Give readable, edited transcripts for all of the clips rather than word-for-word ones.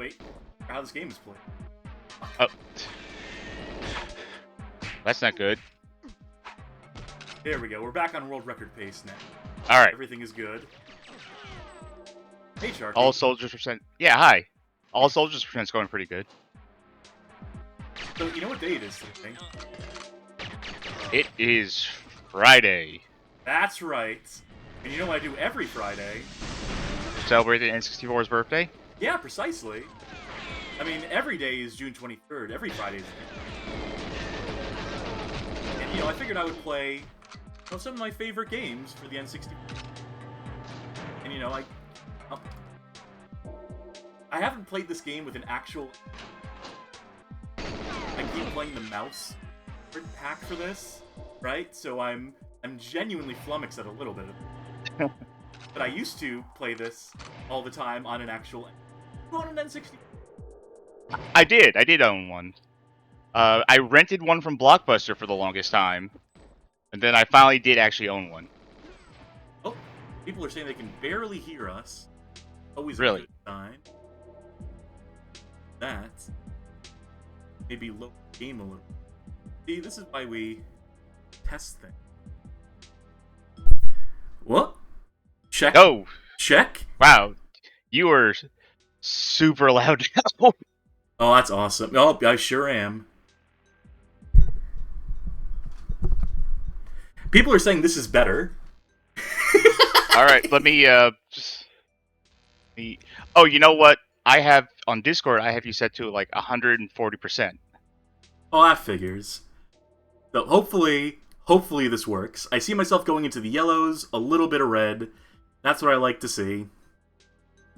wait for how this game is played. Oh. That's not good. There we go. We're back on world record pace now. Alright. Everything is good. Hey, Charkie. All soldiers percent. Yeah, hi. All soldiers percent's going pretty good. So, you know what day it is today? It is Friday. That's right. And you know what I do every Friday? Celebrating N64's birthday? Yeah, precisely. I mean, every day is June 23rd. Every Friday is And, you know, I figured I would play some of my favorite games for the N64. And, you know, I haven't played this game with an actual... I keep playing the mouse pack for this, right? So I'm genuinely flummoxed at a little bit of it. But I used to play this all the time on an actual... on an N64. I did own one. I rented one from Blockbuster for the longest time. And then I finally did actually own one. Oh, people are saying they can barely hear us. Always Really? a good sign. That maybe low game a little. See, this is why we test things. What? Check. Oh! Check? Wow. You were super loud now. Oh, that's awesome. Oh, I sure am. People are saying this is better. Alright, let me, Oh, you know what? I have, on Discord, I have you set to, like, 140%. Oh, that figures. So hopefully this works. I see myself going into the yellows, a little bit of red. That's what I like to see.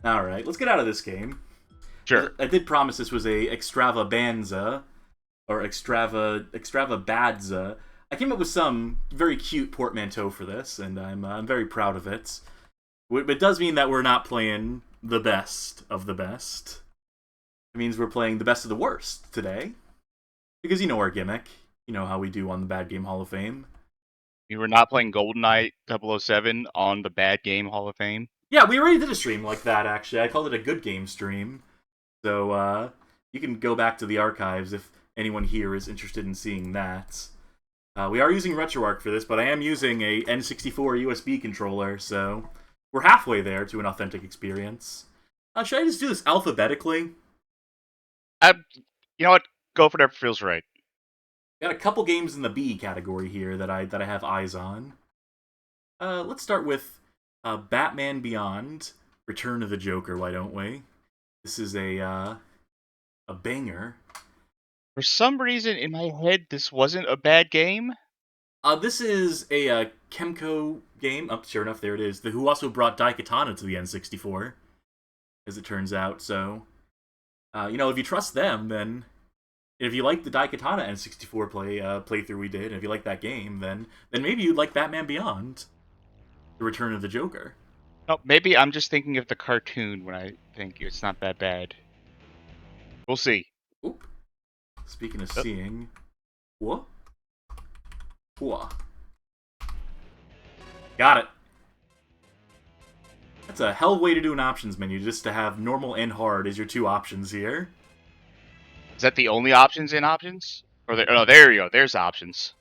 Alright, let's get out of this game. Sure. I did promise this was a Extrava-Bad-za, or Extrava-Bad-za. I came up with some very cute portmanteau for this, and I'm very proud of it. It does mean that we're not playing the best of the best. It means we're playing the best of the worst today. Because you know our gimmick. You know how we do on the Bad Game Hall of Fame. You were not playing GoldenEye 007 on the Bad Game Hall of Fame? Yeah, we already did a stream like that, actually. I called it a good game stream. So, you can go back to the archives if anyone here is interested in seeing that. We are using RetroArch for this, but I am using a N64 USB controller, so we're halfway there to an authentic experience. Should I just do this alphabetically? You know what? Go for whatever feels right. Got a couple games in the B category here that I have eyes on. Let's start with Batman Beyond, Return of the Joker, why don't we? This is a banger. For some reason, in my head, this wasn't a bad game. This is a Kemco game. Oh, sure enough, there it is. Who also brought Daikatana to the N64, as it turns out. So, you know, if you trust them, then if you like the Daikatana N64 playthrough we did, and if you like that game, then maybe you'd like Batman Beyond, The Return of the Joker. No, maybe I'm just thinking of the cartoon when I think it's not that bad. We'll see. Oop. Speaking of seeing, what? What? Got it. That's a hell of a way to do an options menu, just to have normal and hard as your two options here. Is that the only options in options? Or oh, there you go. There's options.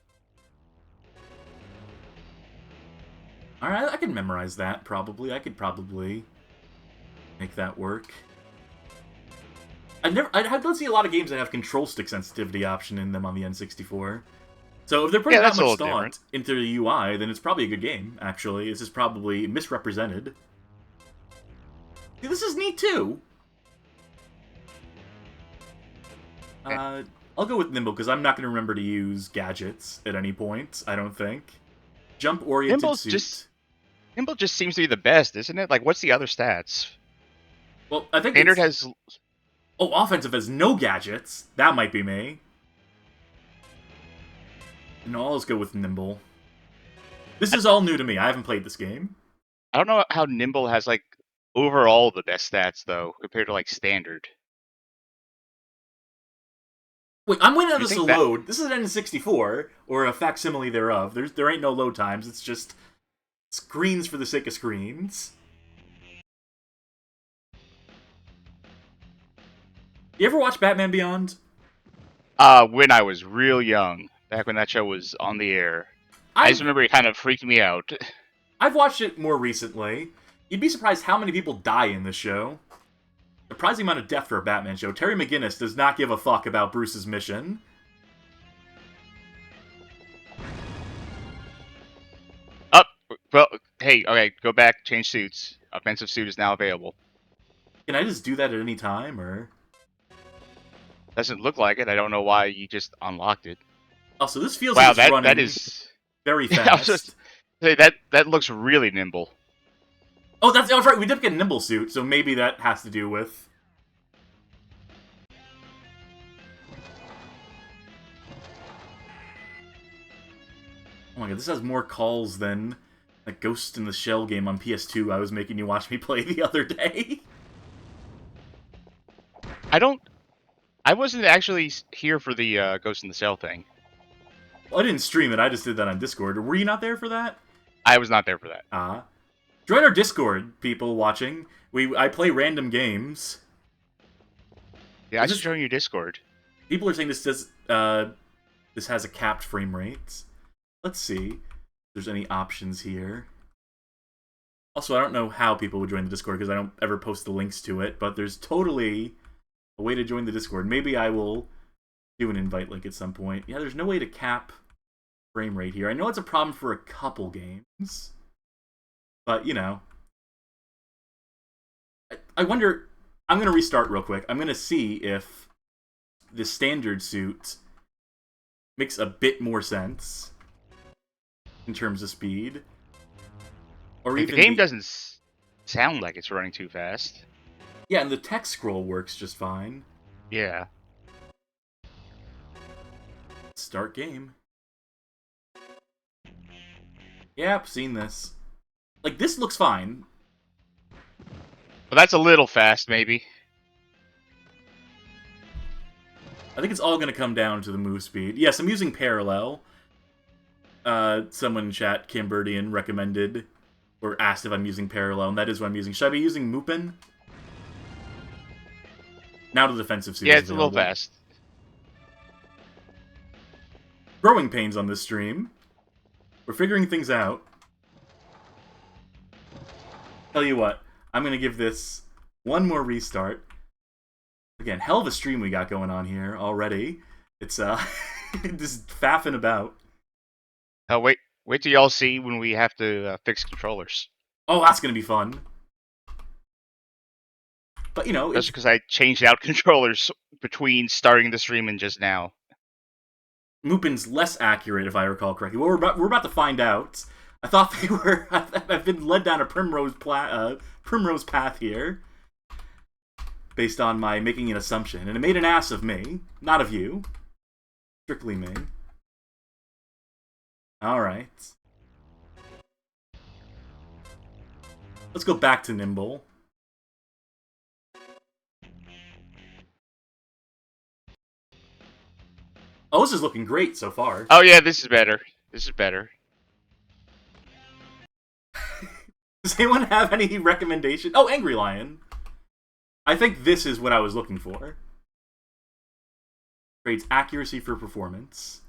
Alright, I can memorize that, probably. I could probably make that work. I don't see a lot of games that have control stick sensitivity option in them on the N64. So if they're putting that much thought into the UI, then it's probably a good game, actually. This is probably misrepresented. This is neat, too. I'll go with Nimble, because I'm not going to remember to use gadgets at any point, I don't think. Jump-oriented suit. Nimble just seems to be the best, isn't it? Like, what's the other stats? Well, I think Standard has... Oh, offensive has no gadgets. That might be me. No, I'll just go with Nimble. This is all new to me. I haven't played this game. I don't know how Nimble has, like, overall the best stats, though, compared to, like, Standard. Wait, I'm waiting on this to load. This is an N64, or a facsimile thereof. There ain't no load times. It's just screens for the sake of screens. You ever watch Batman Beyond? When I was real young, back when that show was on the air. I just I've remember it kind of freaked me out. I've watched it more recently. You'd be surprised how many people die in this show. Surprising amount of death for a Batman show. Terry McGinnis does not give a fuck about Bruce's mission. Up. Well, hey, okay, go back, change suits. Offensive suit is now available. Can I just do that at any time, or? Doesn't look like it. I don't know why you just unlocked it. Also, this feels Wow, like it's running that is very I was fast. just say that looks really nimble. Oh, that's right. We did get a nimble suit, so maybe that has to do with. Oh my god, this has more calls than a Ghost in the Shell game on PS2 I was making you watch me play the other day. I wasn't actually here for the Ghost in the Shell thing. Well, I didn't stream it, I just did that on Discord. Were you not there for that? I was not there for that. Join our Discord, people watching. I play random games. Yeah, I should join your Discord. People are saying this has a capped frame rate. Let's see if there's any options here. Also, I don't know how people would join the Discord because I don't ever post the links to it, but there's totally a way to join the Discord. Maybe I will do an invite link at some point. Yeah, there's no way to cap frame rate here. I know it's a problem for a couple games, but, you know. I wonder. I'm going to restart real quick. I'm going to see if the standard suit makes a bit more sense in terms of speed. Or like, even the game doesn't sound like it's running too fast. Yeah, and the text scroll works just fine. Yeah. Start game. Yep, seen this. Like, this looks fine. Well, that's a little fast, maybe. I think it's all going to come down to the move speed. Yes, I'm using Parallel. Someone in chat, Kimberdian, recommended or asked if I'm using Parallel, and that is what I'm using. Should I be using Mupin? Now the defensive suit is it's available. A little fast. Growing pains on this stream. We're figuring things out. Tell you what, I'm going to give this one more restart. Again, hell of a stream we got going on here already. It's just faffing about. Oh, wait till y'all see when we have to fix controllers. Oh, that's going to be fun. But, you know... That's because I changed out controllers between starting the stream and just now. Mupin's less accurate, if I recall correctly. Well, we're about to find out. I thought they were... I've been led down a primrose path here. Based on my making an assumption. And it made an ass of me. Not of you. Strictly me. Alright. Let's go back to Nimble. Oh, this is looking great so far. Oh yeah, this is better. This is better. Does anyone have any recommendation? Oh, Angry Lion. I think this is what I was looking for. Trades accuracy for performance.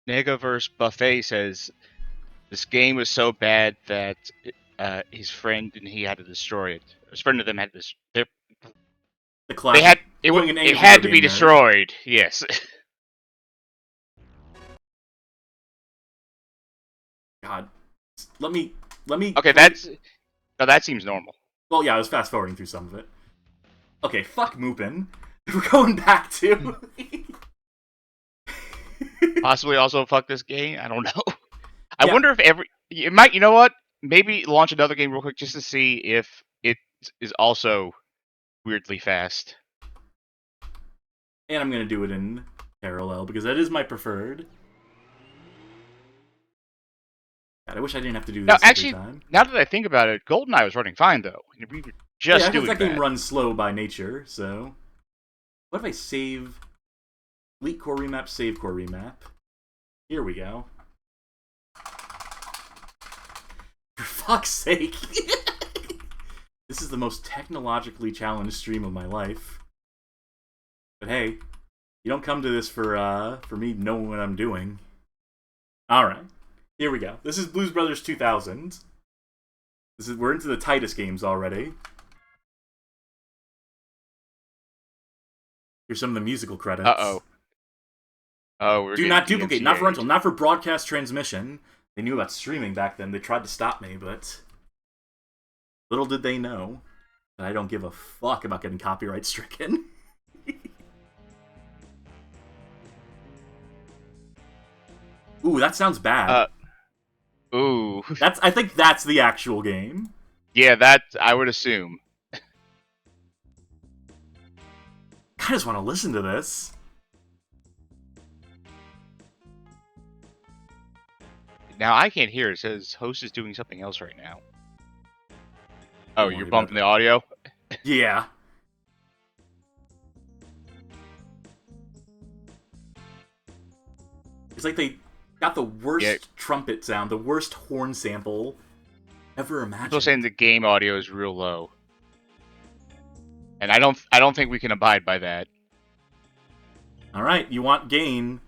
Negaverse Buffet says this game was so bad that his friend and he had to destroy it. His friend of them had this. The classic. It had to be destroyed. Yes. God, let me. Okay, that seems normal. Well, yeah, I was fast forwarding through some of it. Okay, fuck Mupin. We're going back to. Possibly also fuck this game. I don't know. I wonder if it might. You know what? Maybe launch another game real quick just to see if it is also weirdly fast. And I'm gonna do it in parallel because that is my preferred. God, I wish I didn't have to do this every time. Now that I think about it, GoldenEye was running fine though. We were just doing that game runs slow by nature. So, what if I save? Elite Core Remap, Save Core Remap. Here we go. For fuck's sake. This is the most technologically challenged stream of my life. But hey, you don't come to this for me knowing what I'm doing. Alright, here we go. This is Blues Brothers 2000. We're into the tightest games already. Here's some of the musical credits. Uh-oh. Oh, we're Do not duplicate, not for DMCA'd. rental, not for broadcast transmission. They knew about streaming back then. They tried to stop me, but little did they know that I don't give a fuck about getting copyright stricken. Ooh, that sounds bad. Ooh. I think that's the actual game. Yeah, that I would assume. I just want to listen to this. Now I can't hear. It says host is doing something else right now. Oh, Don't you're worry bumping about the audio? Yeah. It's like they got the worst trumpet sound, the worst horn sample ever imagined. People saying the game audio is real low. And I don't think we can abide by that. Alright, you want gain.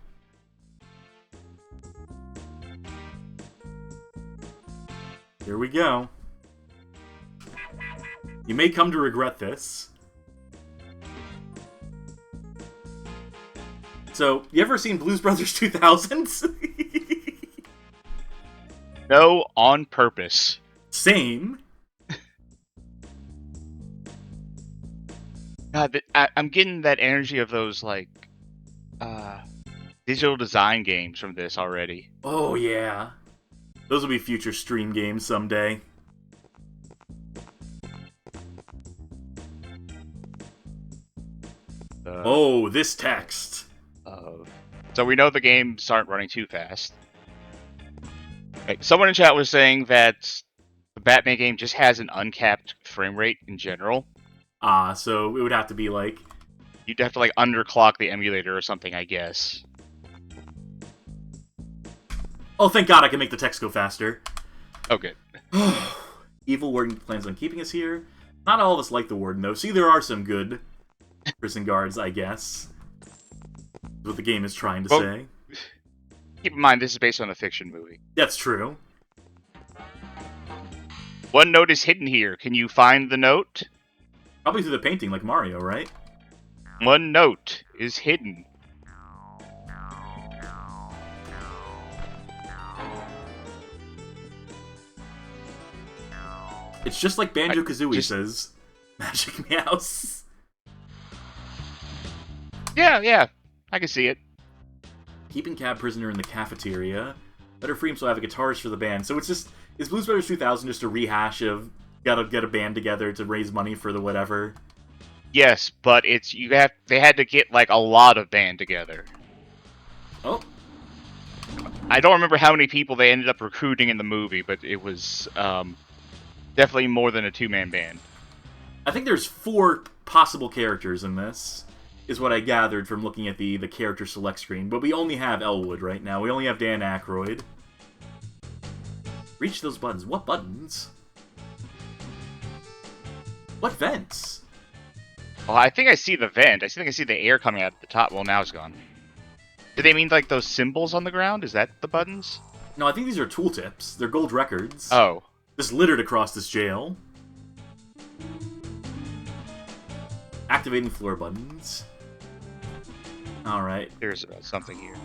Here we go. You may come to regret this. So, you ever seen Blues Brothers 2000? No, on purpose. Same. God, I'm getting that energy of those, like, digital design games from this already. Oh, yeah. Those will be future stream games someday. Oh, this text. So we know the games aren't running too fast. Okay, someone in chat was saying that the Batman game just has an uncapped frame rate in general. So it would have to be like... You'd have to, like, underclock the emulator or something, I guess. Oh, thank God I can make the text go faster. Oh, good. Evil Warden plans on keeping us here. Not all of us like the Warden, though. See, there are some good prison guards, I guess. That's what the game is trying to say. Keep in mind, this is based on a fiction movie. That's true. One note is hidden here. Can you find the note? Probably through the painting, like Mario, right? One note is hidden. It's just like Banjo-Kazooie says. Magic Meows. Yeah. I can see it. Keeping Cab prisoner in the cafeteria. Better free him so I have a guitarist for the band. So it's just... Is Blues Brothers 2000 just a rehash of... Gotta get a band together to raise money for the whatever? Yes, but it's... They had to get, like, a lot of band together. Oh. I don't remember how many people they ended up recruiting in the movie, but it was, definitely more than a two-man band. I think there's 4 possible characters in this, is what I gathered from looking at the character select screen. But we only have Elwood right now. We only have Dan Aykroyd. Reach those buttons. What buttons? What vents? Well, I think I see the vent. I think I see the air coming out at the top. Well, now it's gone. Do they mean, like, those symbols on the ground? Is that the buttons? No, I think these are tooltips. They're gold records. Oh. Just littered across this jail. Activating floor buttons. Alright. There's something here.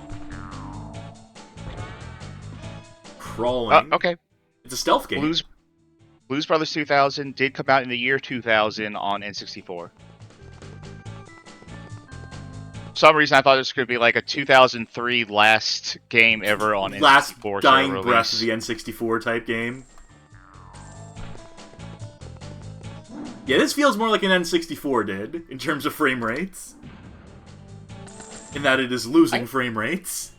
Crawling. Okay. It's a stealth game. Blues Brothers 2000 did come out in the year 2000 on N64. For some reason, I thought this could be like a 2003 last game ever on N64. Last dying breath of the N64 type game. Yeah, this feels more like an N64 did, in terms of frame rates. In that it is losing frame rates.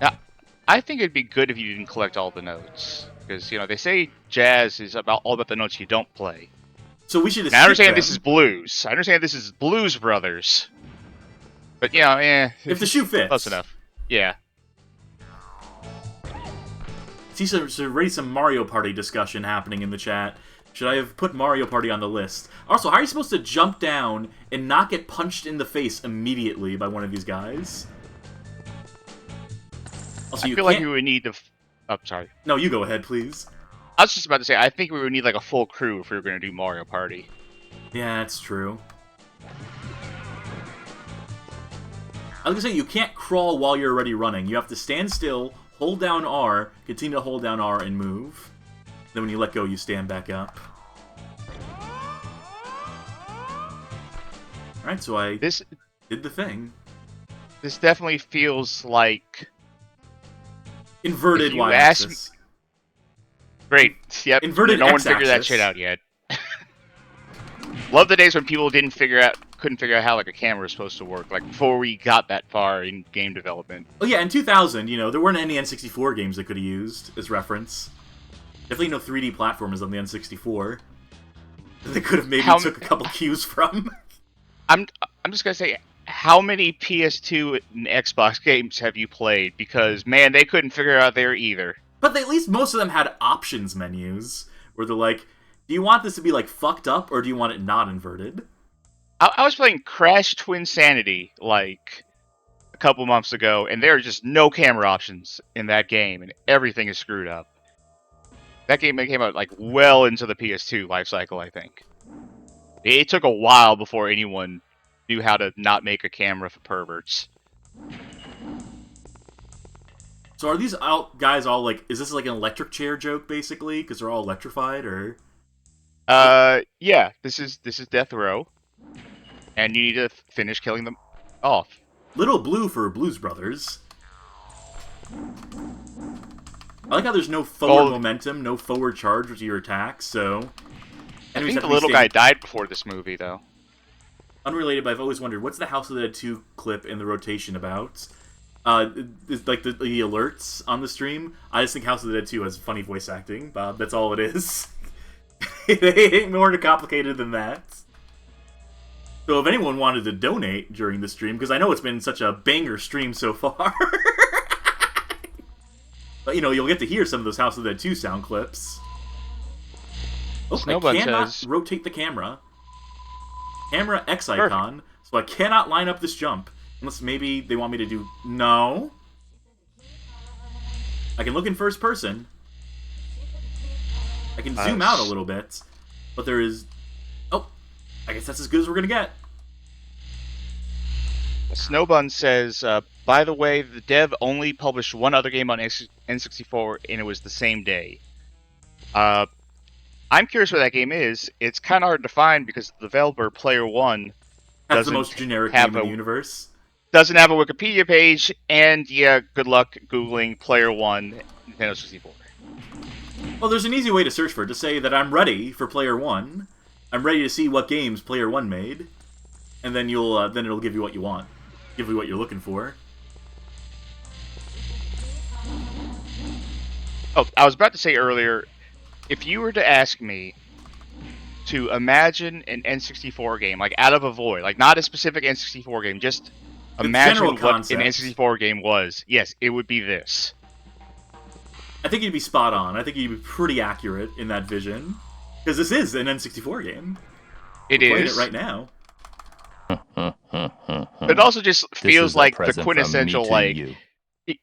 Now, I think it'd be good if you didn't collect all the notes. Because, you know, they say jazz is all about the notes you don't play. So we should I understand this is blues. I understand this is Blues Brothers. But, you know, if the shoe fits. Close enough. Yeah. see there's already some Mario Party discussion happening in the chat. Should I have put Mario Party on the list? Also, how are you supposed to jump down and not get punched in the face immediately by one of these guys? Also, I feel like we would need to... Oh, sorry. No, you go ahead, please. I was just about to say, I think we would need like a full crew if we were going to do Mario Party. Yeah, that's true. I was gonna say, you can't crawl while you're already running. You have to stand still, hold down R, continue to hold down R, and move. Then when you let go, you stand back up. Alright, so I did the thing. This definitely feels like... Inverted y-axis. Great. Yep. Inverted no one x-axis. figured that shit out yet. Love the days when people couldn't figure out how like a camera was supposed to work, like before we got that far in game development. Oh yeah, in 2000, you know, there weren't any N64 games that could have used as reference. Definitely no 3D platformers on the N64. They could have maybe took a couple cues from. I'm just gonna say, how many PS2 and Xbox games have you played? Because man, they couldn't figure it out there either. But at least most of them had options menus where they're like, do you want this to be like fucked up or do you want it not inverted? I was playing Crash Twinsanity like a couple months ago, and there are just no camera options in that game, and everything is screwed up. That game came out like well into the PS2 lifecycle, I think. It took a while before anyone knew how to not make a camera for perverts. So are these guys all like, is this like an electric chair joke basically? Because they're all electrified, or? Yeah, this is Death Row. And you need to finish killing them off. Little blue for Blues Brothers. I like how there's no forward momentum, no forward charge with your attacks, so... I think the little guy died before this movie, though. Unrelated, but I've always wondered, what's the House of the Dead 2 clip in the rotation about? Like the alerts on the stream? I just think House of the Dead 2 has funny voice acting, Bob. That's all it is. It ain't more complicated than that. So if anyone wanted to donate during the stream, because I know it's been such a banger stream so far... But, you know, you'll get to hear some of those House of the Dead 2 sound clips. Oh, I cannot rotate the camera. Camera X icon. So I cannot line up this jump. Unless maybe they want me to do... No. I can look in first person. I can zoom out a little bit. But there is... Oh, I guess that's as good as we're going to get. Snowbun says, by the way, the dev only published one other game on N64, and it was the same day. I'm curious what that game is. It's kind of hard to find because the developer, Player One, that's the most generic game in the universe. Doesn't have a Wikipedia page, and yeah, good luck Googling Player One, Nintendo 64. Well, there's an easy way to search for it. To say that I'm ready for Player One. I'm ready to see what games Player One made. And then then it'll give you what you want. Give you what you're looking for. Oh, I was about to say earlier, if you were to ask me to imagine an N64 game, like out of a void, like not a specific N64 game, just imagine what an N64 game was, yes, it would be this. I think you'd be spot on. I think you'd be pretty accurate in that vision. Because this is an N64 game. We're playing it right now. It also just feels like the quintessential, like,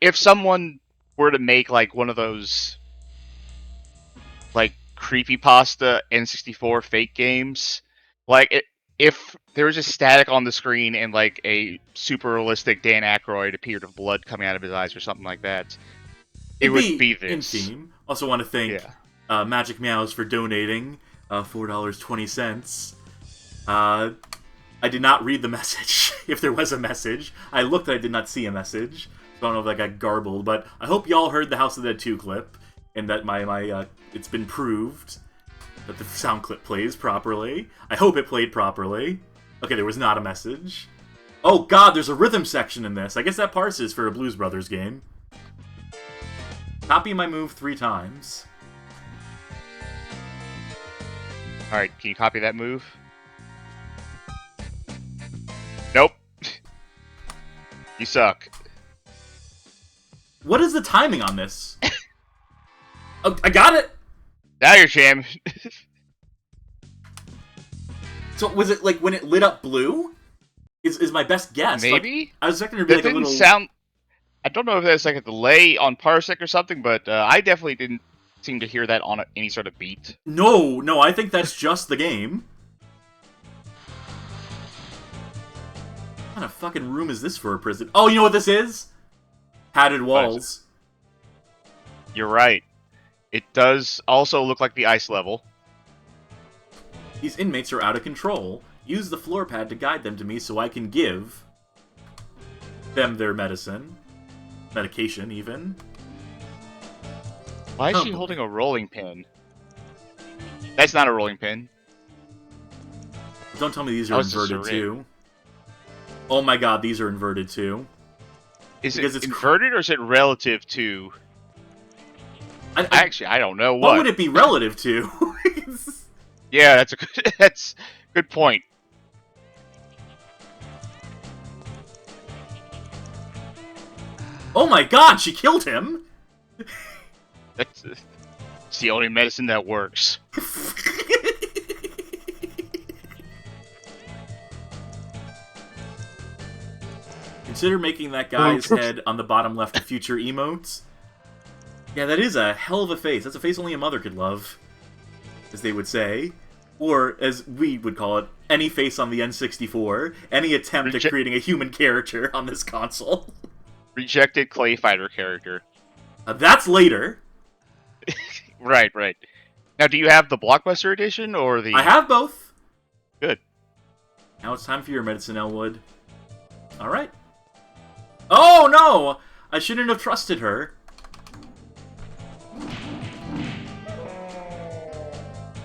if someone were to make, like, one of those, like, creepypasta N64 fake games, like, if there was just static on the screen and, like, a super realistic Dan Aykroyd appeared with blood coming out of his eyes or something like that, it would be this. In theme. Also want to thank Magic Meows for donating $4.20. I did not read the message, if there was a message. I looked, I did not see a message. So I don't know if that got garbled, but I hope y'all heard the House of the Dead 2 clip, and that it's been proved that the sound clip plays properly. I hope it played properly. Okay, there was not a message. Oh god, there's a rhythm section in this. I guess that parses for a Blues Brothers game. Copy my move 3 times. Alright, can you copy that move? Nope. You suck. What is the timing on this? Oh, I got it! Now you're jamming. So, was it, like, when it lit up blue? Is my best guess. Maybe? Like, I was expecting to be, like, a little... sound... I don't know if there's, like, a delay on parsec or something, but I definitely didn't seem to hear that on any sort of beat. No, I think that's just the game. What kind of fucking room is this for a prison? Oh, you know what this is? Padded walls. You're right. It does also look like the ice level. These inmates are out of control. Use the floor pad to guide them to me so I can give them their medicine. Medication, even. Why is she holding a rolling pin? That's not a rolling pin. Don't tell me these are inverted, too. Oh my god, these are inverted, too. Is it inverted, or is it relative to... Actually, I don't know what would it be relative to? Yeah, that's a good point. Oh my god, she killed him! That's the only medicine that works. Consider making that guy's head on the bottom left a future emotes. Yeah, that is a hell of a face. That's a face only a mother could love, as they would say. Or, as we would call it, any face on the N64. Any attempt at creating a human character on this console. Rejected ClayFighter character. That's later. Right. Now, do you have the Blockbuster edition, or the... I have both. Good. Now it's time for your medicine, Elwood. Alright. Oh, no! I shouldn't have trusted her.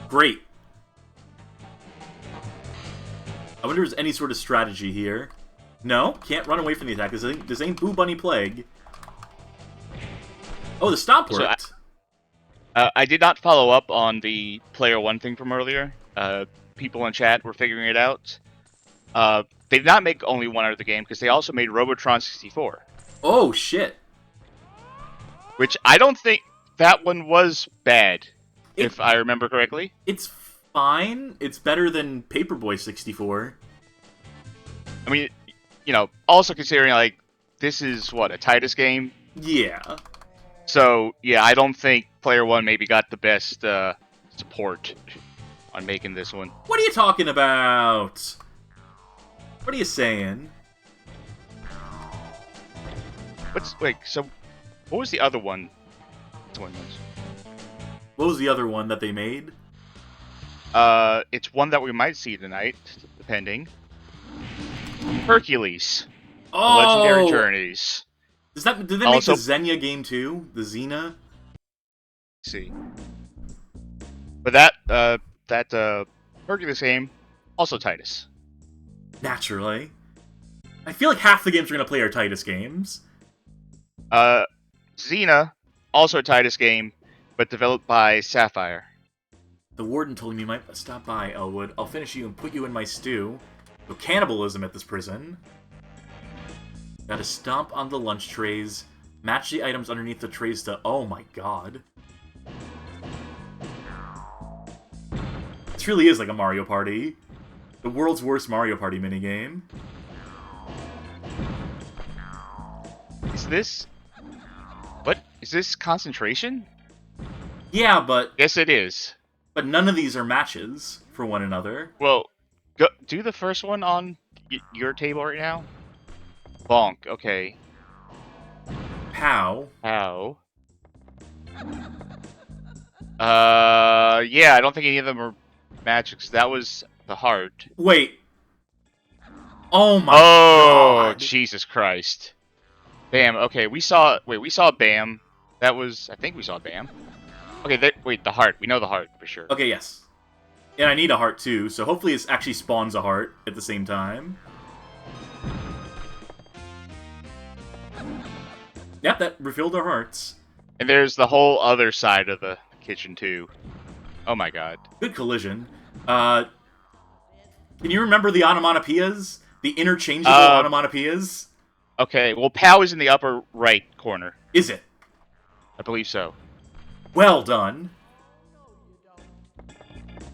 Great. I wonder if there's any sort of strategy here. No, can't run away from the attack. This ain't Boo Bunny Plague. Oh, the stomp worked. So I did not follow up on the Player 1 thing from earlier. People in chat were figuring it out. They did not make only one out of the game, because they also made Robotron 64. Oh, shit. Which I don't think that one was bad, if I remember correctly. It's fine. It's better than Paperboy 64. I mean, you know, also considering, like, this is, what, a Titus game? Yeah. So, yeah, I don't think Player 1 maybe got the best support on making this one. What are you talking about? What are you saying? Wait, so what was the other one? What was the other one that they made? It's one that we might see tonight, depending. Hercules. Oh! Legendary Journeys. Did they make the Xena game too? The Xena? Let's see. But that Hercules game, also Titus. Naturally. I feel like half the games we're gonna play are Titus games. Xena, also a Titus game, but developed by Sapphire. The warden told me you might stop by, Elwood. I'll finish you and put you in my stew. No cannibalism at this prison. Gotta stomp on the lunch trays. Match the items underneath the trays to... Oh my god. This really is like a Mario Party. The world's worst Mario Party minigame. Is this... What? Is this concentration? Yeah, but... Yes, it is. But none of these are matches for one another. Well, do the first one on your table right now. Bonk, okay. How? How? Yeah, I don't think any of them are matches. That was the heart. Wait. Oh my god. Oh, Jesus Christ. Bam, okay, we saw Bam. That was, I think we saw Bam. Okay, wait, the heart. We know the heart, for sure. Okay, yes. And I need a heart too, so hopefully it actually spawns a heart at the same time. Yep, that refilled our hearts. And there's the whole other side of the kitchen, too. Oh my god. Good collision. Can you remember the onomatopoeias? The interchangeable onomatopoeias? Okay, well, POW is in the upper right corner. Is it? I believe so. Well done.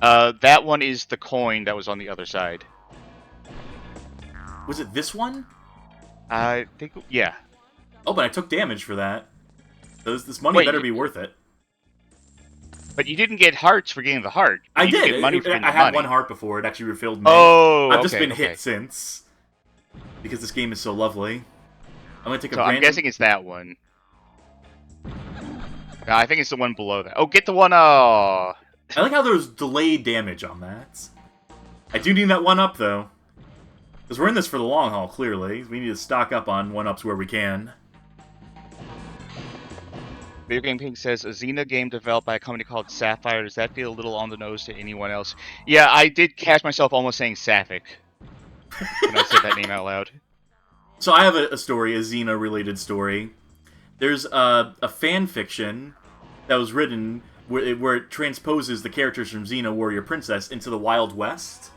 That one is the coin that was on the other side. Was it this one? I think, yeah. Oh, but I took damage for that. So this money better be worth it. But you didn't get hearts for getting the heart. I did. Get money for getting I the had money. 1 heart before. It actually refilled me. Oh, I've just been hit since. Because this game is so lovely. I'm going to take a random... I'm guessing it's that one. No, I think it's the one below that. Oh, get the one, oh... I like how there's delayed damage on that. I do need that 1-up, though. Because we're in this for the long haul, clearly. We need to stock up on 1-ups where we can. Video Game Pink says, a Xena game developed by a company called Sapphire. Does that feel a little on the nose to anyone else? Yeah, I did catch myself almost saying Sapphic when I said that name out loud. So I have a story, a Xena-related story. There's a fan fiction that was written where it transposes the characters from Xena Warrior Princess into the Wild West.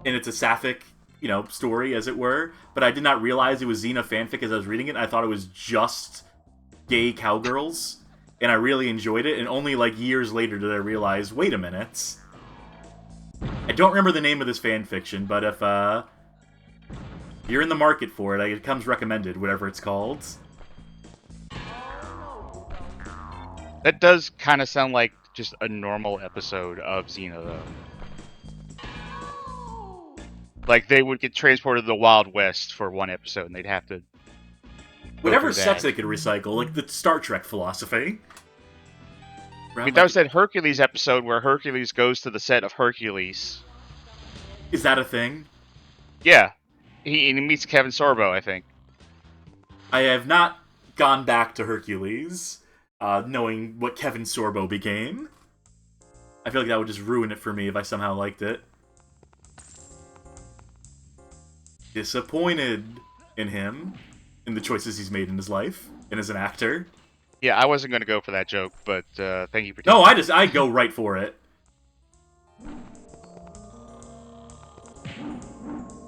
And it's a sapphic, you know, story, as it were. But I did not realize it was Xena fanfic as I was reading it. I thought it was just gay cowgirls. And I really enjoyed it. And only, like, years later did I realize, wait a minute. I don't remember the name of this fanfiction, but if you're in the market for it, it comes recommended, whatever it's called. That does kind of sound like just a normal episode of Xena, though. Like, they would get transported to the Wild West for one episode, and they'd have to... Whatever sex they could recycle, like the Star Trek philosophy. I mean, that was that Hercules episode where Hercules goes to the set of Hercules. Is that a thing? Yeah. He meets Kevin Sorbo, I think. I have not gone back to Hercules, knowing what Kevin Sorbo became. I feel like that would just ruin it for me if I somehow liked it. Disappointed in him, in the choices he's made in his life, and as an actor. Yeah, I wasn't going to go for that joke, but thank you for No, I go right for it.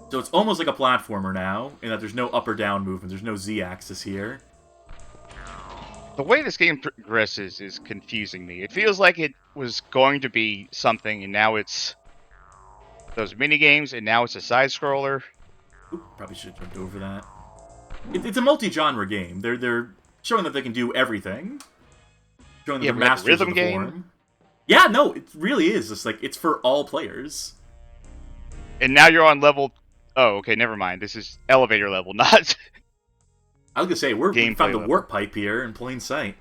So it's almost like a platformer now, in that there's no up or down movement, there's no Z-axis here. The way this game progresses is confusing me. It feels like it was going to be something, and now it's those mini-games, and now it's a side-scroller. Oop, probably should have jumped over that. It's a multi-genre game. They're showing that they can do everything. Showing that they're masters of the form. Yeah, no, it really is. It's like, it's for all players. And now you're on level... Oh, okay, never mind. This is elevator level, not... I was gonna say, we found the warp pipe here in plain sight.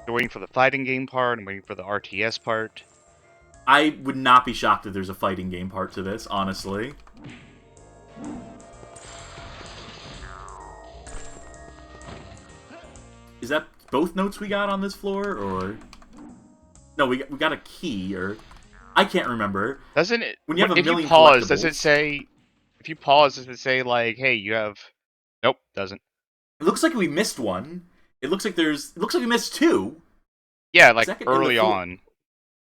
You're waiting for the fighting game part, I'm waiting for the RTS part. I would not be shocked if there's a fighting game part to this, honestly. Is that both notes we got on this floor, or... No, we got a key, or... I can't remember. Doesn't it... When you have a million if you pause, does it say... If you pause, does it say, like, hey, you have... Nope, doesn't. It looks like we missed one. It looks like It looks like we missed two. Yeah, like, early on.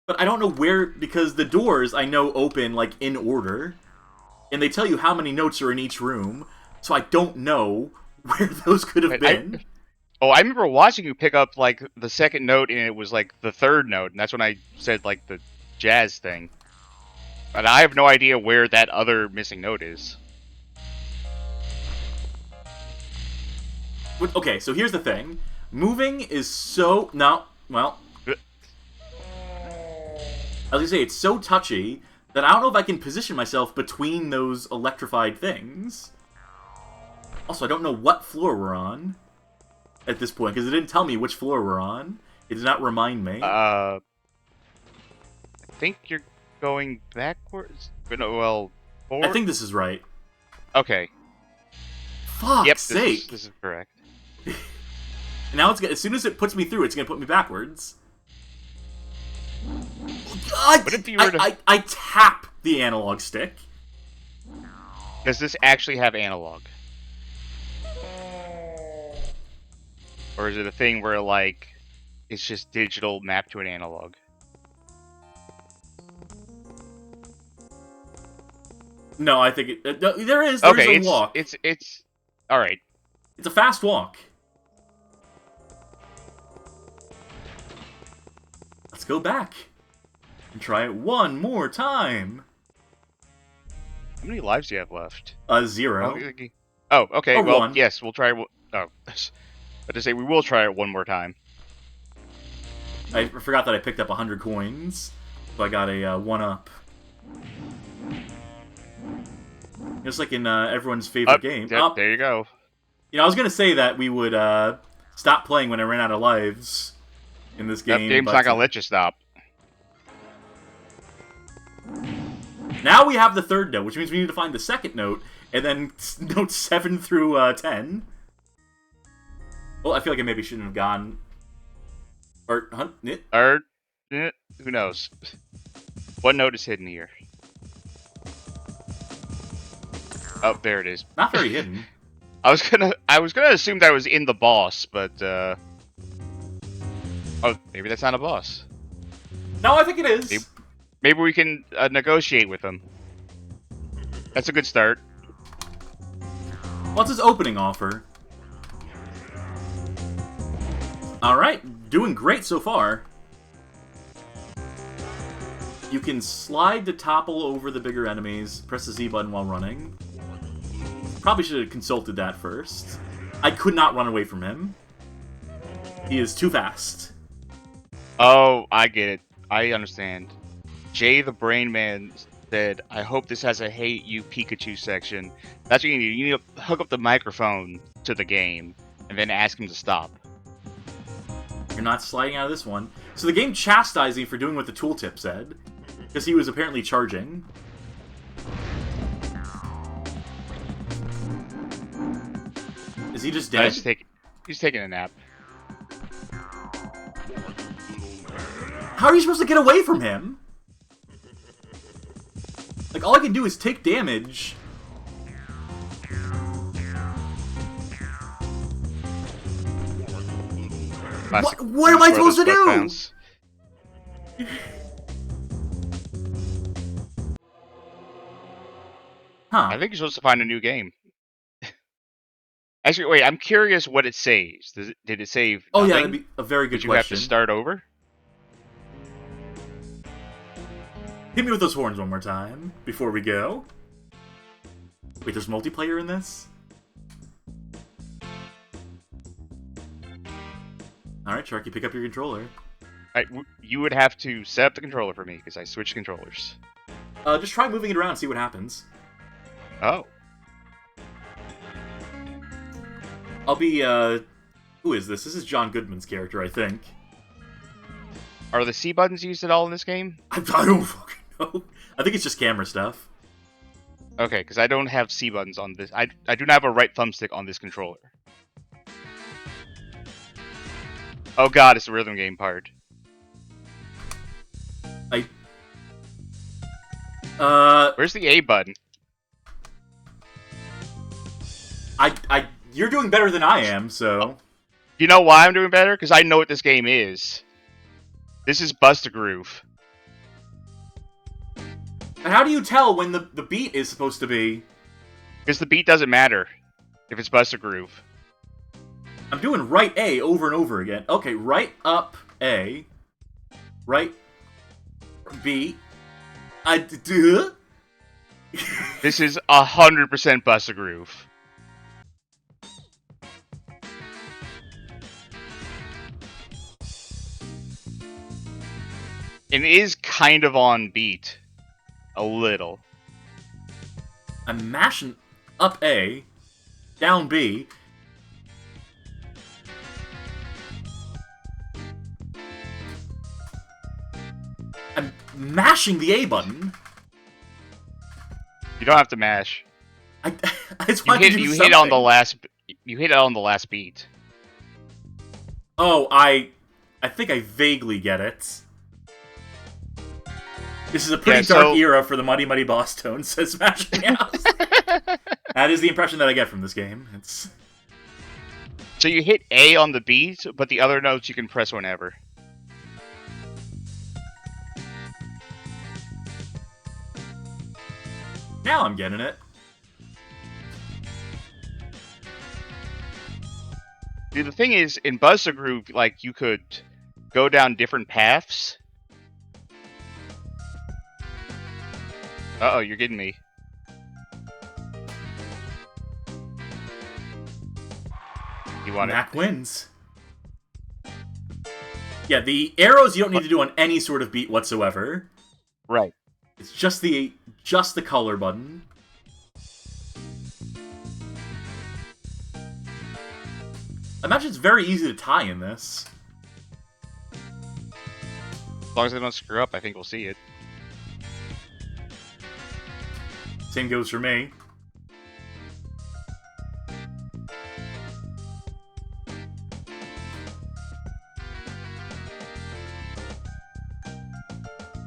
But I don't know where... Because the doors, I know, open, like, in order. And they tell you how many notes are in each room. So I don't know where those could have been. I remember watching you pick up, like, the second note, and it was, like, the third note. And that's when I said, like, the jazz thing. But I have no idea where that other missing note is. Okay, so here's the thing. Moving is so... No, well... I was gonna say, it's so touchy that I don't know if I can position myself between those electrified things. Also, I don't know what floor we're on at this point, because it didn't tell me which floor we're on. It did not remind me. I think you're going backwards? No, well, forward? I think this is right. Okay. Fuck's sake! This is correct. Now it's as soon as it puts me through, it's gonna put me backwards. What if you were to... I tap the analog stick. Does this actually have analog? Or is it a thing where, like, it's just digital mapped to an analog? No, I think there is a walk. It's all right. It's a fast walk. go back and try it one more time. How many lives do you have left? 0. Oh, okay. Or well, 1. yes, we'll try. Oh, but to say we will try it one more time. I forgot that I picked up 100 coins, so I got a 1-up. Just like in everyone's favorite game. Yep, there you go. You know, I was gonna say that we would stop playing when I ran out of lives in this game. That game's not gonna let you stop. Now we have the third note, which means we need to find the second note, and then notes 7 through 10. Well, I feel like I maybe shouldn't have gone. Or who knows? What note is hidden here? Oh, there it is. Not very hidden. I was gonna assume that was in the boss, but oh, maybe that's not a boss. No, I think it is. Maybe we can negotiate with him. That's a good start. What's his opening offer? Alright, doing great so far. You can slide to topple over the bigger enemies, press the Z button while running. Probably should have consulted that first. I could not run away from him. He is too fast. Oh, I get it. I understand. Jay the Brain Man said, I hope this has a Hate You Pikachu section. That's what you need. You need to hook up the microphone to the game and then ask him to stop. You're not sliding out of this one. So the game chastised me for doing what the tooltip said, because he was apparently charging. Is he just dead? He's taking a nap. How are you supposed to get away from him? Like, all I can do is take damage. What am I supposed to do? Huh. I think you're supposed to find a new game. Actually, wait, I'm curious what it saves. Did it save Oh, nothing? yeah, that'd be a very good question. Did you question. have to start over? Hit me with those horns one more time, before we go. Wait, there's multiplayer in this? Alright, Charky, pick up your controller. You would have to set up the controller for me, because I switched controllers. Just try moving it around and see what happens. Oh. I'll be, who is this? This is John Goodman's character, I think. Are the C buttons used at all in this game? I don't fucking know. I think it's just camera stuff. Okay, because I don't have C buttons on this. I do not have a right thumbstick on this controller. Oh god, it's the rhythm game part. Where's the A button? You're doing better than I am, so... You know why I'm doing better? Because I know what this game is. This is Bust-A-Groove. And how do you tell when the beat is supposed to be? Because the beat doesn't matter if it's Bust-A-Groove. I'm doing right A over and over again. Okay, right up A. Right B. This is 100% Bust-A-Groove. It is kind of on beat. A little. I'm mashing up A, down B. I'm mashing the A button. You don't have to mash. I just want to do You something. hit on the last. You hit it on the last beat. Oh, I think I vaguely get it. This is a pretty dark era for the Muddy Muddy Boss Tone, says Smashing House. That is the impression that I get from this game. It's... So you hit A on the beat, but the other notes you can press whenever. Now I'm getting it. See, the thing is, in Bust-A-Groove, like, you could go down different paths, Uh-oh, you're getting me. You want Mac wins. Yeah, the arrows you don't need to do on any sort of beat whatsoever. Right. It's just the color button. I imagine it's very easy to tie in this. As long as they don't screw up, I think we'll see it. Same goes for me.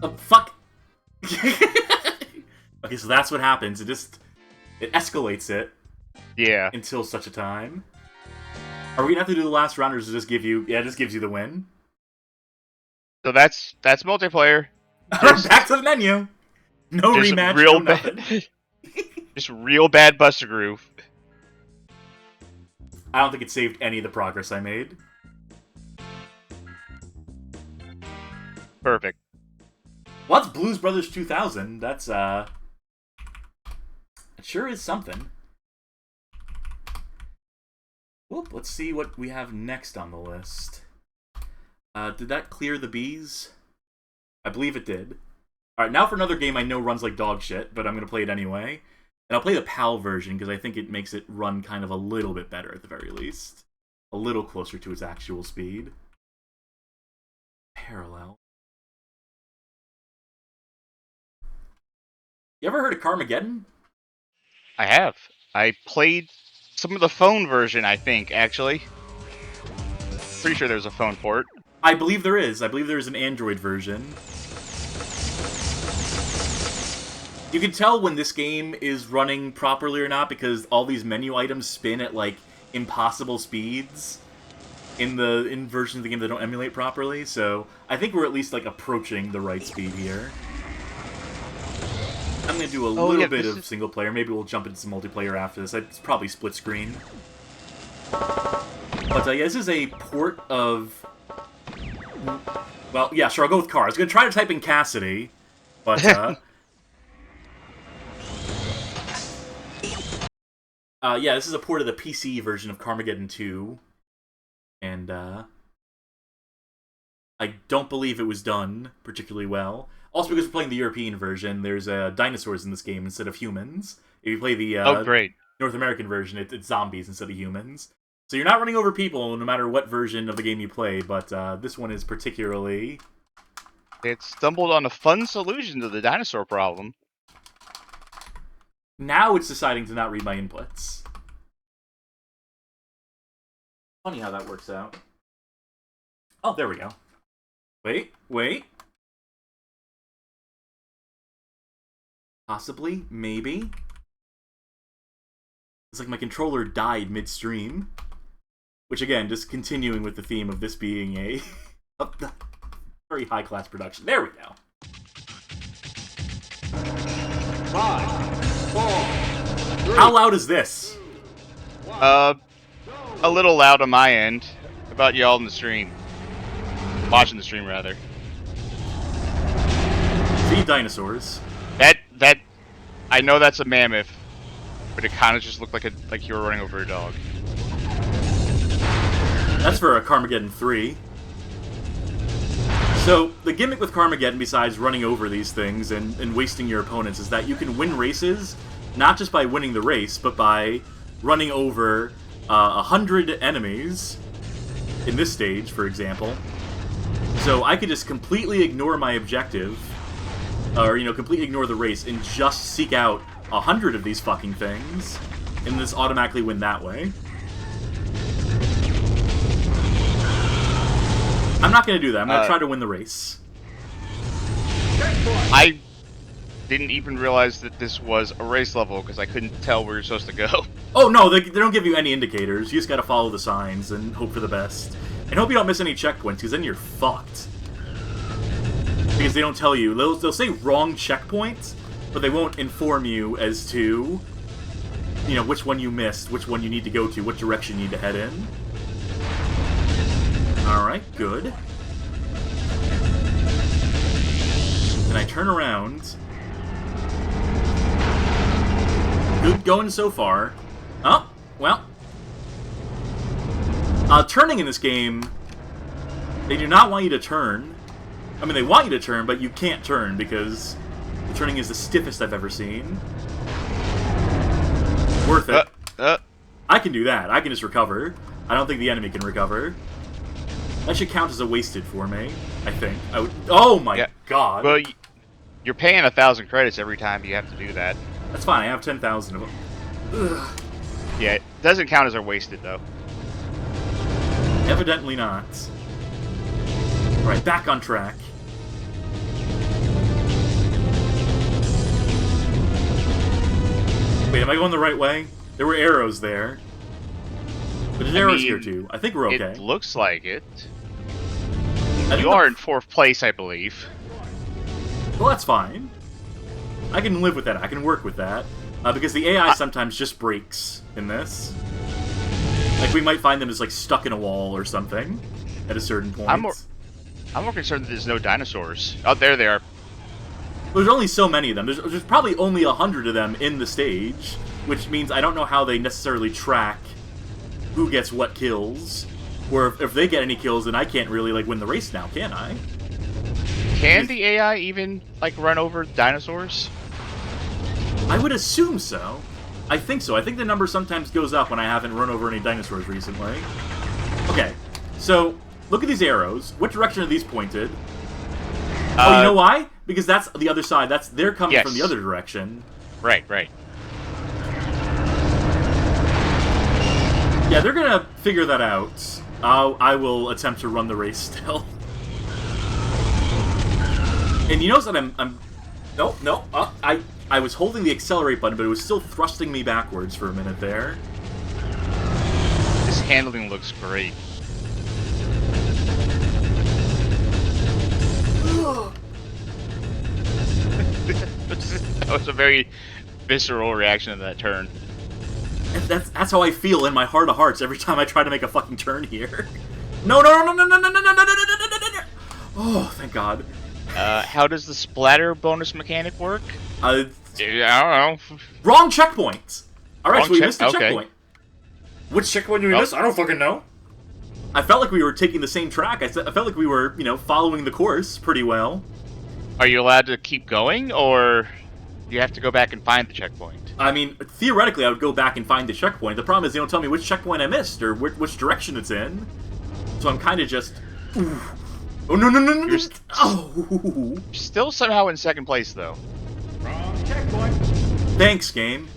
Oh, fuck! Okay, so that's what happens. It escalates it. Yeah. Until such a time. Are we gonna have to do the last round, or does it just give you... Yeah, it just gives you the win. So that's multiplayer. Back to the menu! No rematch, no nothing. Just real bad Buster Groove. I don't think it saved any of the progress I made. Perfect. Well, that's Blues Brothers 2000. That's, it sure is something. Whoop, let's see what we have next on the list. Did that clear the bees? I believe it did. Alright, now for another game I know runs like dog shit, but I'm going to play it anyway. And I'll play the PAL version, because I think it makes it run kind of a little bit better, at the very least. A little closer to its actual speed. Parallel. You ever heard of Carmaggedon? I have. I played some of the phone version, I think, actually. Pretty sure there's a phone port. I believe there is. I believe there's an Android version. You can tell when this game is running properly or not because all these menu items spin at, like, impossible speeds in versions of the game that don't emulate properly, so I think we're at least, like, approaching the right speed here. I'm going to do a little bit of single player. Maybe we'll jump into some multiplayer after this. It's probably split screen. But yeah, this is a port of... Well, yeah, sure, I'll go with Car. I was going to try to type in Cassidy, but... yeah, this is a port of the PC version of Carmaggedon 2. And, I don't believe it was done particularly well. Also, because we're playing the European version, there's dinosaurs in this game instead of humans. If you play the great. North American version, it's zombies instead of humans. So you're not running over people no matter what version of the game you play, but this one is particularly... It stumbled on a fun solution to the dinosaur problem. Now it's deciding to not read my inputs. Funny how that works out. Oh, there we go. Wait. Possibly, maybe. It's like my controller died midstream. Which, again, just continuing with the theme of this being a very high-class production. There we go. 5, 4, 3. How loud is this? A little loud on my end. How about y'all in the stream? Watching the stream, rather. See dinosaurs. That I know that's a mammoth, but it kind of just looked like you were running over a dog. That's for a Carmaggedon 3. So, the gimmick with Carmaggedon, besides running over these things and wasting your opponents, is that you can win races, not just by winning the race, but by running over 100 enemies, in this stage, for example. So I could just completely ignore my objective, or, completely ignore the race, and just seek out 100 of these fucking things, and just automatically win that way. I'm not going to do that. I'm going to try to win the race. I didn't even realize that this was a race level, because I couldn't tell where you're supposed to go. Oh, no, they don't give you any indicators. You just got to follow the signs and hope for the best. And hope you don't miss any checkpoints, because then you're fucked. Because they don't tell you. They'll say wrong checkpoint, but they won't inform you as to, which one you missed, which one you need to go to, what direction you need to head in. Alright, good. Then I turn around. Good going so far. Oh, well. Turning in this game, they do not want you to turn. I mean, they want you to turn, but you can't turn because the turning is the stiffest I've ever seen. Worth it. I can do that. I can just recover. I don't think the enemy can recover. That should count as a wasted for me, I think. Oh my god. Well, you're paying 1,000 credits every time you have to do that. That's fine. I have 10,000 of them. Ugh. Yeah, it doesn't count as a wasted, though. Evidently not. Alright, back on track. Wait, am I going the right way? There were arrows there. But there's arrows here too. I think we're okay. It looks like it. You are in 4th place, I believe. Well, that's fine. I can live with that. I can work with that. Because the AI sometimes just breaks in this. Like, we might find them as, like, stuck in a wall or something at a certain point. I'm more concerned that there's no dinosaurs. Oh, there they are. There's only so many of them. There's probably only 100 of them in the stage, which means I don't know how they necessarily track who gets what kills. Or if they get any kills, then I can't really, like, win the race now, can I? Can the AI even, like, run over dinosaurs? I would assume so. I think so. I think the number sometimes goes up when I haven't run over any dinosaurs recently. Okay, so look at these arrows. What direction are these pointed? Oh, you know why? Because that's the other side. They're coming from the other direction. Right. Yeah, they're gonna figure that out. I will attempt to run the race still. And you notice that I was holding the accelerate button, but it was still thrusting me backwards for a minute there. This handling looks great. That was a very visceral reaction to that turn. And that's how I feel in my heart of hearts every time I try to make a fucking turn here. No! Oh, thank God. How does the splatter bonus mechanic work? I don't know. Wrong checkpoint! Alright, so we missed a checkpoint. Which checkpoint did we miss? I don't fucking know. I felt like we were taking the same track. I felt like we were, following the course pretty well. Are you allowed to keep going, or you have to go back and find the checkpoint? I mean, theoretically, I would go back and find the checkpoint. The problem is they don't tell me which checkpoint I missed, or which direction it's in. So I'm kind of just... Ooh. Oh, no. You're still somehow in 2nd place, though. Wrong checkpoint. Thanks, game.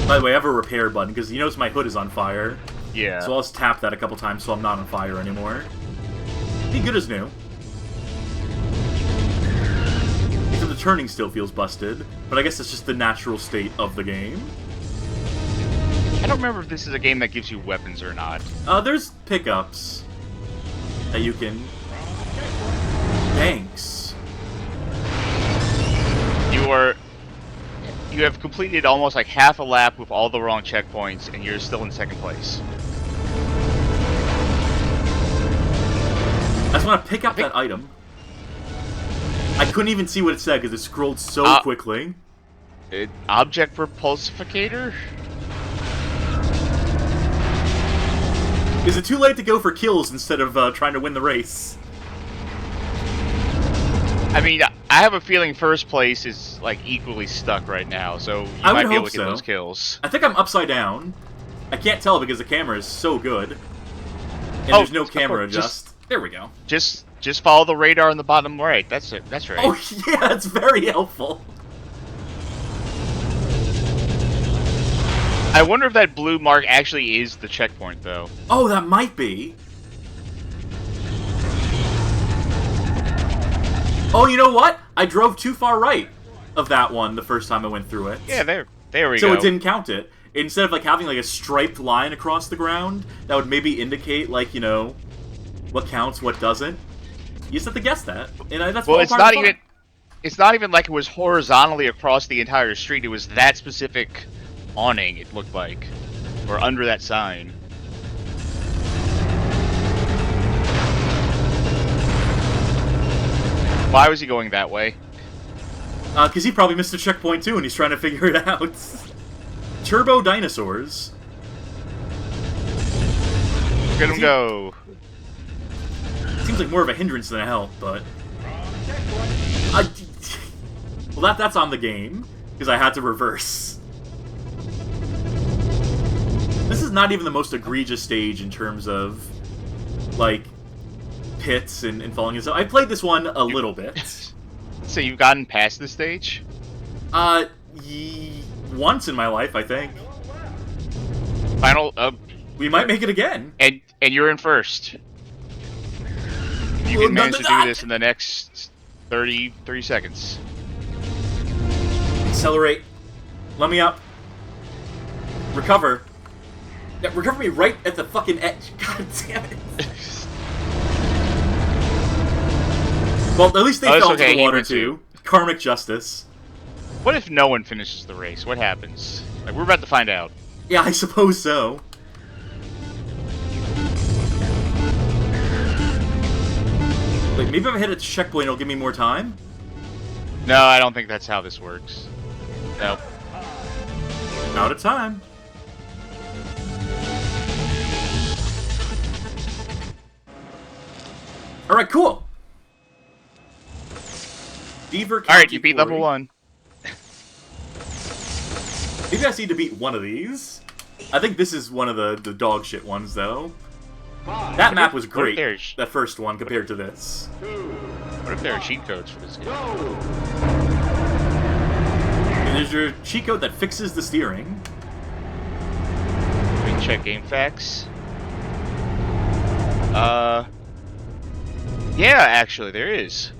By the way, I have a repair button, because you notice my hood is on fire. Yeah. So I'll just tap that a couple times so I'm not on fire anymore. Be good as new. So the turning still feels busted, but I guess it's just the natural state of the game. I don't remember if this is a game that gives you weapons or not. There's pickups that you can... Thanks. You have completed almost like half a lap with all the wrong checkpoints, and you're still in 2nd place. I just want to pick up that item. I couldn't even see what it said because it scrolled so quickly. Object repulsificator? Is it too late to go for kills instead of trying to win the race? I mean, I have a feeling 1st place is like equally stuck right now, so you might be able to get those kills. I think I'm upside down. I can't tell because the camera is so good. And there's no camera adjust. There we go. Just follow the radar on the bottom right. That's it. That's right. Oh yeah, it's very helpful. I wonder if that blue mark actually is the checkpoint, though. Oh, that might be. Oh, you know what? I drove too far right of that one the first time I went through it. Yeah, there we go. So it didn't count it. Instead of like having like a striped line across the ground, that would maybe indicate like, what counts, what doesn't. You just have to guess that. And that's well, it's not even like it was horizontally across the entire street. It was that specific awning, it looked like, or under that sign. Why was he going that way? Because he probably missed a checkpoint too, and he's trying to figure it out. Turbo dinosaurs. Look at him go. Seems like more of a hindrance than a help, but... well, that's on the game, because I had to reverse. This is not even the most egregious stage in terms of, like, pits and falling and stuff. I played this one a little bit. So you've gotten past this stage? Once in my life, I think. Final, we might make it again. And you're in first. You can manage to do this in the next 30 seconds. Accelerate. Let me up. Recover. Yeah, recover me right at the fucking edge. God damn it. Well, at least they fell into the water too. Karmic justice. What if no one finishes the race? What happens? Like, we're about to find out. Yeah, I suppose so. Like, maybe if I hit a checkpoint, it'll give me more time? No, I don't think that's how this works. Nope. Out of time. Alright, cool. Beaver County. Alright, you beat level 1. Maybe I just need to beat one of these. I think this is one of the dog shit ones, though. That map was great, that first one, compared to this. What if there are cheat codes for this game? And there's your cheat code that fixes the steering. Let me check game facts. Yeah, actually, there is.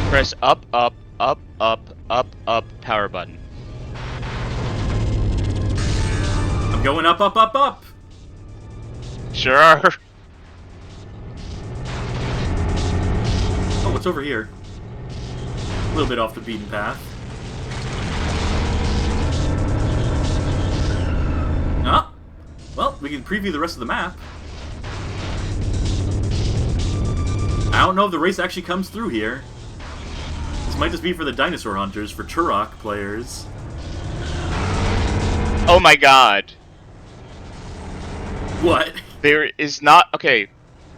Press up, up, up, up, up, up, power button. I'm going up, up, up, up! Sure. Oh, what's over here? A little bit off the beaten path. Ah! Well, we can preview the rest of the map. I don't know if the race actually comes through here. This might just be for the dinosaur hunters, for Turok players. Oh my god. What? There is not... Okay.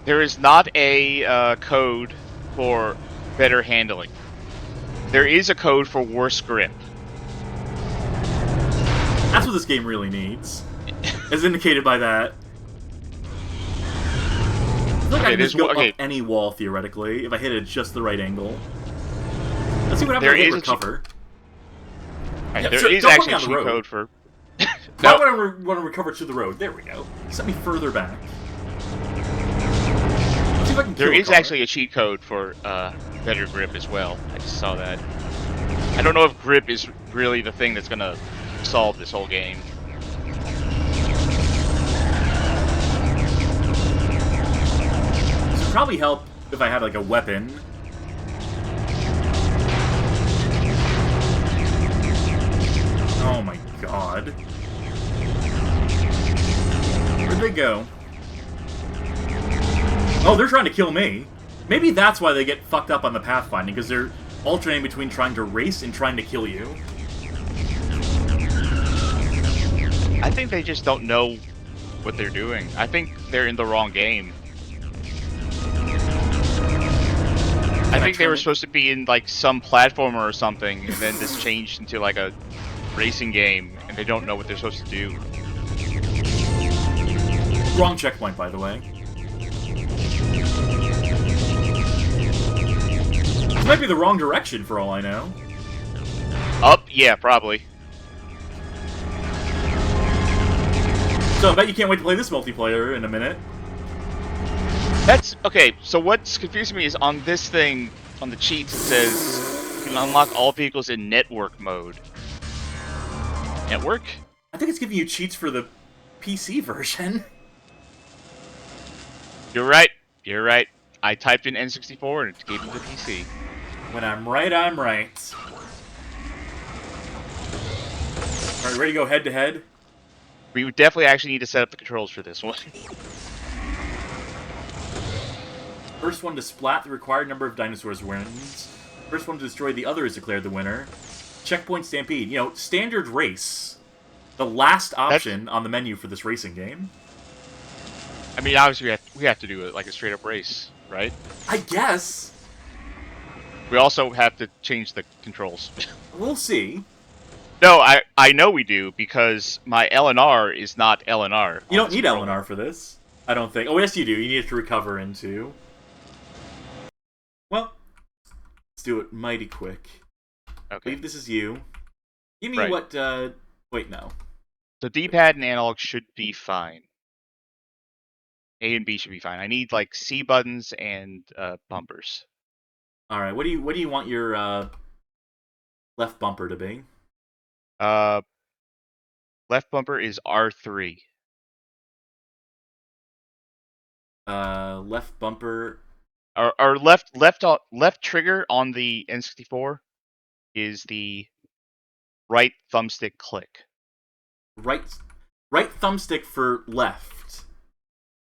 There is not a code for better handling. There is a code for worse grip. That's what this game really needs. As indicated by that. I feel like I can just go up any wall, theoretically, if I hit it at just the right angle. Let's see what happens if I recover. Right, there is actually a cheat code for... No. I want to recover to the road. There we go. Set me further back. Let's see if I can there is actually a cheat code for better grip as well. I just saw that. I don't know if grip is really the thing that's going to solve this whole game. This would probably help if I had like a weapon. Oh my god. Where'd they go? Oh, they're trying to kill me. Maybe that's why they get fucked up on the pathfinding, because they're alternating between trying to race and trying to kill you. I think they just don't know what they're doing. I think they're in the wrong game. I think they were supposed to be in like some platformer or something, and then this changed into like a racing game, and they don't know what they're supposed to do. Wrong checkpoint, by the way. This might be the wrong direction, for all I know. Up? Yeah, probably. So I bet you can't wait to play this multiplayer in a minute. That's... Okay, so what's confusing me is on this thing, on the cheats, it says you can unlock all vehicles in network mode. Network? I think it's giving you cheats for the PC version. You're right. You're right. I typed in N64 and it gave me the PC. When I'm right, I'm right. Alright, ready to go head to head? We would definitely actually need to set up the controls for this one. First one to splat the required number of dinosaurs wins. First one to destroy the other is declared the winner. Checkpoint Stampede. You know, standard race. The last option on the menu for this racing game. I mean, obviously we have to do it like a straight up race, right? I guess. We also have to change the controls. We'll see. No, I know we do, because my LNR is not LNR. You don't need LNR for this. I don't think. Oh, yes, you do. You need it to recover into. Well, let's do it mighty quick. Okay. I believe this is you. Give me what, wait, no. The D-pad and analog should be fine. A and B should be fine. I need, like, C buttons and bumpers. Alright, what do you want your left bumper to be? Left bumper is R3. Left bumper. Our left trigger on the N64 is the right thumbstick click. Right thumbstick for left.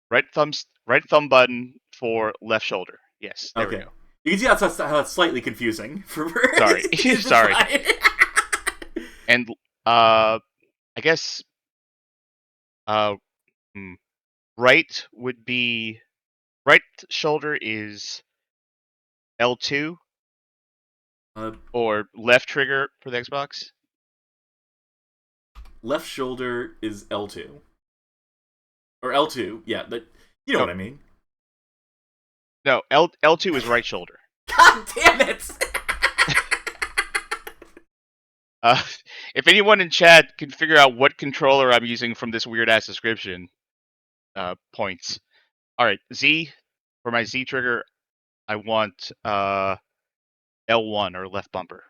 Right thumb button for left shoulder. Yes. There we go. You can see how that's slightly confusing. Sorry. Sorry. And I guess right would be right shoulder is L2 or left trigger for the Xbox. Left shoulder is L2 or L2. Yeah, but you know what I mean. No, L2 is right shoulder. God damn it! If anyone in chat can figure out what controller I'm using from this weird-ass description, points. Alright, Z, for my Z trigger, I want L1 or left bumper.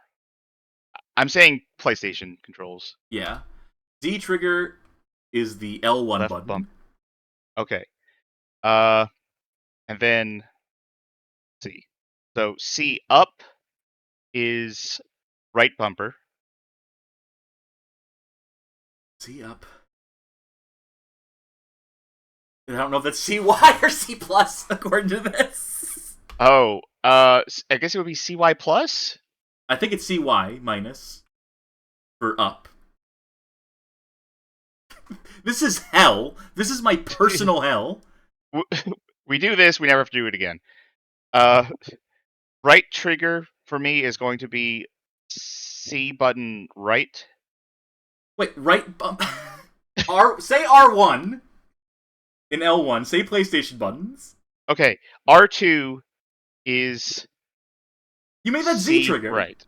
I'm saying PlayStation controls. Yeah. Z trigger is the L1 left button. Bump. Okay. And then, let's see. So C up is right bumper. C up. I don't know if that's CY or C plus according to this. Oh, I guess it would be CY plus? I think it's CY minus for up. This is hell. This is my personal hell. We do this, we never have to do it again. Right trigger for me is going to be C button right. Wait, right bump. Say R1 in L1. Say PlayStation buttons. Okay, R2 is. You made that Z trigger. Right.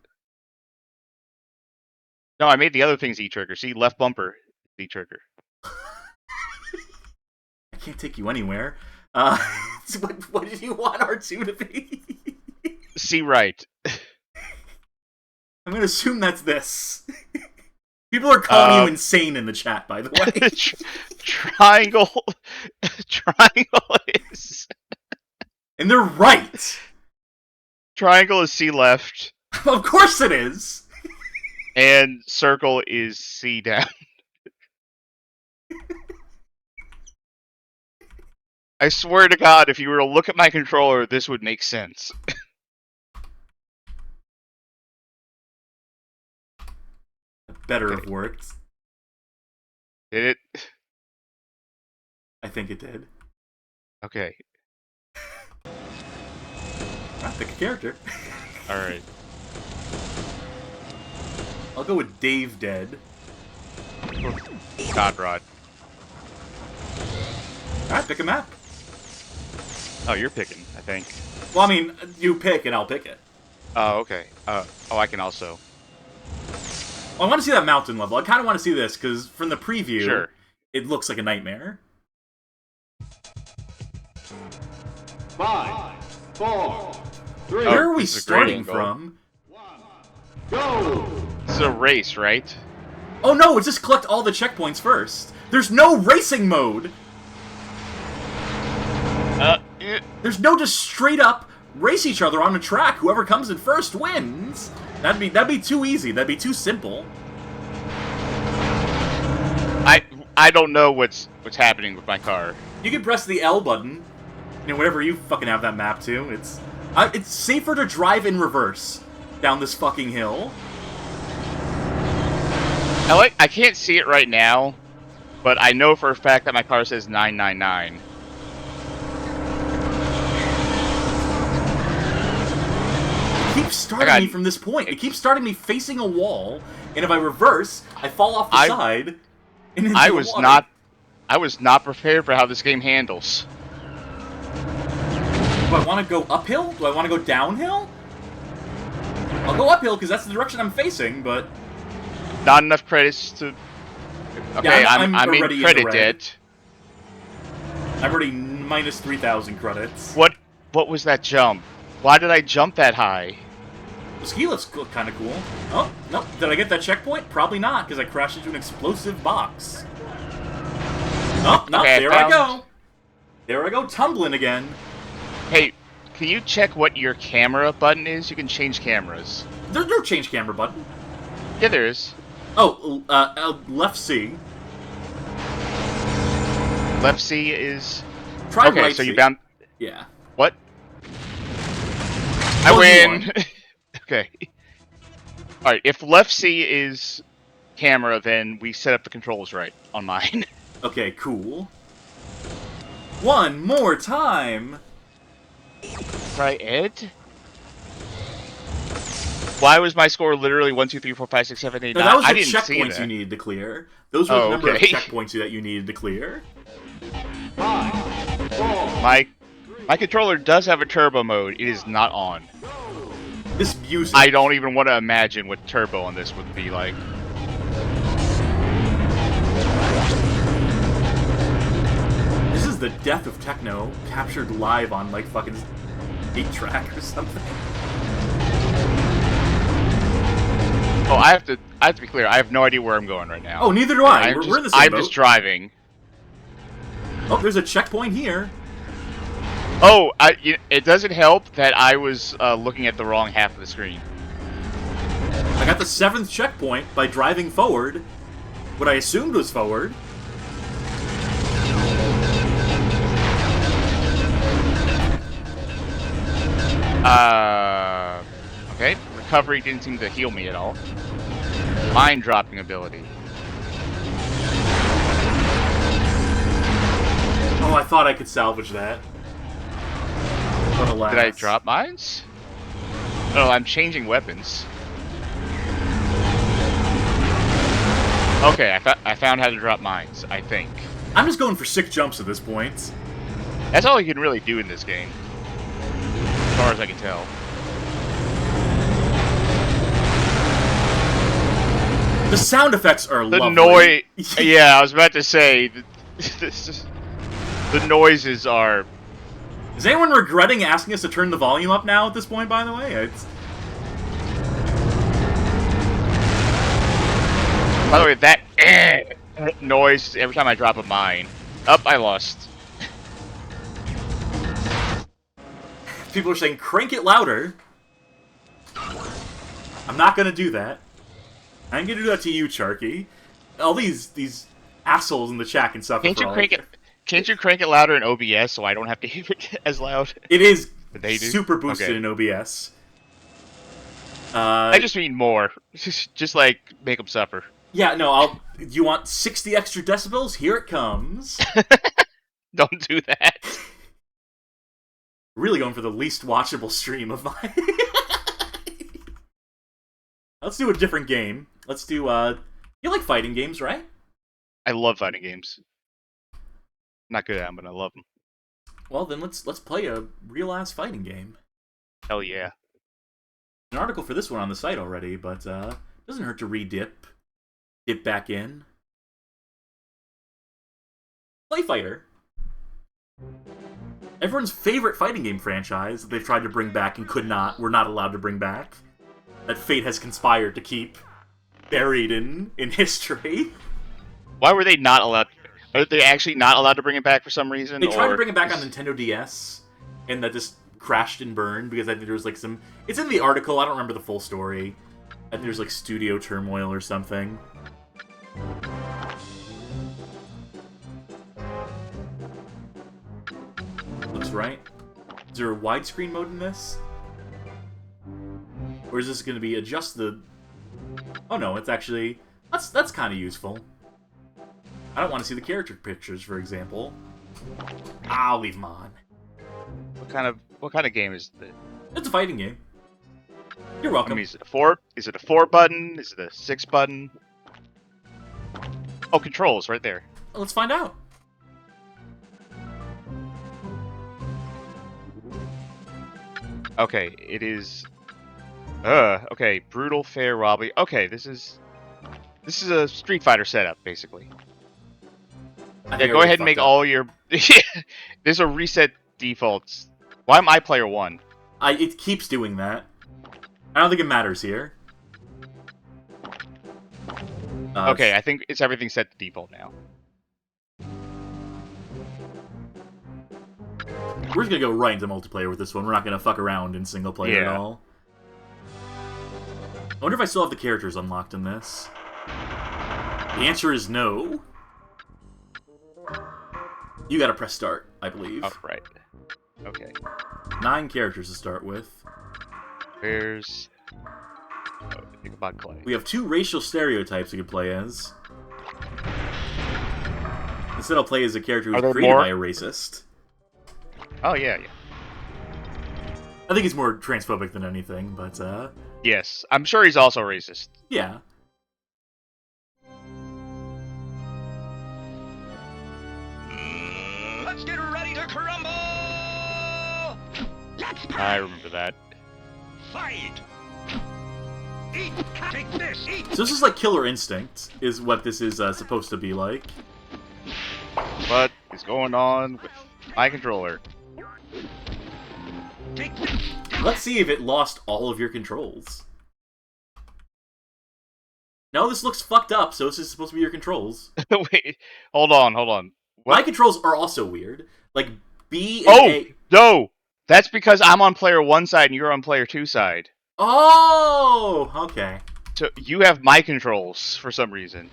No, I made the other thing Z trigger. See, left bumper, Z trigger. I can't take you anywhere. What did you want R2 to be? C right. I'm gonna assume that's this. People are calling you insane in the chat, by the way. Triangle is... And they're right! Triangle is C left. Of course it is! And circle is C down. I swear to God, if you were to look at my controller, this would make sense. Better have worked. Did it? I think it did. Okay. Pick a character. Alright. I'll go with Dave Dead. God Rod. Alright, pick a map. Oh, you're picking, I think. Well, I mean, you pick and I'll pick it. Oh, okay. Oh, I can also. Well, I want to see that mountain level. I kind of want to see this, because from the preview, it looks like a nightmare. 5, 4, 3. Where are we starting from? 1, go! This is a race, right? Oh no, it's just collect all the checkpoints first. There's no racing mode! There's no just straight up race each other on a track. Whoever comes in first wins. That'd be too easy. That'd be too simple. I don't know what's happening with my car. You can press the L button You know, whenever you fucking have that map too, it's safer to drive in reverse down this fucking hill. I can't see it right now, but I know for a fact that my car says 999. It keeps starting me from this point. It keeps starting me facing a wall, and if I reverse, I fall off the side. And into the water. I was not prepared for how this game handles. Do I want to go uphill? Do I want to go downhill? I'll go uphill because that's the direction I'm facing, but... Not enough credits to... Okay, yeah, I'm in credit debt. I'm already minus 3,000 credits. What was that jump? Why did I jump that high? The ski lift's kind of cool. Oh, no. Did I get that checkpoint? Probably not, because I crashed into an explosive box. Oh, no, okay, there I go. There I go, tumbling again. Hey, can you check what your camera button is? You can change cameras. There's no change camera button. Yeah, there is. Oh, left C. Left C is... Try okay, right so C. you bound... Yeah. What? I win! Okay. Alright, if left C is camera, then we set up the controls right on mine. Okay, cool. One more time! Try Ed? Why was my score literally 1, 2, 3, 4, 5, 6, 7, 8, 9? No, that was I the didn't see checkpoints that. you needed to clear. Those were the number of checkpoints that you needed to clear. 5, 4, My controller does have a turbo mode. It is not on. This music. I don't even want to imagine what turbo on this would be like. This is the death of techno, captured live on, like, fucking 8-track or something. Oh, I have to be clear. I have no idea where I'm going right now. Oh, neither do I. We're in the same I'm boat. just driving. Oh, there's a checkpoint here. Oh, it doesn't help that I was looking at the wrong half of the screen. I got the 7th checkpoint by driving forward. What I assumed was forward. Okay. Recovery didn't seem to heal me at all. Mind dropping ability. Oh, I thought I could salvage that. But alas. Did I drop mines? Oh, I'm changing weapons. Okay, I found how to drop mines, I think. I'm just going for sick jumps at this point. That's all you can really do in this game. As far as I can tell. The sound effects are lovely. The noise... yeah, I was about to say... the noises are... Is anyone regretting asking us to turn the volume up now at this point, by the way? It's... By the way, that noise every time I drop a mine. Up, I lost. People are saying, crank it louder. I'm not gonna do that. I ain't gonna do that to you, Charky. All these assholes in the chat can suffer. Can't you crank it louder in OBS so I don't have to hear it as loud? It is they do? super boosted in OBS. I just mean more. Just like make them suffer. Yeah, no. You want 60 extra decibels? Here it comes. Don't do that. Really going for the least watchable stream of mine. Let's do a different game. Let's do, you like fighting games, right? I love fighting games. Not good at them, but I love them. Well, then let's play a real-ass fighting game. Hell yeah. An article for this one on the site already, but, doesn't hurt to re-dip. Dip back in. ClayFighter. Everyone's favorite fighting game franchise that they've tried to bring back and were not allowed to bring back. That fate has conspired to keep buried in history. Why were they not allowed? Are they actually not allowed to bring it back for some reason? They tried to bring it back on Nintendo DS, and that just crashed and burned because I think there was like some... It's in the article, I don't remember the full story. I think there's like studio turmoil or something. Looks right? Is there a widescreen mode in this? Or is this going to be adjust the... Oh no, it's actually... That's kind of useful. I don't want to see the character pictures, for example. I'll leave them on. What kind of game is it? It's a fighting game. You're welcome. I mean, is it a 4? Is it a 4 button? Is it a 6 button? Oh, controls right there. Let's find out. Okay, it is. Okay, brutal, fair, wobbly. Okay, this is a Street Fighter setup, basically. Yeah, go ahead and make all your. There's a reset defaults. Why am I player 1? It keeps doing that. I don't think it matters here. Okay, I think it's everything set to default now. We're just gonna go right into multiplayer with this one. We're not gonna fuck around in single player at all. I wonder if I still have the characters unlocked in this. The answer is no. You gotta press start, I believe. Oh, right. Okay. 9 characters to start with. There's... Oh, think about Clay. We have 2 racial stereotypes we could play as. Instead, I'll play as a character who's created by a racist. Oh, yeah. I think he's more transphobic than anything, but, Yes, I'm sure he's also racist. Yeah. Let's get ready to crumble! I remember that. Fight! Eat! Take this! Eat! So this is like Killer Instinct, is what this is supposed to be like. What is going on with my controller? Take this! Let's see if it lost all of your controls. No, this looks fucked up, so this is supposed to be your controls. Wait, hold on. What? My controls are also weird. Like, B and A... No! That's because I'm on player 1 side and you're on player 2 side. Oh! Okay. So you have my controls for some reason.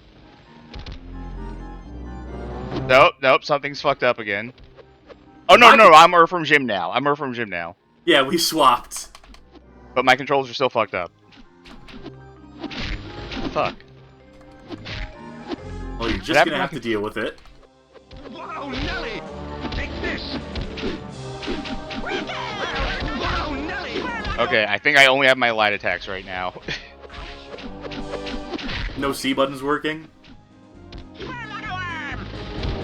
Nope, something's fucked up again. Oh, no, I'm from Jim now. Yeah, we swapped. But my controls are still fucked up. Fuck. Well, you're just gonna have to deal with it. Whoa, Nelly! Take this! Whoa, Nelly! Okay, I think I only have my light attacks right now. No C buttons working?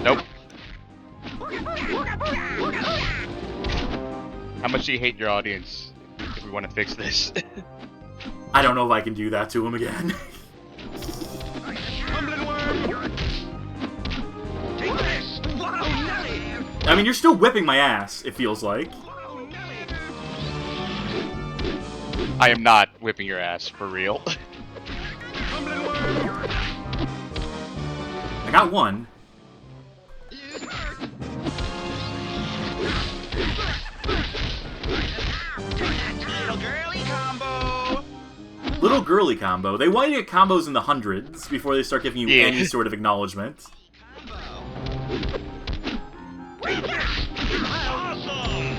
Nope. How much do you hate your audience if we want to fix this? I don't know if I can do that to him again. Take this! Whoa, Nelly! I mean, you're still whipping my ass, it feels like. Whoa, Nelly! I am not whipping your ass, for real. I got one. Little girly combo! Little girly combo. They want you to get combos in the hundreds before they start giving you any sort of acknowledgement. Awesome!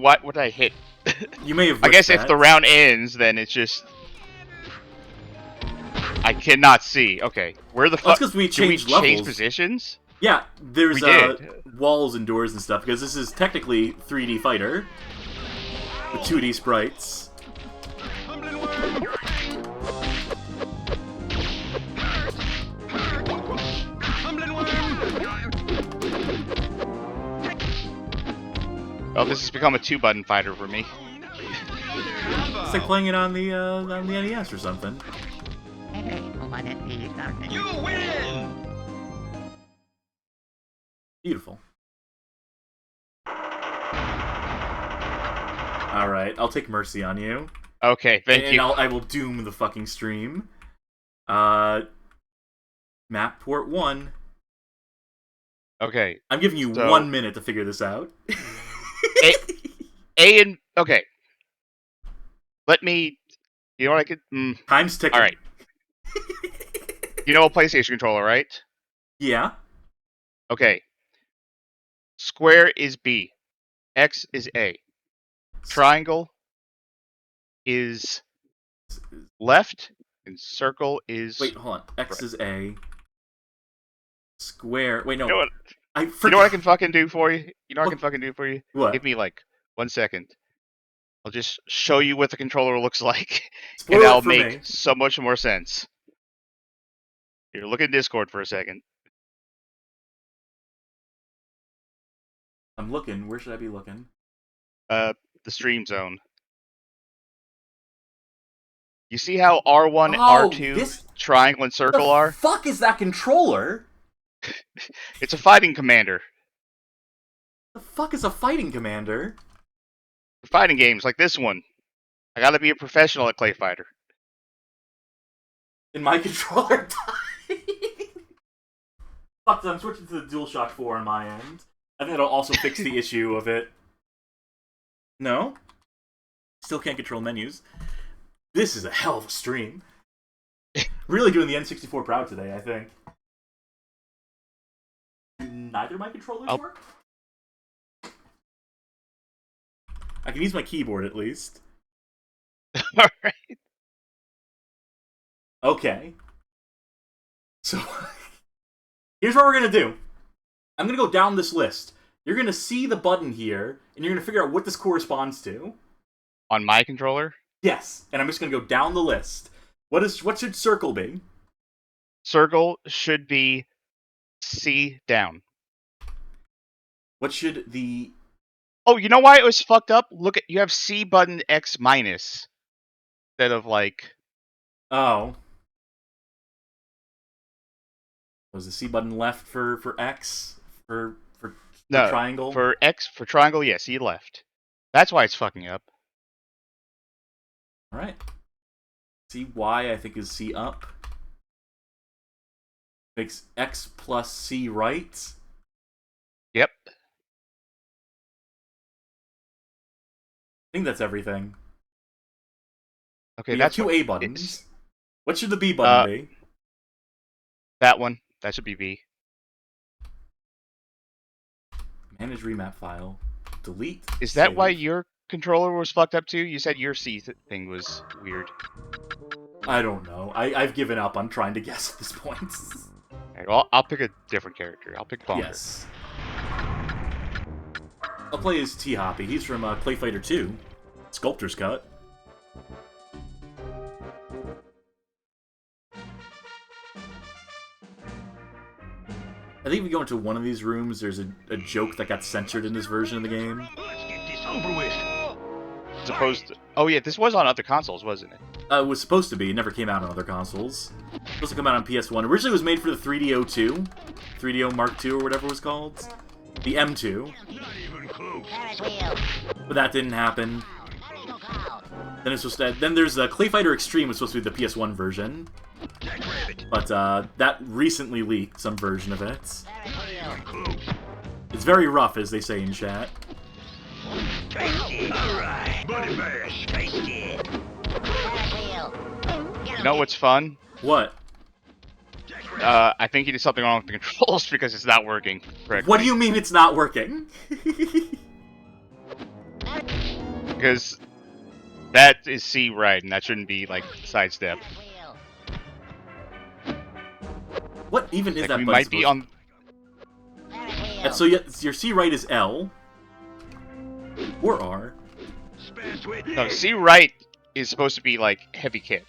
What would I hit? You may have. I guess that. if the round ends, then it's just... I cannot see. Okay, where the fuck? That's because we Did we changed change levels. positions? Yeah, there's We did. walls and doors and stuff, because this is technically 3D Fighter with 2D sprites. Oh, this has become a 2-button fighter for me. It's like playing it on the NES or something. You win! Beautiful. Alright, I'll take mercy on you. Okay, thank you. I will doom the fucking stream. Map port 1. Okay. I'm giving you 1 minute to figure this out. Okay. Let me... You know what I could... Time's ticking. Alright. You know a PlayStation controller, right? Yeah. Okay. Square is B. X is A. Triangle is left, and circle is... Wait, hold on. X is A. Square... Wait, no. You know what? I You know what I can fucking do for you? You know what I What? can fucking do for you? What? Give me, like, 1 second. I'll just show you what the controller looks like, Spoil and it that'll for make me. so much more sense. Here, look at Discord for a second. I'm looking. Where should I be looking? The stream zone. You see how R1, Oh, R2, this... triangle, and circle the are? fuck is that controller? It's a fighting commander. The fuck is a fighting commander? For fighting games like this one, I gotta be a professional at ClayFighter. And my controller died. Fuck, I'm switching to the DualShock 4 on my end. I think that'll also fix the issue of it. No? Still can't control menus. This is a hell of a stream. Really doing the N64 proud today, I think. Do neither of my controllers work? I can use my keyboard at least. Alright. Okay. So, here's what we're gonna do. I'm gonna go down this list. You're gonna see the button here, and you're gonna figure out what this corresponds to. On my controller? Yes, and I'm just gonna go down the list. What should circle be? Circle should be C down. What should the... Oh, you know why it was fucked up? Look at, you have C button X minus instead of like... Oh. Was the C button left for X? For No, triangle? For X, for triangle, yeah, C left. That's why it's fucking up. Alright. C Y I think is C up. Makes X plus C right. Yep. I think that's everything. Okay, We have that's two what A buttons. What should the B button be? That one. That should be B. Manage remap file. Delete. Is that save. why your controller was fucked up too? You said your C thing was weird. I don't know. I've given up on trying to guess at this point. Alright, well, I'll pick a different character. I'll pick Bonker. Yes. I'll play as T-Hoppy. He's from ClayFighter 2. Sculptor's Cut. I think if we go into one of these rooms, there's a joke that got censored in this version of the game. Let's get this over with. As opposed to... Oh yeah, this was on other consoles, wasn't it? It was supposed to be. It never came out on other consoles. It was supposed to come out on PS1. Originally it was made for the 3DO2. 3DO Mark II or whatever it was called. The M2. Not even close. But that didn't happen. Then it's supposed to... Then there's ClayFighter Extreme was supposed to be the PS1 version. Jackrabbit. But that recently leaked, some version of it. Not even close. It's very rough, as they say in chat. Tasty. All right. Buddy bash. Tasty. You know what's fun? What? Jackrabbit. I think you did something wrong with the controls because it's not working correctly. What do you mean it's not working? Because that is C right, and that shouldn't be, like, sidestep. What even is Like, that we button might be on... And so your C right is L. Or R. Spaz with No, C right is supposed to be, like, heavy kick.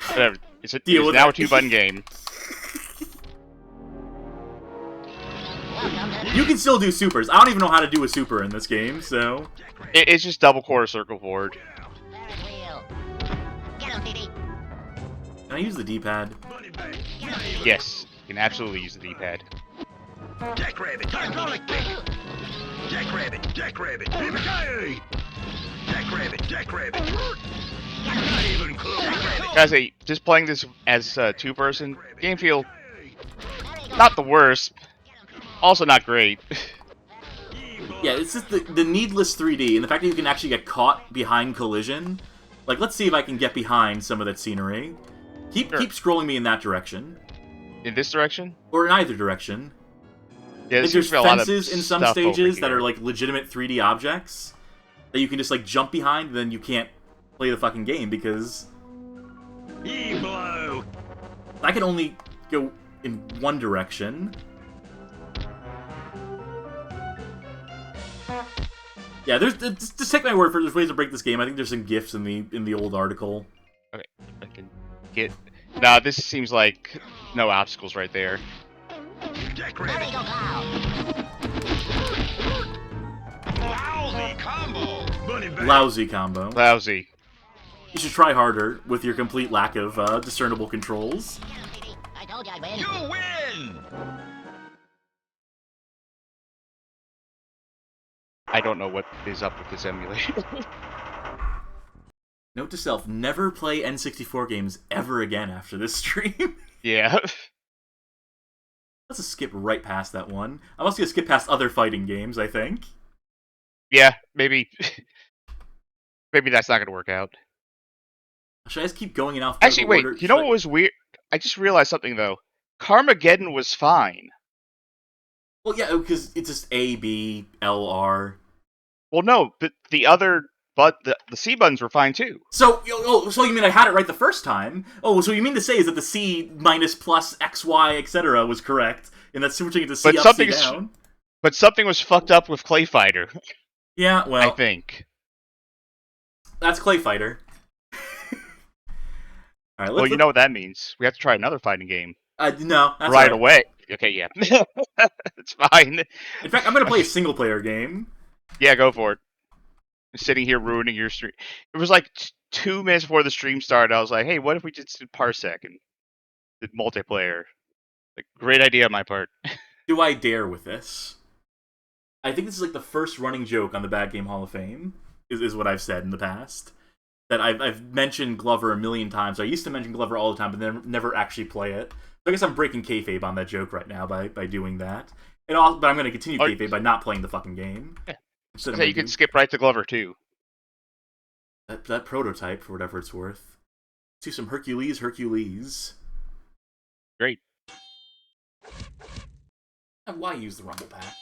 Whatever. It's Deal with now it. a 2-button game. You can still do supers. I don't even know how to do a super in this game, so... It's just double quarter circle forward. Can I use the D-pad? Buddy bash. Not even Yes, you can absolutely use the D-pad. Jackrabbit. Hydraulic kick. Jackrabbit. Jackrabbit. Yippee-ki-yay. Jackrabbit. Jackrabbit. Not even close. Jackrabbit. Guys, hey, just playing this as two-person, game feel not the worst, also not great. Yeah, it's just the needless 3D, and the fact that you can actually get caught behind collision. Like, let's see if I can get behind some of that scenery. Keep scrolling me in that direction. In this direction? Or in either direction. Yeah, like, there's fences in some stages that are like legitimate 3D objects that you can just like jump behind, and then you can't play the fucking game because blow. I can only go in one direction. Yeah, just take my word for it. There's ways to break this game. I think there's some gifs in the old article. Okay, I can get. Nah, this seems like no obstacles right there. Jackrabbit. Lousy combo. Bunny back. Lousy combo. Lousy. You should try harder with your complete lack of discernible controls. I told you I'd win. You win. I don't know what is up with this emulator. Note to self, never play N64 games ever again after this stream. Yeah. Let's just skip right past that one. I'm also gonna skip past other fighting games, I think. Yeah, maybe. Maybe that's not gonna work out. Should I just keep going in alphabetical Actually, wait. order? You know what was weird? I just realized something though. Carmaggedon was fine. Well, yeah, because it's just A, B, L, R. Well, no, but the C buttons were fine too. So you mean I had it right the first time? Oh, so you mean to say is that the C minus plus X, Y, etc. was correct, and that's switching it to C But up, C down? But something was fucked up with ClayFighter. Yeah, well, I think. That's ClayFighter. All right, Well, you know what that means. We have to try another fighting game. No, that's right away. Okay, yeah. It's fine. In fact, I'm going to play a single-player game. Yeah, go for it. I'm sitting here ruining your stream. It was like 2 minutes before the stream started. I was like, hey, what if we just did Parsec and did multiplayer? Like, great idea on my part. Do I dare with this? I think this is like the first running joke on the Bad Game Hall of Fame, is what I've said in the past. That I've mentioned Glover a million times. I used to mention Glover all the time, but then never actually play it. So I guess I'm breaking kayfabe on that joke right now by doing that. But I'm going to continue kayfabe by not playing the fucking game. Yeah. So you can skip right to Glover too. That prototype, for whatever it's worth. Let's do some Hercules. Great. Why use the Rumble Pack?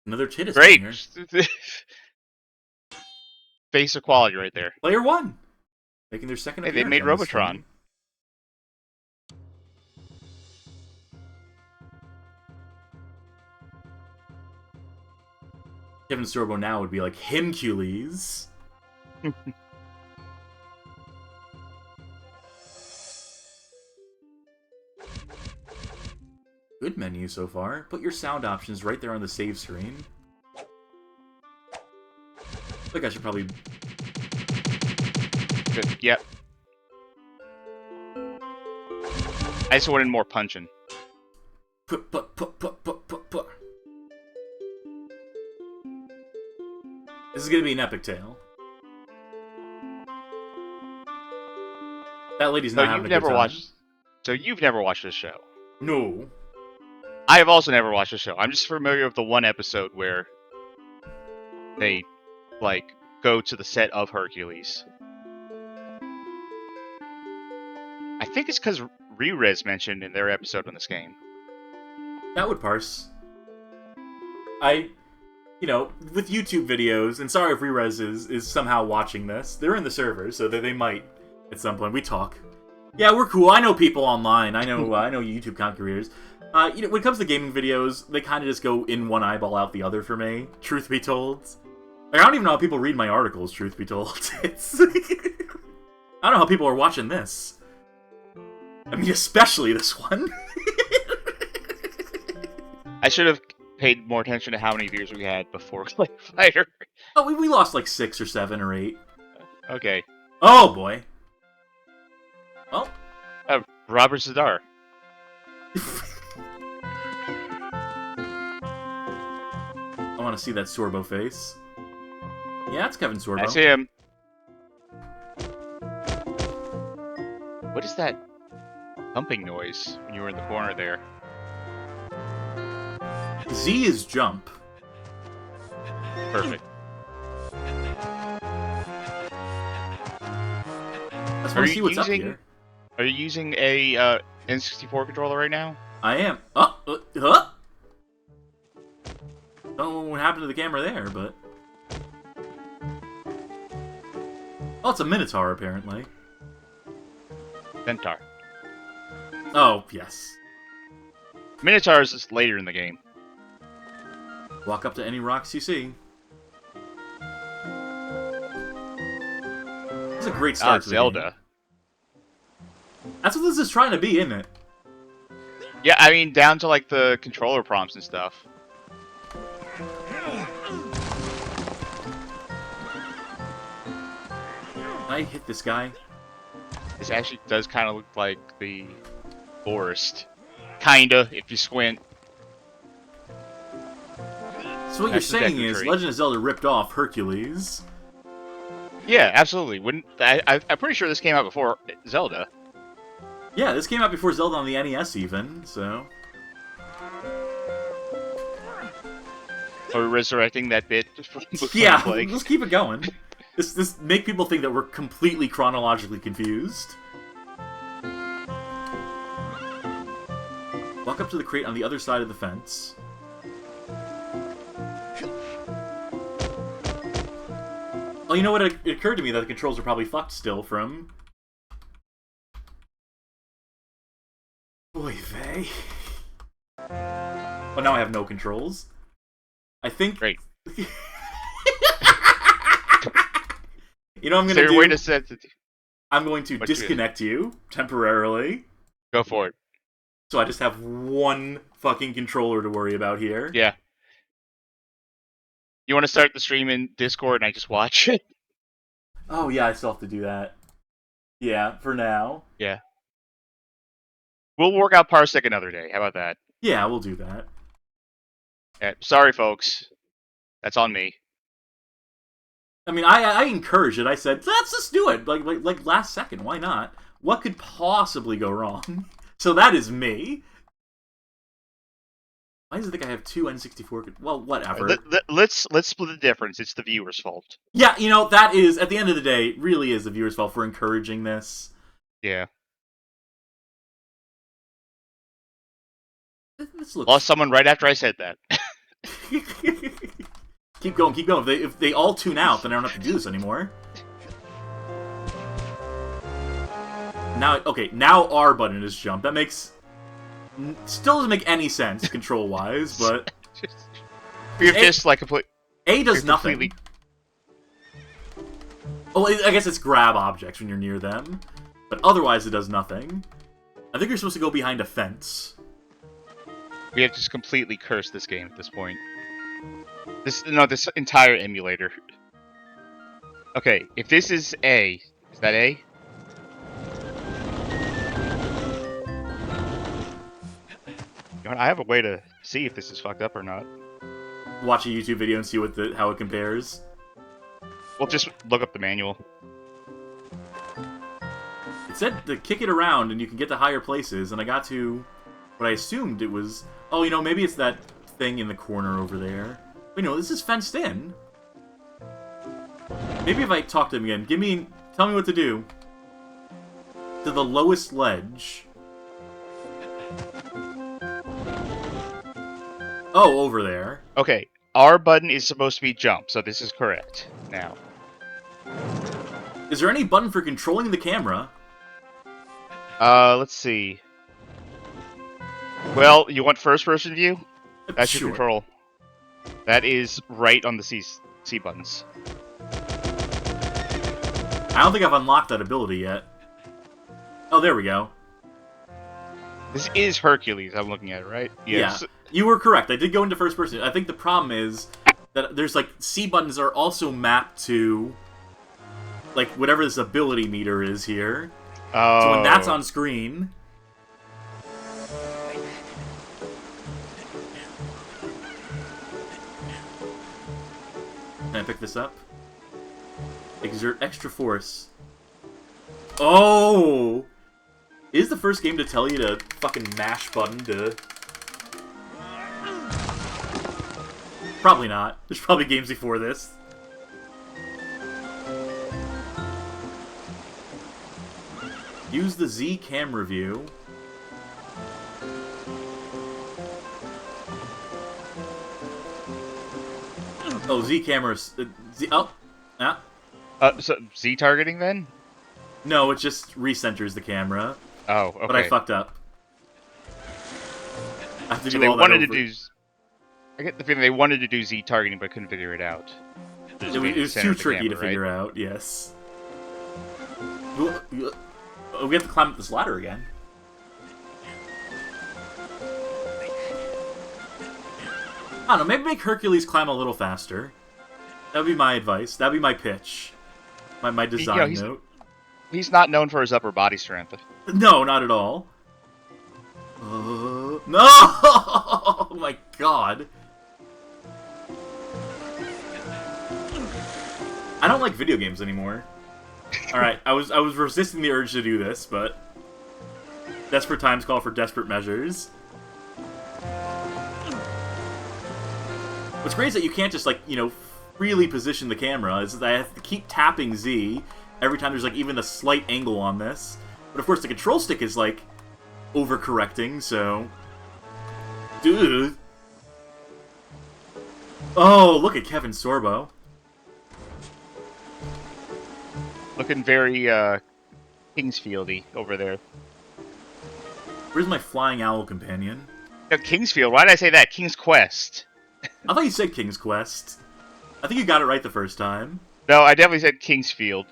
Another Titus. Great. Face equality right there. Player 1. Making their second appearance. They made Robotron. Kevin Sorbo now would be like Himcules. Good menu so far. Put your sound options right there on the save screen. I think I should probably... Good. Yep. I just wanted more punching. Put. This is gonna be an epic tale. That lady's not having a good time. So you've never watched this show? No. I have also never watched the show. I'm just familiar with the one episode where they, like, go to the set of Hercules. I think it's because Re-Res mentioned in their episode on this game. That would parse. You know, with YouTube videos, and sorry if Re-Res is somehow watching this, they're in the server, so they might at some point. We talk. Yeah, we're cool. I know people online. I know YouTube content creators. You know, when it comes to gaming videos, they kind of just go in one eyeball, out the other for me, truth be told. Like, I don't even know how people read my articles, truth be told. It's... I don't know how people are watching this. I mean, especially this one. I should have paid more attention to how many views we had before ClayFighter. Oh, we lost like 6 or 7 or 8. Okay. Oh, boy. Well. Robert Zadar. I want to see that Sorbo face. Yeah, it's Kevin Sorbo. I see him. What is that thumping noise when you were in the corner there? Z is jump. Perfect. Let's see what's up here. Are you using a N64 controller right now? I am. Oh, huh? Don't know what happened to the camera there, but... Oh, it's a Minotaur, apparently. Centaur. Oh, yes. Minotaurs is later in the game. Walk up to any rocks you see. It's a great start to the Zelda. game. That's what this is trying to be, isn't it? Yeah, I mean, down to, like, the controller prompts and stuff. I hit this guy. This actually does kind of look like the forest. Kinda, if you squint. So what you're saying is Legend of Zelda ripped off Hercules. Yeah, absolutely. I'm pretty sure this came out before Zelda. Yeah, this came out before Zelda on the NES even, so... Are we resurrecting that bit? Yeah, let's keep it going. This make people think that we're completely chronologically confused. Walk up to the crate on the other side of the fence. Oh, you know what? It occurred to me that the controls are probably fucked still from... Oy vey. Well, now I have no controls. I think... Great. You know what I'm gonna do? Way to set it. I'm going to disconnect you temporarily. Go for it. So I just have one fucking controller to worry about here. Yeah. You want to start the stream in Discord and I just watch it? Oh yeah, I still have to do that. Yeah, for now. Yeah. We'll work out Parsec another day. How about that? Yeah, we'll do that. Yeah, sorry, folks. That's on me. I mean, I encouraged it. I said, let's just do it. Like last second. Why not? What could possibly go wrong? So that is me. Why does it think I have two N64? Well, whatever. Let's split the difference. It's the viewer's fault. Yeah, you know, that is, at the end of the day, it really is the viewer's fault for encouraging this. Yeah. This looks... Lost someone right after I said that. Keep going, keep going. If they all tune out, then I don't have to do this anymore. Now, okay, now R button is jump. That makes... Still doesn't make any sense, control-wise, but... You're just like complete... A does nothing. Well, I guess it's grab objects when you're near them. But otherwise, it does nothing. I think you're supposed to go behind a fence. We have just completely cursed this game at this point. This entire emulator. Okay, if this is A, is that A? I have a way to see if this is fucked up or not. Watch a YouTube video and see how it compares. Well, just look up the manual. It said to kick it around and you can get to higher places, and I got to what I assumed it was... Oh, you know, maybe it's that thing in the corner over there. Wait, no, this is fenced in. Maybe if I talk to him again, tell me what to do. To the lowest ledge. Oh, over there. Okay, R button is supposed to be jump, so this is correct. Now. Is there any button for controlling the camera? Let's see. Well, you want first-person view? That's sure. Your control. That is right on the C buttons. I don't think I've unlocked that ability yet. Oh, there we go. This is Hercules, I'm looking at it, right? Yes. Yeah, you were correct. I did go into first person. I think the problem is that there's, like, C buttons are also mapped to, like, whatever this ability meter is here. Oh. So when that's on screen... Can I pick this up? Exert extra force. Oh! Is the first game to tell you to fucking mash button to... Probably not. There's probably games before this. Use the Z camera view. Oh, Z cameras. Z. Oh, yeah. So Z targeting then? No, it just recenters the camera. Oh, okay. But I fucked up. I have to so do they all that wanted over. to do. I get the feeling they wanted to do Z targeting, but couldn't figure it out. It was too tricky to figure out. Yes. We have to climb up this ladder again. I don't know, maybe make Hercules climb a little faster. That'd be my advice. That'd be my pitch. My design note. He's not known for his upper body strength. No, not at all. No! Oh my god. I don't like video games anymore. Alright, I was resisting the urge to do this, but desperate times call for desperate measures. What's great is that you can't just, like, you know, freely position the camera. It's that I have to keep tapping Z every time there's, like, even a slight angle on this. But, of course, the control stick is, like, overcorrecting, so... Dude! Oh, look at Kevin Sorbo. Looking very, Kingsfield-y over there. Where's my flying owl companion? No, Kingsfield? Why did I say that? King's Quest. I thought you said King's Quest. I think you got it right the first time. No, I definitely said Kingsfield.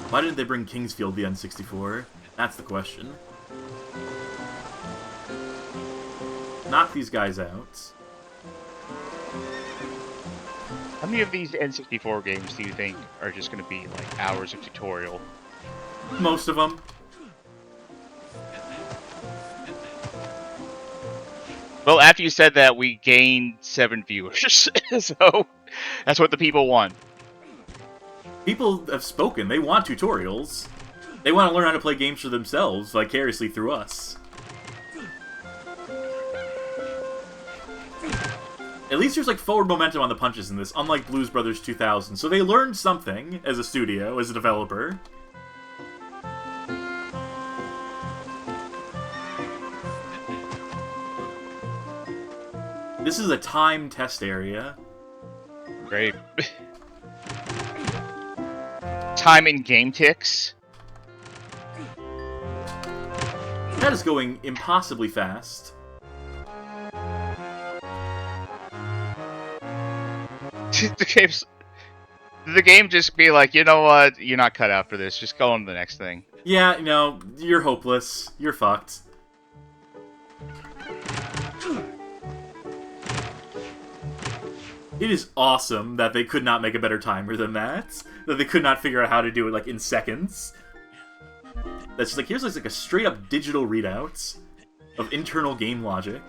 Why didn't they bring Kingsfield the N64? That's the question. Knock these guys out. How many of these N64 games do you think are just going to be, like, hours of tutorial? Most of them. Well, after you said that, we gained 7 viewers, so that's what the people want. People have spoken. They want tutorials. They want to learn how to play games for themselves, vicariously through us. At least there's, like, forward momentum on the punches in this, unlike Blues Brothers 2000. So they learned something as a studio, as a developer. This is a time test area. Great. Time in game ticks. That is going impossibly fast. The game just be like, you know what? You're not cut out for this. Just go on to the next thing. Yeah, no, you're hopeless. You're fucked. It is awesome that they could not make a better timer than that. That they could not figure out how to do it, like, in seconds. That's just like, here's like a straight-up digital readout of internal game logic.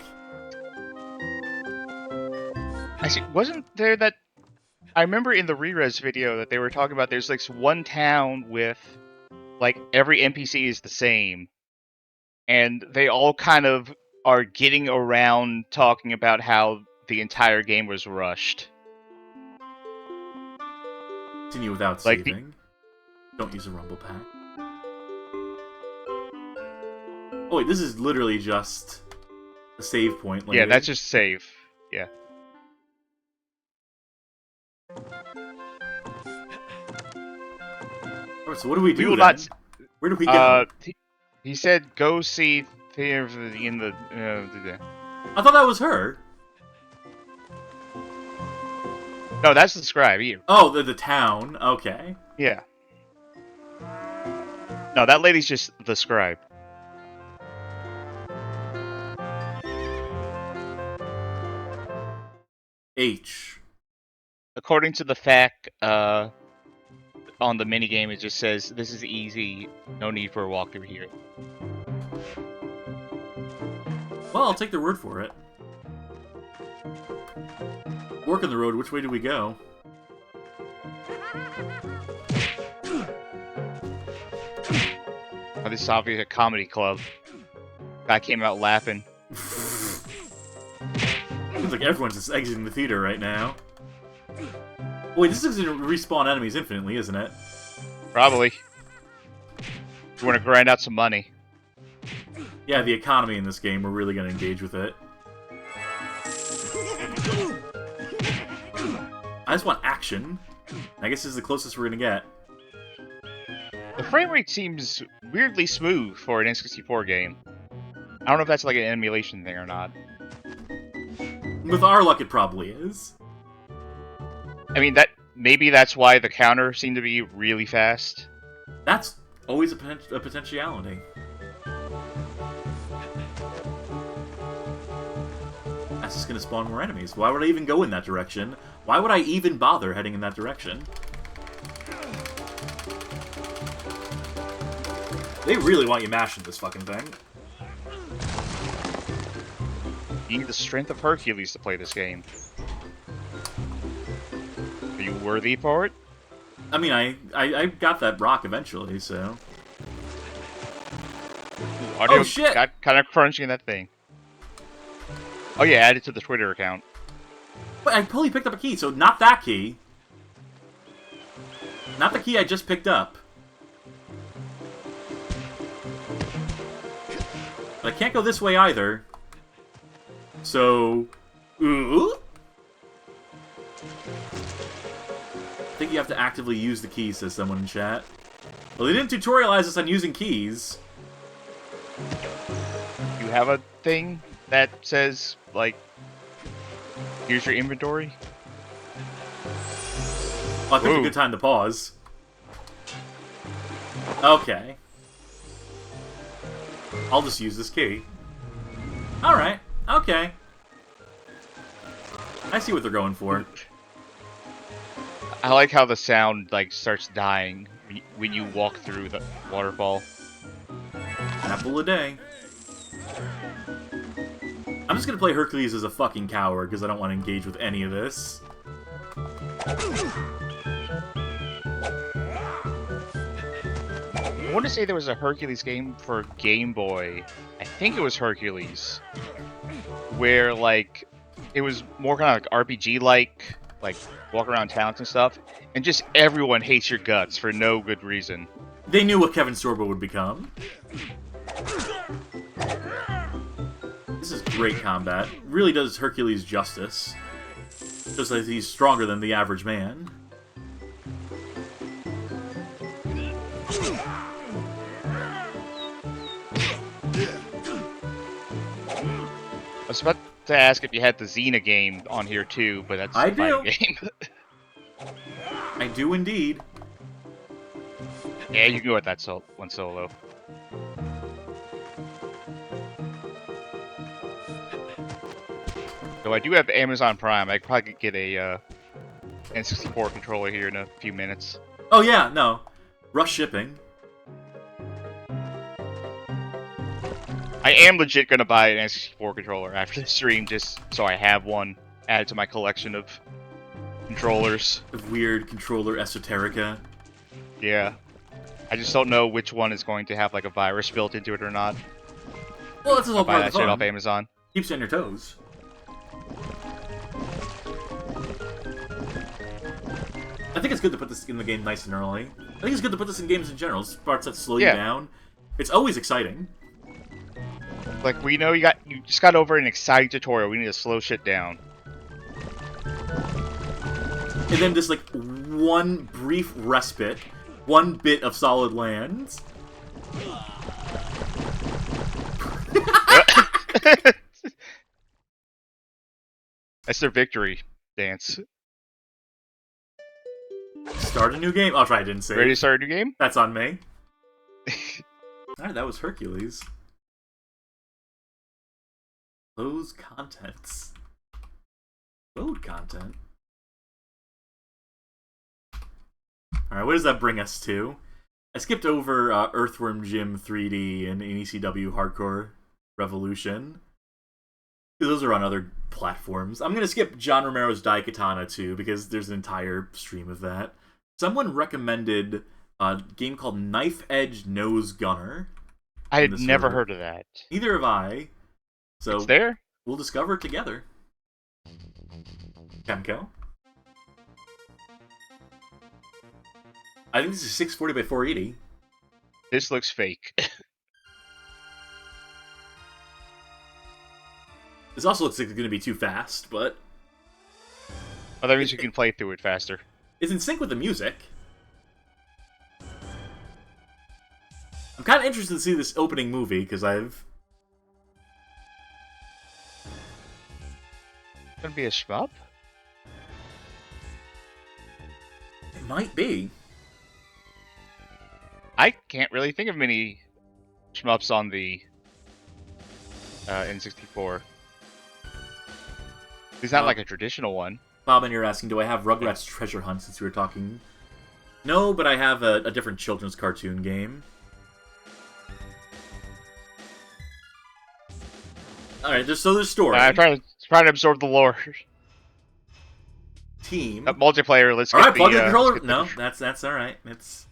Actually, wasn't there that... I remember in the re-res video that they were talking about there's, like, one town with, like, every NPC is the same. And they all kind of are getting around talking about how the entire game was rushed. Continue without like saving. Don't use a rumble pack. Oh wait, this is literally just a save point. Yeah, that's just save. Yeah. Alright, so what do we do then? Where do we go? He said go see in the... I thought that was her. No, that's the scribe. Here. Oh, the town. Okay. Yeah. No, that lady's just the scribe. H. According to the fact on the minigame, it just says, this is easy, no need for a walkthrough here. Well, I'll take their word for it. Work on the road, which way do we go? Oh, this is obviously a comedy club. Guy came out laughing. Seems like everyone's just exiting the theater right now. Wait, this is going to respawn enemies infinitely, isn't it? Probably. You want to grind out some money. Yeah, the economy in this game, we're really going to engage with it. I just want action. I guess this is the closest we're gonna get. The frame rate seems weirdly smooth for an N64 game. I don't know if that's like an emulation thing or not. With our luck, it probably is. I mean, maybe that's why the counter seemed to be really fast. That's always a potentiality. That's just gonna spawn more enemies. Why would I even go in that direction? Why would I even bother heading in that direction? They really want you mashing this fucking thing. You need the strength of Hercules to play this game. Are you worthy for it? I mean, I got that rock eventually, so... Audio Oh, shit! Got kind of crunching that thing. Oh yeah, add it to the Twitter account. But I totally picked up a key, so not that key. Not the key I just picked up. But I can't go this way either. So... Ooh? I think you have to actively use the keys, says someone in chat. Well, they didn't tutorialize us on using keys. You have a thing that says, like, here's your inventory? Oh, I picked a good time to pause. Okay. I'll just use this key. Alright, okay. I see what they're going for. I like how the sound, like, starts dying when you walk through the waterfall. Apple a day. I'm just gonna play Hercules as a fucking coward, because I don't want to engage with any of this. I want to say there was a Hercules game for Game Boy. I think it was Hercules. Where, like, it was more kind of like RPG-like, like, walk around towns and stuff, and just everyone hates your guts for no good reason. They knew what Kevin Sorbo would become. This is great combat. Really does Hercules justice. Just like he's stronger than the average man. I was about to ask if you had the Xena game on here too, but that's I a fighting do. game. I do indeed. Yeah, you can go with that one solo. So I do have Amazon Prime. I could probably get a N64 controller here in a few minutes. Oh yeah, no. Rush shipping. I am legit gonna buy an N64 controller after the stream, just so I have one added to my collection of controllers. Of weird controller esoterica. Yeah. I just don't know which one is going to have like a virus built into it or not. Well, that's all Buy part that of the shit fun. off Amazon. Keeps you on your toes. I think it's good to put this in the game nice and early. I think it's good to put this in games in general. Parts that slow you down. It's always exciting. Like, we know you just got over an exciting tutorial. We need to slow shit down. And then just like one brief respite, one bit of solid land. That's their victory dance. Start a new game. Oh, I didn't say. Ready to start a new game? That's on me. Alright, that was Hercules. Close contents. Load content. Alright, what does that bring us to? I skipped over Earthworm Jim 3D and ECW Hardcore Revolution. Those are on other platforms. I'm gonna skip John Romero's Daikatana too, because there's an entire stream of that. Someone recommended a game called Knife Edge Nose Gunner. I had never heard of that. Neither have I. So it's there? We'll discover it together. Chemco. I think this is 640 by 480. This looks fake. This also looks like it's going to be too fast, but... Oh, that means you can play through it faster. It's in sync with the music. I'm kind of interested to see this opening movie, because I've... Gonna be a shmup? It might be. I can't really think of many shmups on the N64. It's not like a traditional one. Bob, and you're asking, do I have Rugrats Treasure Hunt, since we were talking? No, but I have a different children's cartoon game. Alright, so there's story. I'm trying to absorb the lore. Team. Multiplayer, let's get Alright, the... plug in the controller. No, that's alright. It's...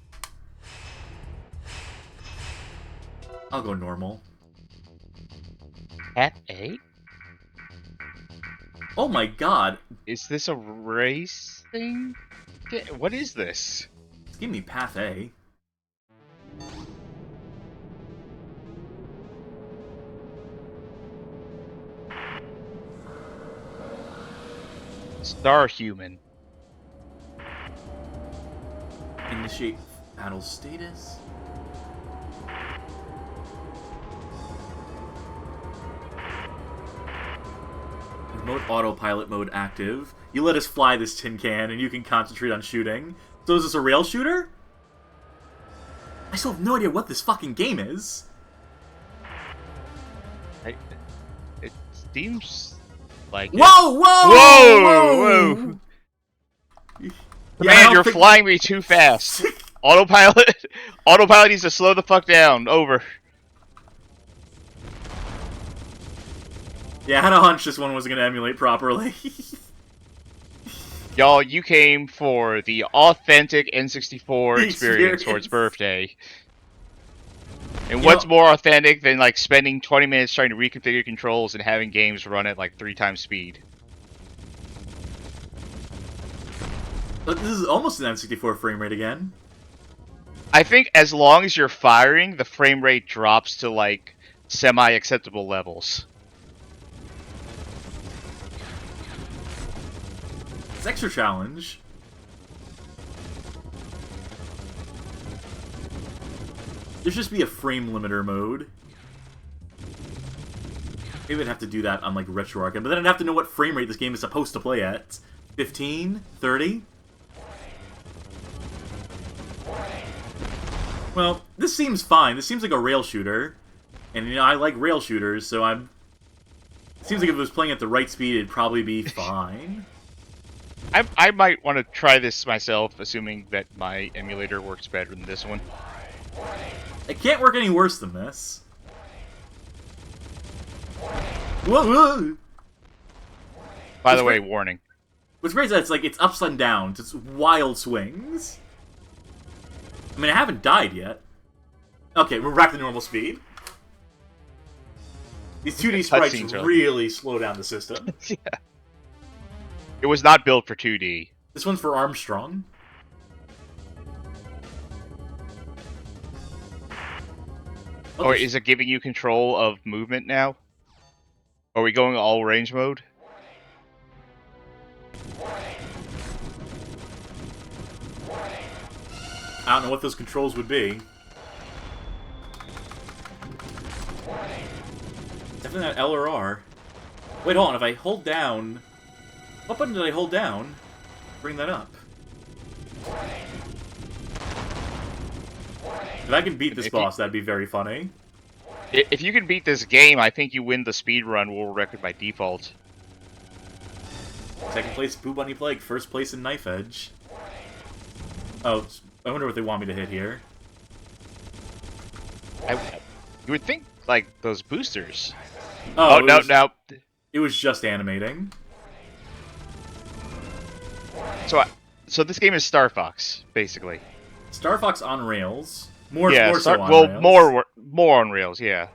I'll go normal. Path A? Oh my god. Is this a race thing? What is this? Give me Path A. Star Human. Initiate battle status. Remote autopilot mode active. You let us fly this tin can and you can concentrate on shooting. So is this a rail shooter? I still have no idea what this fucking game is. It seems like... Whoa! Whoa! Man, you're flying me too fast. Autopilot needs to slow the fuck down. Over. Yeah, I had a hunch this one wasn't going to emulate properly. Y'all, you came for the authentic N64 experience for its birthday. And what's more authentic than, like, spending 20 minutes trying to reconfigure controls and having games run at, like, 3 times speed? But this is almost an N64 frame rate again. I think as long as you're firing, the frame rate drops to, like, semi-acceptable levels. It's extra challenge. There should just be a frame limiter mode. Maybe I'd have to do that on, like, RetroArch, but then I'd have to know what frame rate this game is supposed to play at. 15? 30? Well, this seems fine. This seems like a rail shooter. And, you know, I like rail shooters, so I'm... It seems like if it was playing at the right speed, it'd probably be fine. I might want to try this myself, assuming that my emulator works better than this one. It can't work any worse than this. Whoa, whoa. By the way, warning. What's great is that it's upside and downs. It's wild swings. I mean, I haven't died yet. Okay, we're back to normal speed. These 2D sprites really slow down the system. Yeah. It was not built for 2D. This one's for Armstrong. Or is it giving you control of movement now? Are we going all range mode? I don't know what those controls would be. Definitely not L or R. Wait, hold on. If I hold down... What button did I hold down? Bring that up. If I can beat this boss, that'd be very funny. If you can beat this game, I think you win the speedrun world record by default. Second place, Boo Bunny Plague. First place in Knife Edge. Oh, I wonder what they want me to hit here. You would think, like, those boosters. Oh, no. It was just animating. So this game is Star Fox, basically. Star Fox on rails. More so on rails. More on rails, yeah.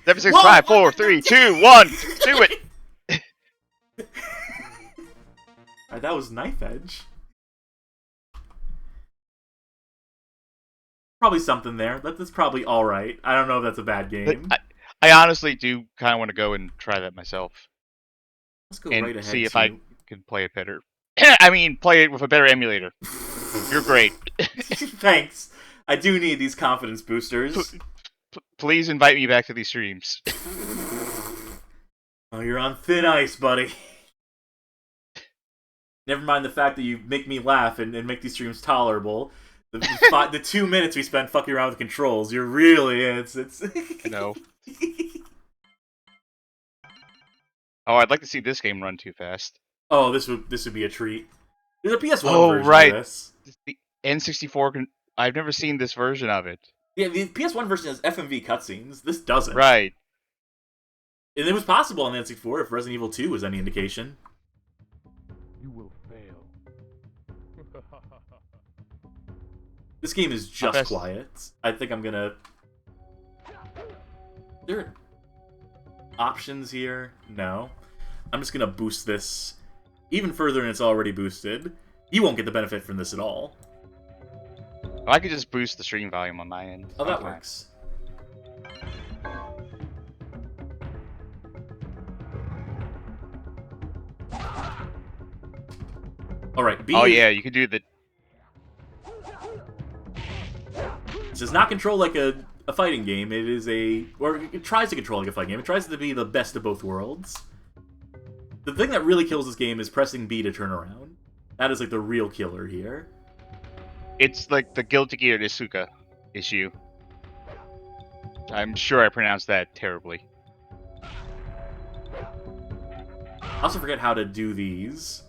7, 6, 5, 4, 3, 2, 1, do it! Alright, that was Knife Edge. Probably something there. That's probably alright. I don't know if that's a bad game. I honestly do kind of want to go and try that myself. Let's go and right ahead see if to... I can play it better. I mean, play it with a better emulator. You're great. Thanks. I do need these confidence boosters. Please invite me back to these streams. Oh, you're on thin ice, buddy. Never mind the fact that you make me laugh and make these streams tolerable. The 2 minutes we spent fucking around with controls, you're really... It's... No. Oh, I'd like to see this game run too fast. Oh, this would be a treat. There's a PS1 version of this. The N64 I've never seen this version of it. Yeah, the PS1 version has FMV cutscenes. This doesn't. Right. And it was possible on the N64 if Resident Evil 2 was any indication. You will fail. This game is just quiet. I think I'm gonna... There are options here? No. I'm just gonna boost this even further than it's already boosted. You won't get the benefit from this at all. I could just boost the stream volume on my end. Oh, that works. Alright, B... Oh yeah, you could do the... It does not control like a fighting game. It is a... Or it tries to control like a fighting game. It tries to be the best of both worlds. The thing that really kills this game is pressing B to turn around. That is like the real killer here. It's like the Guilty Gear Isuka issue. I'm sure I pronounced that terribly. I also forget how to do these.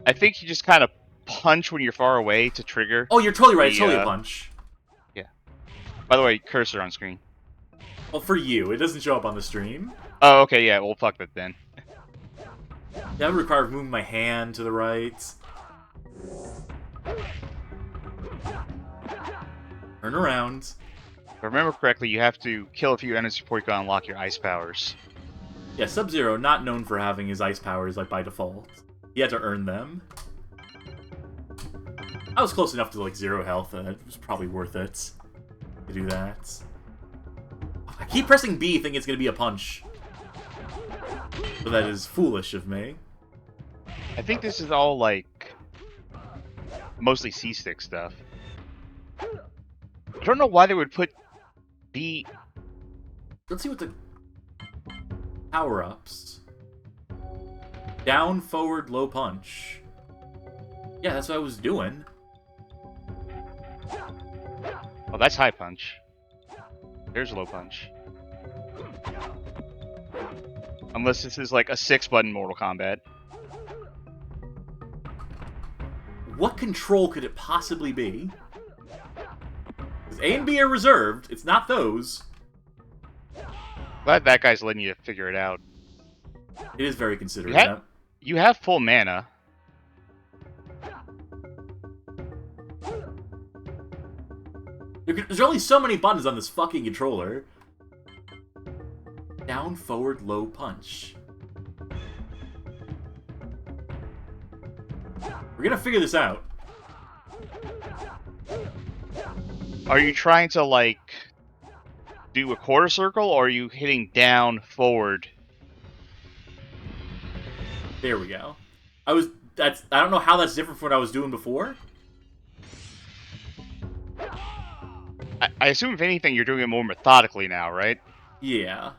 I think you just kind of punch when you're far away to trigger. Oh, you're totally right. It's totally a punch. Yeah. By the way, cursor on screen. Well, for you. It doesn't show up on the stream. Oh, okay, yeah. Well, fuck that then. That would require moving my hand to the right. Turn around. If I remember correctly, you have to kill a few enemies before you can unlock your ice powers. Yeah, Sub-Zero, not known for having his ice powers like by default. He had to earn them. I was close enough to like 0 health, and it was probably worth it to do that. I keep pressing B thinking it's going to be a punch. But that is foolish of me. I think this is all like mostly C-stick stuff. I don't know why they would put B... Let's see what the power-ups. Down, forward, low punch. Yeah, that's what I was doing. Oh, that's high punch. There's low punch. Unless this is like a 6-button Mortal Kombat. What control could it possibly be? Because A and B are reserved. It's not those. Glad that guy's letting you figure it out. It is very considerate. You have full mana. There's only so many buttons on this fucking controller. Down, forward, low punch. We're gonna figure this out. Are you trying to, like, do a quarter circle, or are you hitting down, forward? There we go. I don't know how that's different from what I was doing before. I assume, if anything, you're doing it more methodically now, right? Yeah.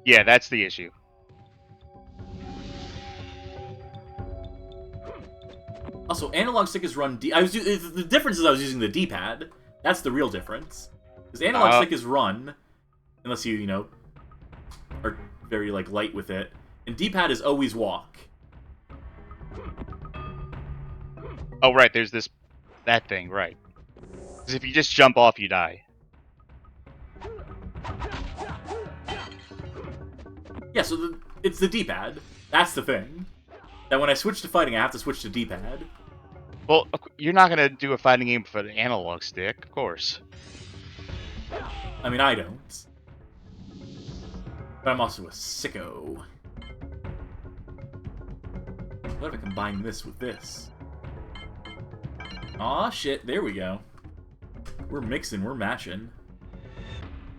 Yeah, that's the issue. Also, analog stick is run D. The difference is I was using the D-pad. That's the real difference. Because analog stick is run, unless you know, are very like light with it, and D-pad is always walk. Oh, right. There's that thing, right? Because if you just jump off, you die. Yeah, so it's the D-pad. That's the thing. That when I switch to fighting, I have to switch to D-pad. Well, you're not gonna do a fighting game for the analog stick, of course. I mean, I don't. But I'm also a sicko. What if I combine this with this? Aw, shit. There we go. We're mixing. We're matching.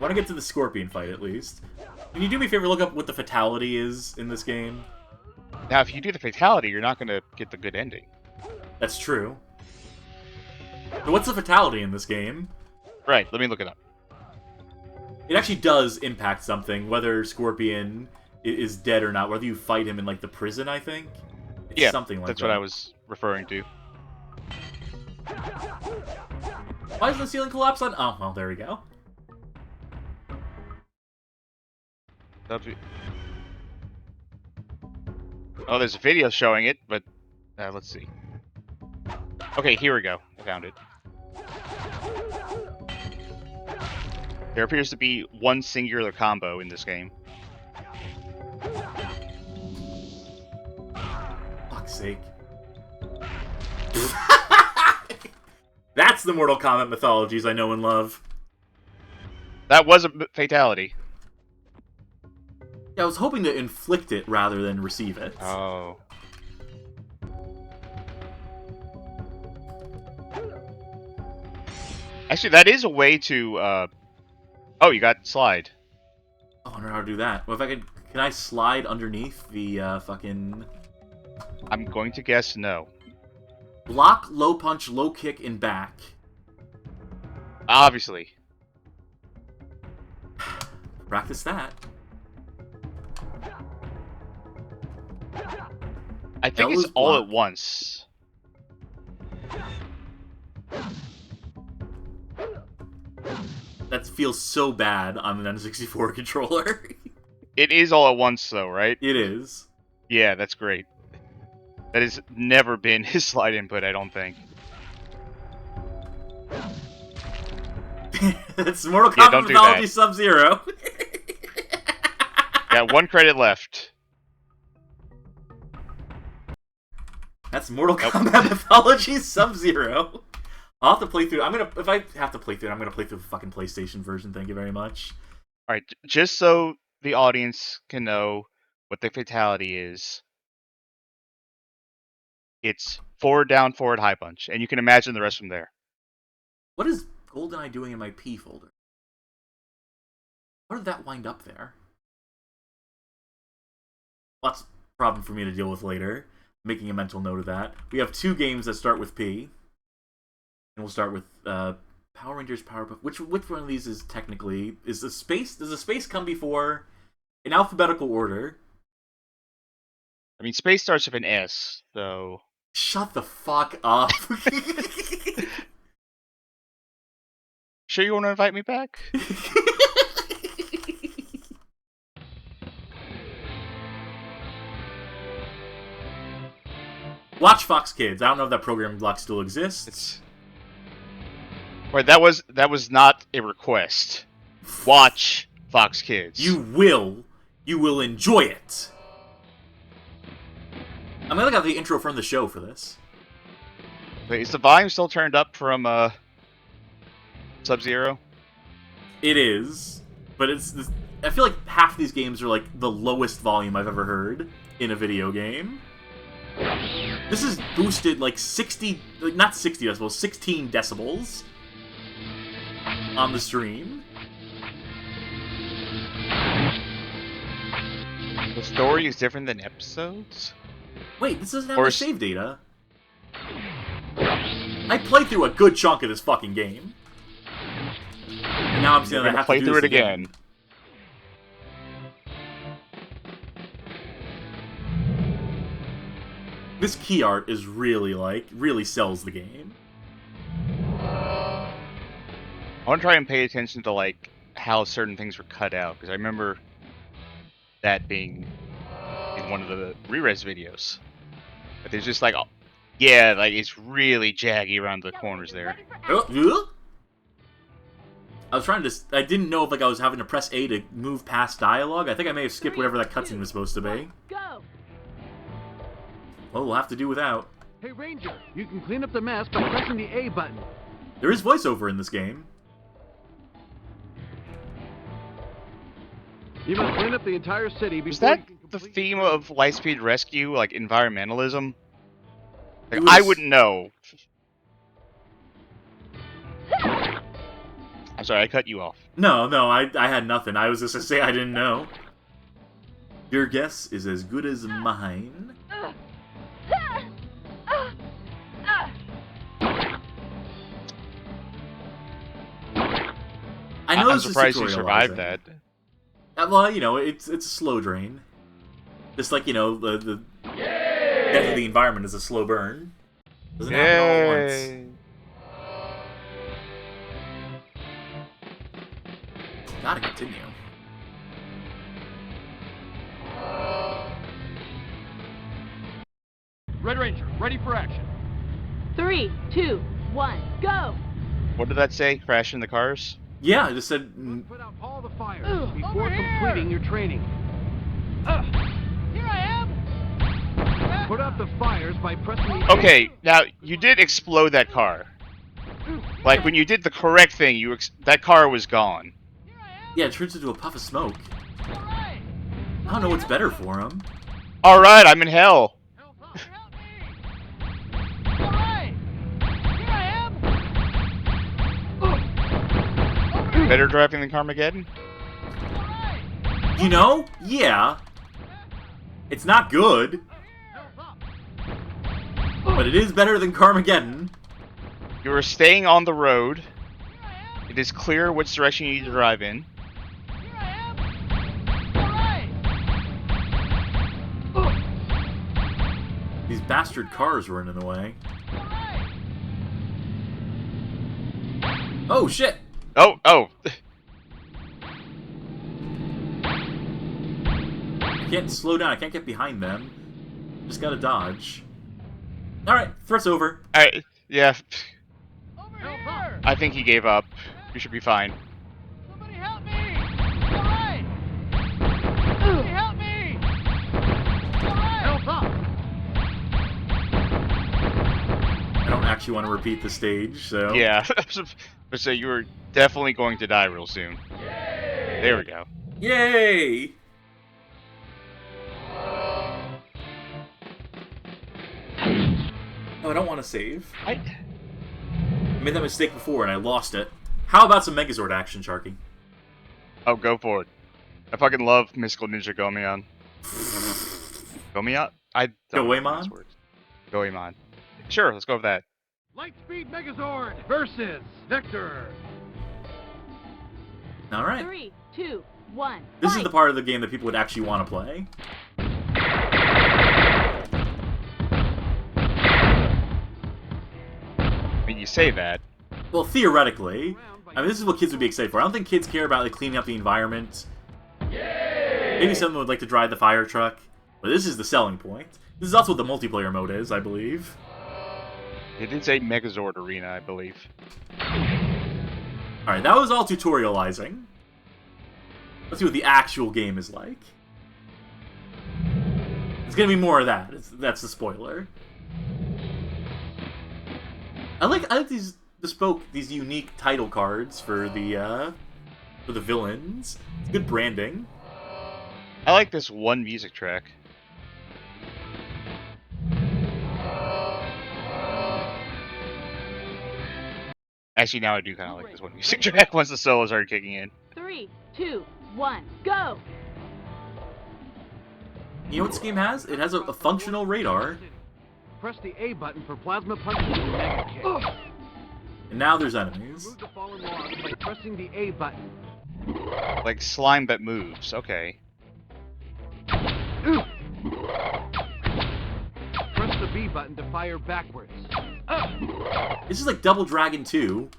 Want to get to the Scorpion fight, at least. Can you do me a favor, look up what the fatality is in this game? Now, if you do the fatality, you're not going to get the good ending. That's true. So what's the fatality in this game? Right, let me look it up. It actually does impact something, whether Scorpion is dead or not, whether you fight him in, like, the prison, I think? It's Yeah, something like that's that. what I was referring to. Why does the ceiling collapse on... Oh, well, there we go. Oh, there's a video showing it, but let's see. Okay, here we go. I found it. There appears to be one singular combo in this game. Fuck's sake. That's the Mortal Kombat mythologies I know and love. That was a fatality. Yeah, I was hoping to inflict it rather than receive it. Oh. Actually, that is a way to, Oh, you got slide. Oh, I don't know how to do that. Well, if I could... Can I slide underneath the, fucking... I'm going to guess no. Block, low punch, low kick, and back. Obviously. Practice that. I think it's all at once. That feels so bad on an N64 controller. It is all at once, though, right? It is. Yeah, that's great. That has never been his slide input, I don't think. That's Mortal Kombat Mythology Sub-Zero. Got one credit left. That's Mortal Kombat Mythology Sub-Zero. I'll have to play through. If I have to play through it, I'm gonna play through the fucking PlayStation version. Thank you very much. All right, just so the audience can know what the fatality is, it's forward, down, forward, high punch, and you can imagine the rest from there. What is GoldenEye doing in my P folder? How did that wind up there? Well, that's a problem for me to deal with later. Making a mental note of that. We have two games that start with P. And we'll start with Power Rangers, Powerpuff. Which one of these is technically... Does the space come before... In alphabetical order? I mean, space starts with an S, so... Shut the fuck up. Sure you want to invite me back? Watch Fox Kids. I don't know if that programming block still exists. Right, that was not a request. Watch Fox Kids. You will enjoy it. I'm gonna look at the intro from the show for this. Wait, is the volume still turned up from Sub-Zero? It is, but I feel like half these games are like the lowest volume I've ever heard in a video game. This is boosted like 60, like not 60 decibels, 16 decibels on the stream. The story is different than episodes? Wait, this doesn't have my save data. I played through a good chunk of this fucking game. And now I'm saying I have to play through it again. This key art is really sells the game. I want to try and pay attention to, like, how certain things were cut out, because I remember that being in one of the re-res videos. But there's just, like, yeah, like, it's really jaggy around the corners there. I was trying to... I didn't know if, like, I was having to press A to move past dialogue. I think I may have skipped whatever that cutscene was supposed to be. Go! Well, we'll have to do without. Hey, Ranger, you can clean up the mess by pressing the A button. There is voiceover in this game. You must clean up the entire city before Is that you can the complete... theme of Lightspeed Rescue, like environmentalism? Like, I wouldn't know. I'm sorry, I cut you off. No, I had nothing. I was just gonna say I didn't know. Your guess is as good as mine. I'm surprised you survived that. Well, you know, it's a slow drain. Just like, you know, the death of the environment is a slow burn. Doesn't happen all at once. Gotta continue. Red Ranger, ready for action. 3, 2, 1, go! What did that say? Crash in the cars? Yeah, I just said... Put out all the fires before completing your training. Here I am! Put out the fires by pressing the... Okay, now, you did explode that car. Like, when you did the correct thing, that car was gone. Yeah, it turns into a puff of smoke. I don't know what's better for him. Alright, I'm in hell. Better driving than Carmaggedon? You know? Yeah. It's not good. But it is better than Carmaggedon. You are staying on the road. It is clear which direction you need to drive in. These bastard cars were in the way. Oh, shit! Oh! I can't slow down. I can't get behind them. Just gotta dodge. Alright, threat's over. Alright, yeah. I think he gave up. You should be fine. Somebody help me! Alright! Somebody help me! Help up! I don't actually want to repeat the stage, so... Yeah. So you were definitely going to die real soon. Yay! There we go. Yay! Oh, I don't want to save. I made that mistake before and I lost it. How about some Megazord action, Charkie? Oh, go for it. I fucking love Mystical Ninja Goemon. Goemon? I don't know Goemon? those words. Goemon. Sure, let's go with that. Lightspeed Megazord versus Vector. Alright. 3, 2, 1. This is the part of the game that people would actually want to play. I mean, you say that. Well, theoretically. I mean, this is what kids would be excited for. I don't think kids care about like cleaning up the environment. Maybe someone would like to drive the fire truck. But this is the selling point. This is also what the multiplayer mode is, I believe. It did say Megazord Arena, I believe. Alright, that was all tutorializing. Let's see what the actual game is like. It's gonna be more of that. That's the spoiler. I like these bespoke, these unique title cards for the villains. It's good branding. I like this one music track. Actually, now I do kind of like this one music track once the solos are kicking in. 3, 2, 1, go! You know what this game has? It has a functional radar. Press the A button for plasma punches and mega kicks. And now there's enemies. Remove the fallen logs by pressing the A button. Like slime that moves, okay. Press the B button to fire backwards. This is like Double Dragon 2.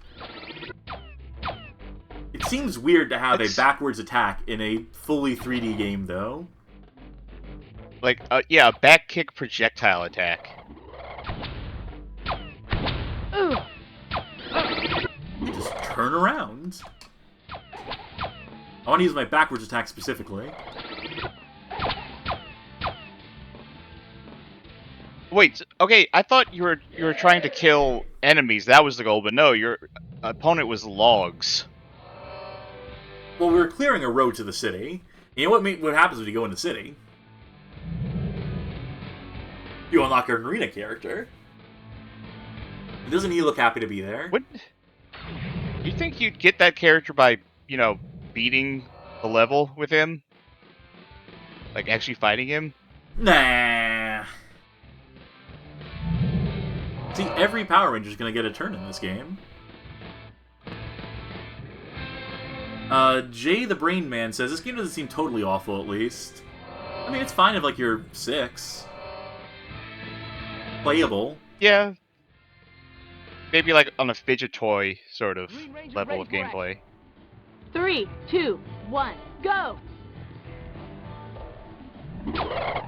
It seems weird to have a backwards attack in a fully 3D game, though. Like, yeah, a back kick projectile attack. You just turn around. I want to use my backwards attack specifically. Wait, okay, I thought you were trying to kill enemies. That was the goal, but no, your opponent was logs. Well, we were clearing a road to the city. You know what happens when you go in the city? You unlock an arena character. Doesn't he look happy to be there? What? You think you'd get that character by, you know, beating the level with him? Like, actually fighting him? Nah. See, every Power Ranger's gonna get a turn in this game. Jay the Brain Man says, this game doesn't seem totally awful, at least. I mean, it's fine if, like, you're 6. Playable. Yeah. Maybe, like, on a fidget toy sort of level of gameplay. 3, 2, 1, go!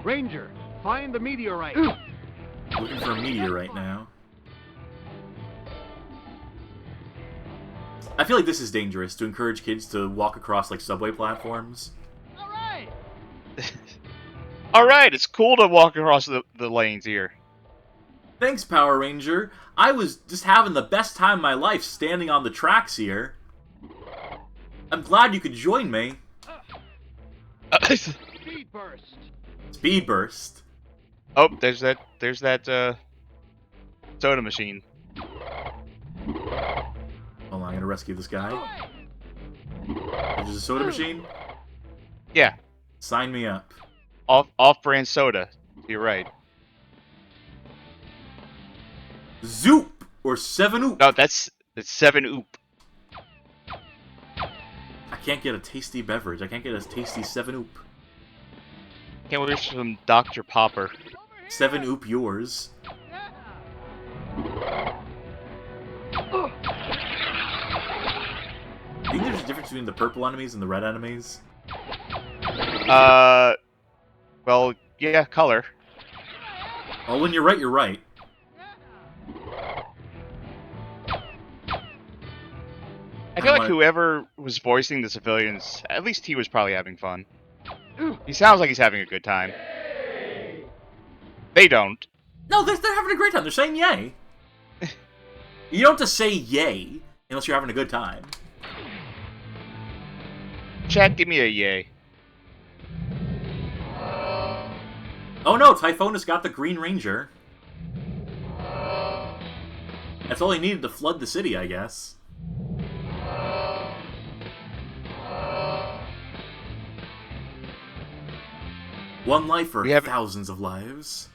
Ranger, find the meteorite. Looking for a meteorite now. I feel like this is dangerous, to encourage kids to walk across, like, subway platforms. Alright! Alright, it's cool to walk across the lanes here. Thanks, Power Ranger. I was just having the best time of my life standing on the tracks here. I'm glad you could join me. Speed burst. Speed burst. Oh, there's that soda machine. Hold on, I'm gonna rescue this guy. There's a soda machine? Yeah. Sign me up. Off-brand soda. You're right. Zoop! Or 7-Oop. No, that's 7-Oop. I can't get a tasty beverage. I can't get a tasty 7-Oop. Can't wish some Dr. Popper. 7-Oop yours. Do you think there's a difference between the purple enemies and the red enemies? Well, yeah, color. Oh, when you're right, you're right. I feel like whoever was voicing the civilians, at least he was probably having fun. He sounds like he's having a good time. They don't. No, they're having a great time. They're saying yay. You don't have to say yay unless you're having a good time. Chat, give me a yay. Oh no, Typhonus got the Green Ranger. That's all he needed to flood the city, I guess. One life for thousands of lives.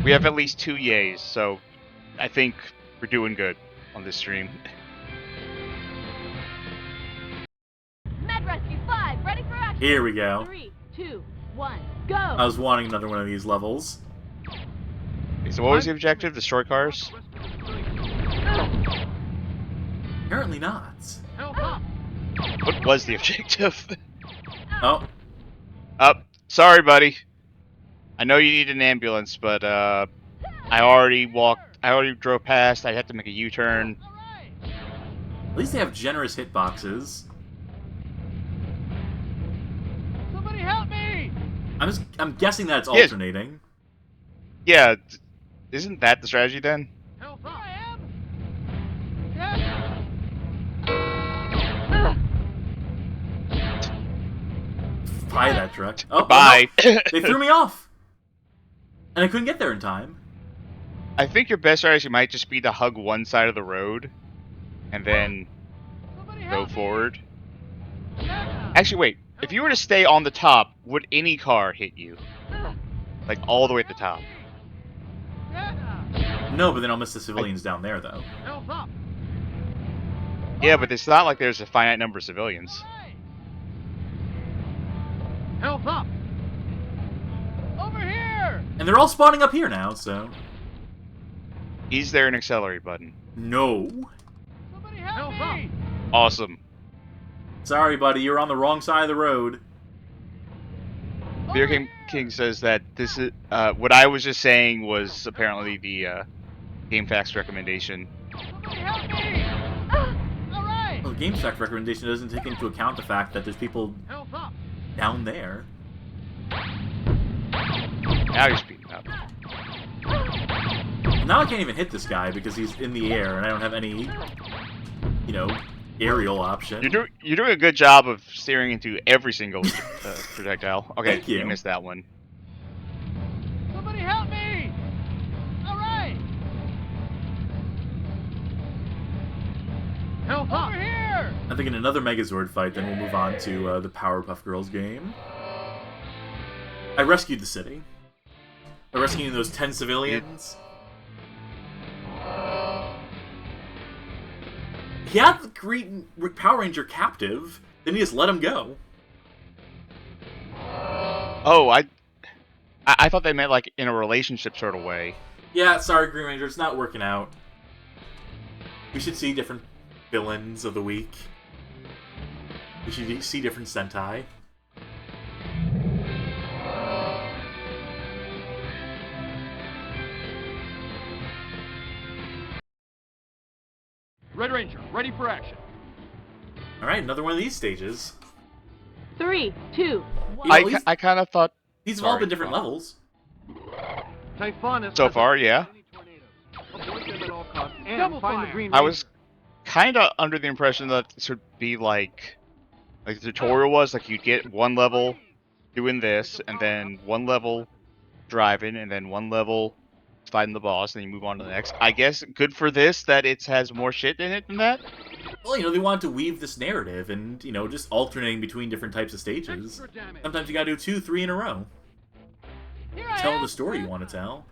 We have at least 2 yays, so I think we're doing good on this stream. Med Rescue 5, ready for action! Here we go. 3, 2, 1, go! I was wanting another one of these levels. Okay, so what was the objective? Destroy cars? Apparently not. What was the objective? Oh. Sorry, buddy. I know you need an ambulance, but I already drove past. I had to make a U-turn. At least they have generous hitboxes. Somebody help me! I'm guessing that it's alternating. Yeah, isn't that the strategy then? Help up! I am! Buy that truck. Oh, bye. Oh, no. They threw me off. And I couldn't get there in time. I think your best strategy might just be to hug one side of the road and then go forward. Actually, wait. If you were to stay on the top, would any car hit you? Like, all the way at the top? No, but then I'll miss the civilians down there, though. Help up! Yeah, but it's not like there's a finite number of civilians. Help up! Over here! And they're all spawning up here now, so... Is there an accelerate button? No. Somebody help me! Awesome. Sorry, buddy, you're on the wrong side of the road. Beer King says that this is what I was just saying was apparently the GameFAQs recommendation. Somebody help me! All right! Well, the GameFAQs recommendation doesn't take into account the fact that there's people Help up! down there. Now you're speeding up. Now I can't even hit this guy because he's in the air and I don't have any, you know, aerial option. You're doing a good job of steering into every single projectile. Okay, Thank you. You missed that one. Somebody help me! All right! Help up! Over here! I'm thinking another Megazord fight, then we'll move on to the Powerpuff Girls game. I rescued the city. By rescuing those 10 civilians. He had the Green Power Ranger captive, then he just let him go. Oh, I thought they meant like in a relationship sort of way. Yeah, sorry, Green Ranger, it's not working out. We should see different villains of the week. We should see different Sentai. Red Ranger, ready for action. Alright, another one of these stages. 3, 2, 1. I kind of thought... These have all been different levels. Typhonus So far, yeah. Avoid them at all costs and find the Green I Ranger. was kind of under the impression that this would be like the tutorial was, like you'd get one level doing this, and then one level driving, and then one level fighting the boss, and then you move on to the next. I guess good for this that it has more shit in it than that. Well, you know, they wanted to weave this narrative and, you know, just alternating between different types of stages. Sometimes you gotta do 2, 3 in a row. Tell the story you want to tell.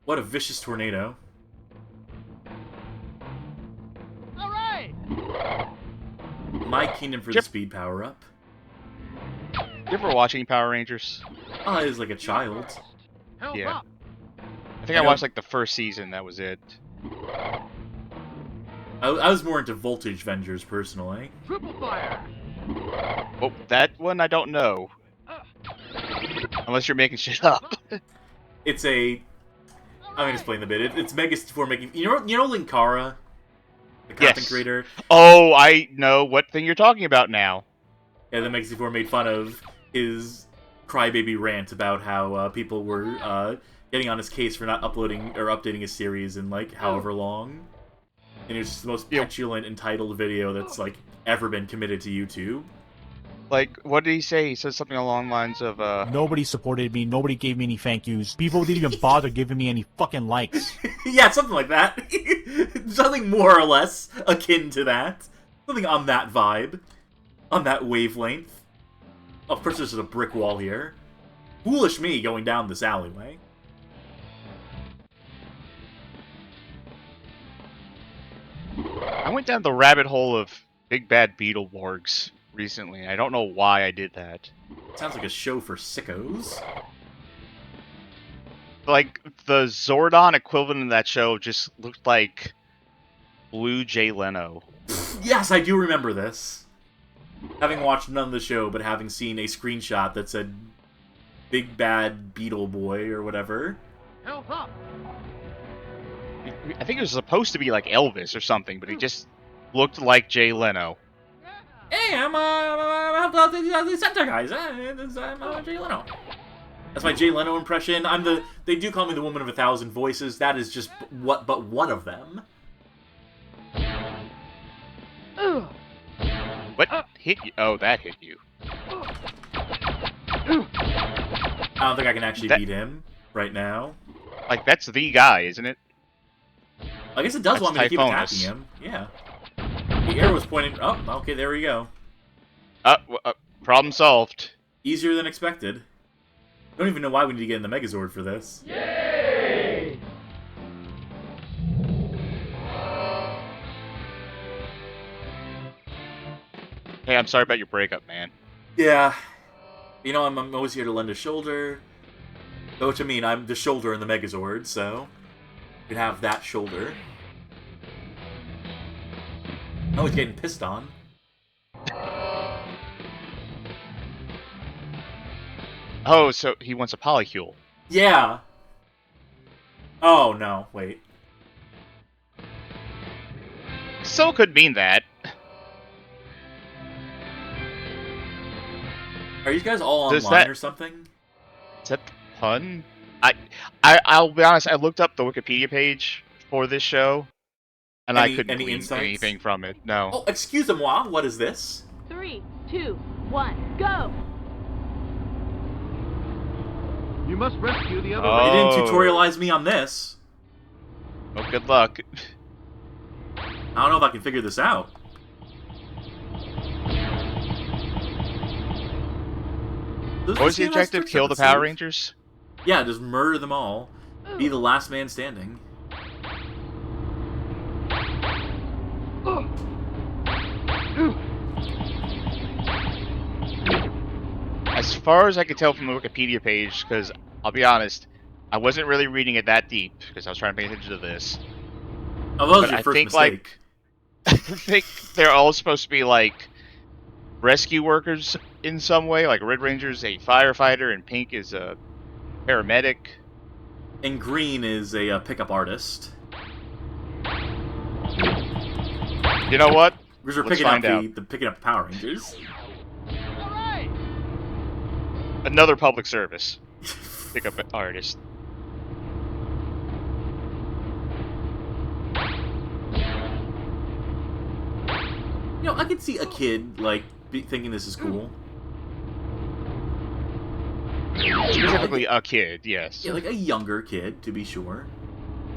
What a vicious tornado. All right. My kingdom for the speed power-up. You ever watching Power Rangers? Oh, I was like a child. Help Yeah. up. I think I watched like the first season, that was it. I was more into Voltage Vengers, personally. Triple fire. Oh, that one I don't know. Unless you're making shit up. It's a... I'm gonna explain the bit. It's Mega 64 making... You know Linkara? The content creator? Oh, I know what thing you're talking about now. Yeah, the Mega 64 made fun of his crybaby rant about how people were getting on his case for not uploading or updating his series in, like, however long. And it's just the most petulant, entitled video that's, like, ever been committed to YouTube. Like, what did he say? He said something along the lines of, Nobody supported me, nobody gave me any thank yous. People didn't even bother giving me any fucking likes. Yeah, something like that. Something more or less akin to that. Something on that vibe. On that wavelength. Of course, there's a brick wall here. Foolish me going down this alleyway. I went down the rabbit hole of Big Bad Beetleborgs recently. I don't know why I did that. Sounds like a show for sickos. Like, the Zordon equivalent of that show just looked like Blue Jay Leno. Yes, I do remember this. Having watched none of the show, but having seen a screenshot that said Big Bad Beetle Boy or whatever. Help up. I think it was supposed to be like Elvis or something, but he just looked like Jay Leno. Hey, I'm the Santa guys. I'm Jay Leno. That's my Jay Leno impression. They do call me the woman of 1,000 voices. That is just but one of them. What hit you? Oh, that hit you. I don't think I can actually beat him right now. Like, that's the guy, isn't it? I guess it does want me to keep attacking him. Yeah. The arrow was pointing... Oh, okay, there we go. Problem solved. Easier than expected. I don't even know why we need to get in the Megazord for this. Yay! Hey, I'm sorry about your breakup, man. Yeah. You know, I'm always here to lend a shoulder. Though, to mean, I'm the shoulder in the Megazord, so... You can have that shoulder. Oh, he's getting pissed on. Oh, so he wants a polycule. Yeah. Oh, no. Wait. So could mean that. Are you guys all Does online that- or something? Is that the pun? I'll be honest, I looked up the Wikipedia page for this show, and I couldn't glean anything from it. No. Oh, excuse-moi, what is this? 3, 2, 1, go! You must rescue the other Oh. They didn't tutorialize me on this. Well, good luck. I don't know if I can figure this out. What was the objective? Kill the Power Rangers? Yeah, just murder them all. Be the last man standing. As far as I could tell from the Wikipedia page, because I'll be honest, I wasn't really reading it that deep because I was trying to pay attention to this. Oh, that was your first mistake. I think they're all supposed to be like rescue workers in some way. Like Red Ranger's a firefighter, and Pink is a paramedic, and Green is a pickup artist. You know what? Because we're picking up Power Rangers. Another public service. Pickup artist. You know, I could see a kid, like, thinking this is cool. Specifically a kid, yes. Yeah, like a younger kid, to be sure.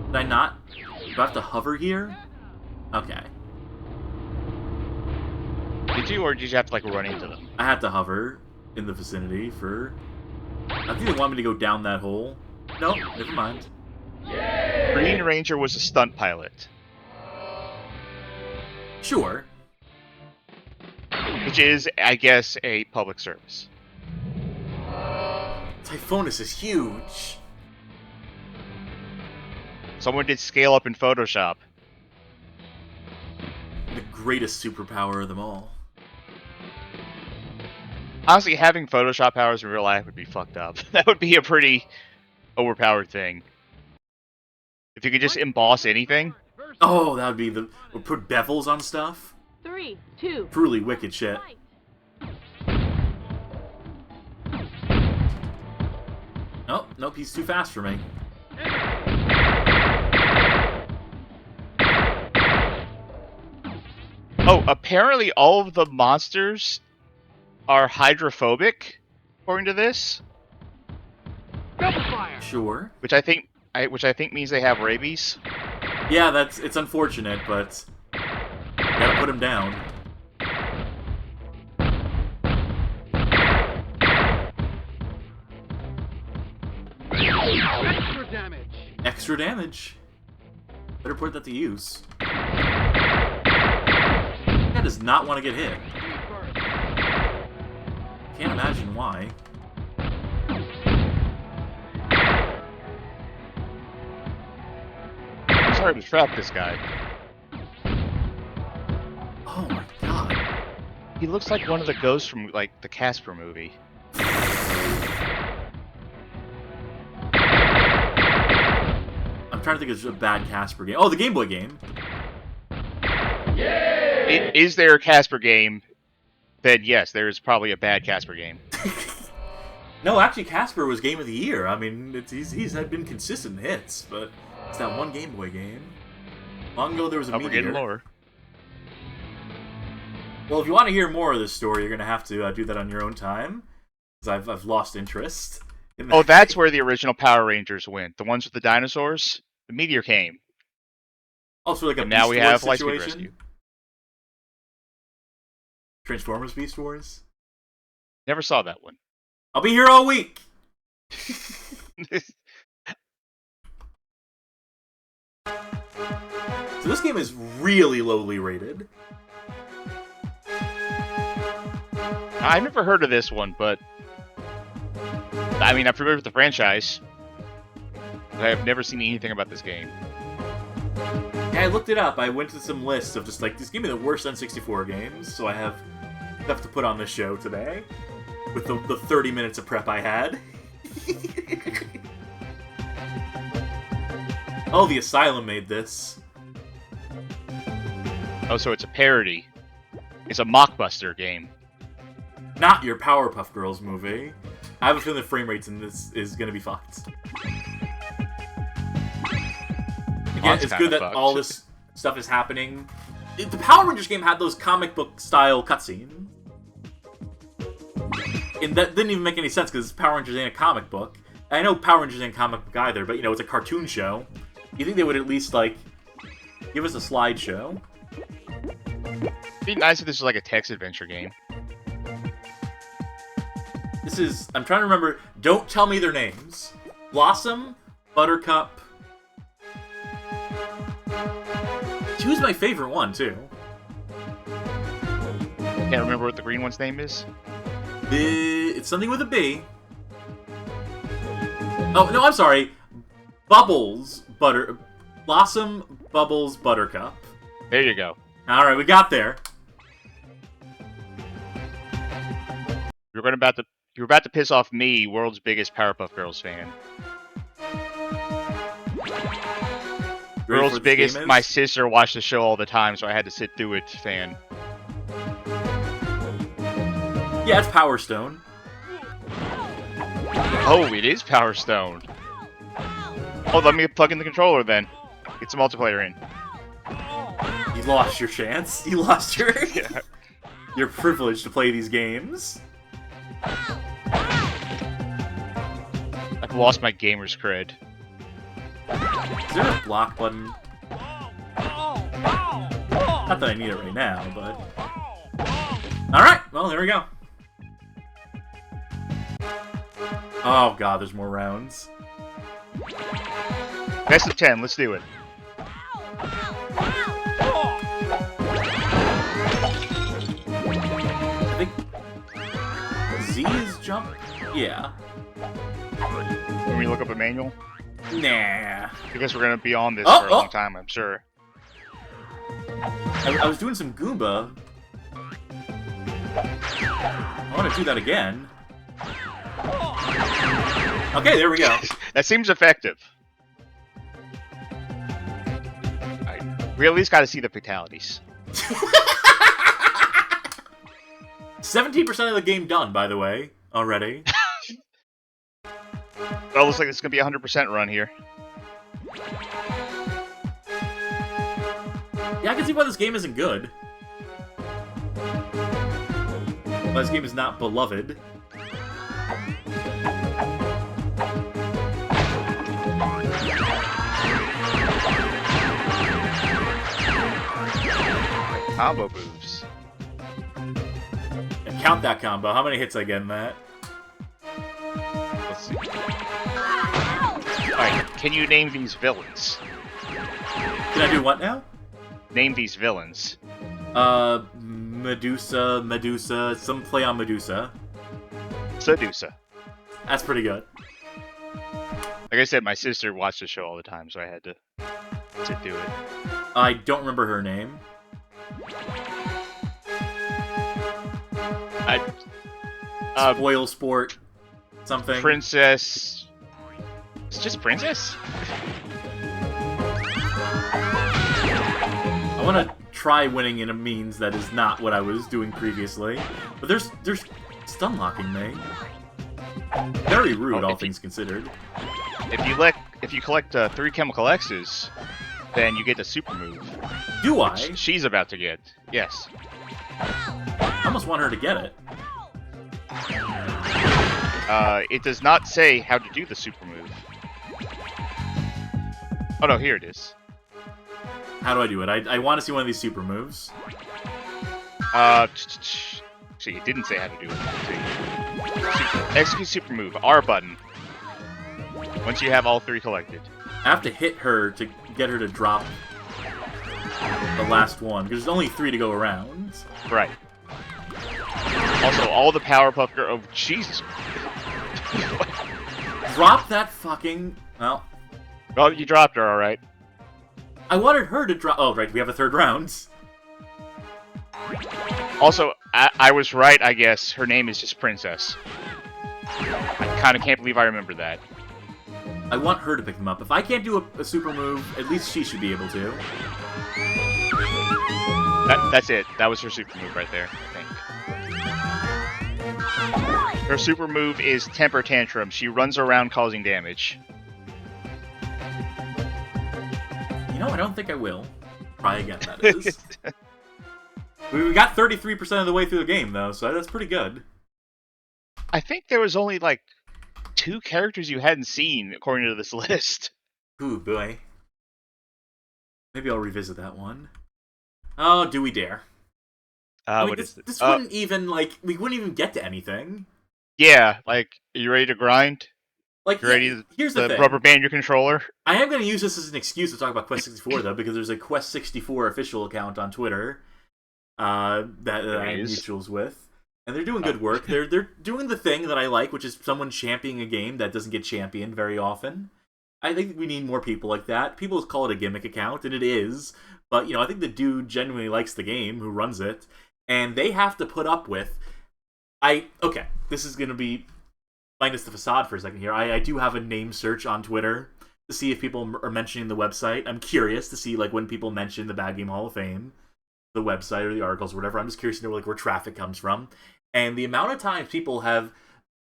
Did I not? Do I have to hover here? Okay. Did you, or did you have to, like, run into them? I had to hover in the vicinity for... I think they want me to go down that hole. No, never mind. Green Ranger was a stunt pilot. Sure. Which is, I guess, a public service. Typhonus is huge. Someone did scale up in Photoshop. The greatest superpower of them all. Honestly, having Photoshop powers in real life would be fucked up. That would be a pretty overpowered thing. If you could just emboss anything. Oh, that would be the... Or put bevels on stuff. 3, 2. Truly wicked shit. Oh, nope, he's too fast for me. Oh, apparently all of the monsters are hydrophobic, according to this. Sure. Which I think means they have rabies. Yeah, it's unfortunate, but gotta put him down. Extra damage. Extra damage. Better put that to use. That does not want to get hit. Can't imagine why. It's hard to trap this guy. Oh my god. He looks like one of the ghosts from, like, the Casper movie. I'm trying to think of a bad Casper game. Oh, the Game Boy game. Is there a Casper game? Then yes, there is probably a bad Casper game. No, actually, Casper was Game of the Year. I mean, he's had been consistent hits, but it's that one Game Boy game. Long ago, there was a We're getting meteor. lower. Well, if you want to hear more of this story, you're going to have to do that on your own time, because I've lost interest. Oh, that's where the original Power Rangers went. The ones with the dinosaurs. The meteor came. Also, like a and now Beast we Wars have Lightspeed situation? Rescue. Transformers Beast Wars? Never saw that one. I'll be here all week! So this game is really lowly rated. I've never heard of this one, but I mean, I'm familiar with the franchise. I have never seen anything about this game. Yeah, I looked it up. I went to some lists of just like, just give me the worst N64 games, so I have stuff to put on this show today. With the 30 minutes of prep I had. Oh, the Asylum made this. Oh, so it's a parody. It's a mockbuster game. Not your Powerpuff Girls movie. I have a feeling the frame rates in this is gonna be fucked. Again, it's good that all this stuff is happening. The Power Rangers game had those comic book style cutscenes. And that didn't even make any sense because Power Rangers ain't a comic book. I know Power Rangers ain't a comic book either, but you know, it's a cartoon show. You think they would at least, like, give us a slideshow? It'd be nice if this was like a text adventure game. This is... I'm trying to remember... Don't tell me their names. Blossom, Buttercup... She was my favorite one, too. Can't remember what the green one's name is? It's something with a B. Oh, no, I'm sorry. Bubbles, Blossom, Bubbles, Buttercup. There you go. Alright, we got there. You were about to piss off me, world's biggest Powerpuff Girls fan. World's biggest, my sister watched the show all the time, so I had to sit through it fan. Yeah, it's Power Stone. Oh, it is Power Stone. Oh, let me plug in the controller then. Get some multiplayer in. You lost your chance. You lost your your privilege to play these games. I've lost my gamer's cred. Is there a block button? Not that I need it right now, but... Alright, well, there we go. Oh god, there's more rounds. Best of 10, let's do it. I think... Z is jump? Yeah. Can we look up a manual? Nah. Because we're gonna be on this for a long time, I'm sure. I was doing some Goomba. I want to do that again. Okay, there we go. That seems effective. We at least got to see the fatalities. 17% of the game done, by the way, already. Well, it looks like it's going to be a 100% run here. Yeah, I can see why this game isn't good. Why this game is not beloved. Combo moves. And count that combo. How many hits I get in that? Let's see. Alright, can you name these villains? Can I do what now? Name these villains. Medusa, some play on Medusa. Sedusa. That's pretty good. Like I said, my sister watched the show all the time, so I had to sit through it. I don't remember her name. Spoil Sport. Something. Princess. It's just Princess? I want to try winning in a means that is not what I was doing previously. But there's stun locking me. Very rude, all things considered. If you collect 3 chemical X's, then you get the super move. Do I? Which she's about to get. Yes. I almost want her to get it. It does not say how to do the super move. Oh no, here it is. How do I do it? I want to see one of these super moves. See, it didn't say how to do it. Execute super move, R button. Once you have all 3 collected. I have to hit her to get her to drop the last one, because there's only 3 to go around. Right. Also, all the Powerpuff Girls... Oh, Jesus. Drop that fucking... Well, you dropped her, alright. I wanted her to drop... Oh, right, we have a 3rd round. Also, I was right, I guess. Her name is just Princess. I kind of can't believe I remember that. I want her to pick them up. If I can't do a super move, at least she should be able to. That's it. That was her super move right there, I think. Her super move is Temper Tantrum. She runs around causing damage. You know, I don't think I will. Try again, that is. We got 33% of the way through the game, though, so that's pretty good. I think there was only, like, 2 characters you hadn't seen, according to this list. Ooh, boy. Maybe I'll revisit that one. Oh, do we dare? What is this wouldn't even, like, we wouldn't even get to anything. Yeah, like, are you ready to grind? Like, You ready here's the thing. Rubber band your controller? I am going to use this as an excuse to talk about Quest 64, though, because there's a Quest 64 official account on Twitter that I have mutuals with. And they're doing good work. They're doing the thing that I like, which is someone championing a game that doesn't get championed very often. I think we need more people like that. People call it a gimmick account, and it is. But, I think the dude genuinely likes the game, who runs it. And they have to put up with... Okay, this is going to be minus the facade for a second here. I do have a name search on Twitter to see if people are mentioning the website. I'm curious to see, like, when people mention the Bad Game Hall of Fame, the website or the articles or whatever. I'm just curious to know, like, where traffic comes from. And the amount of times people have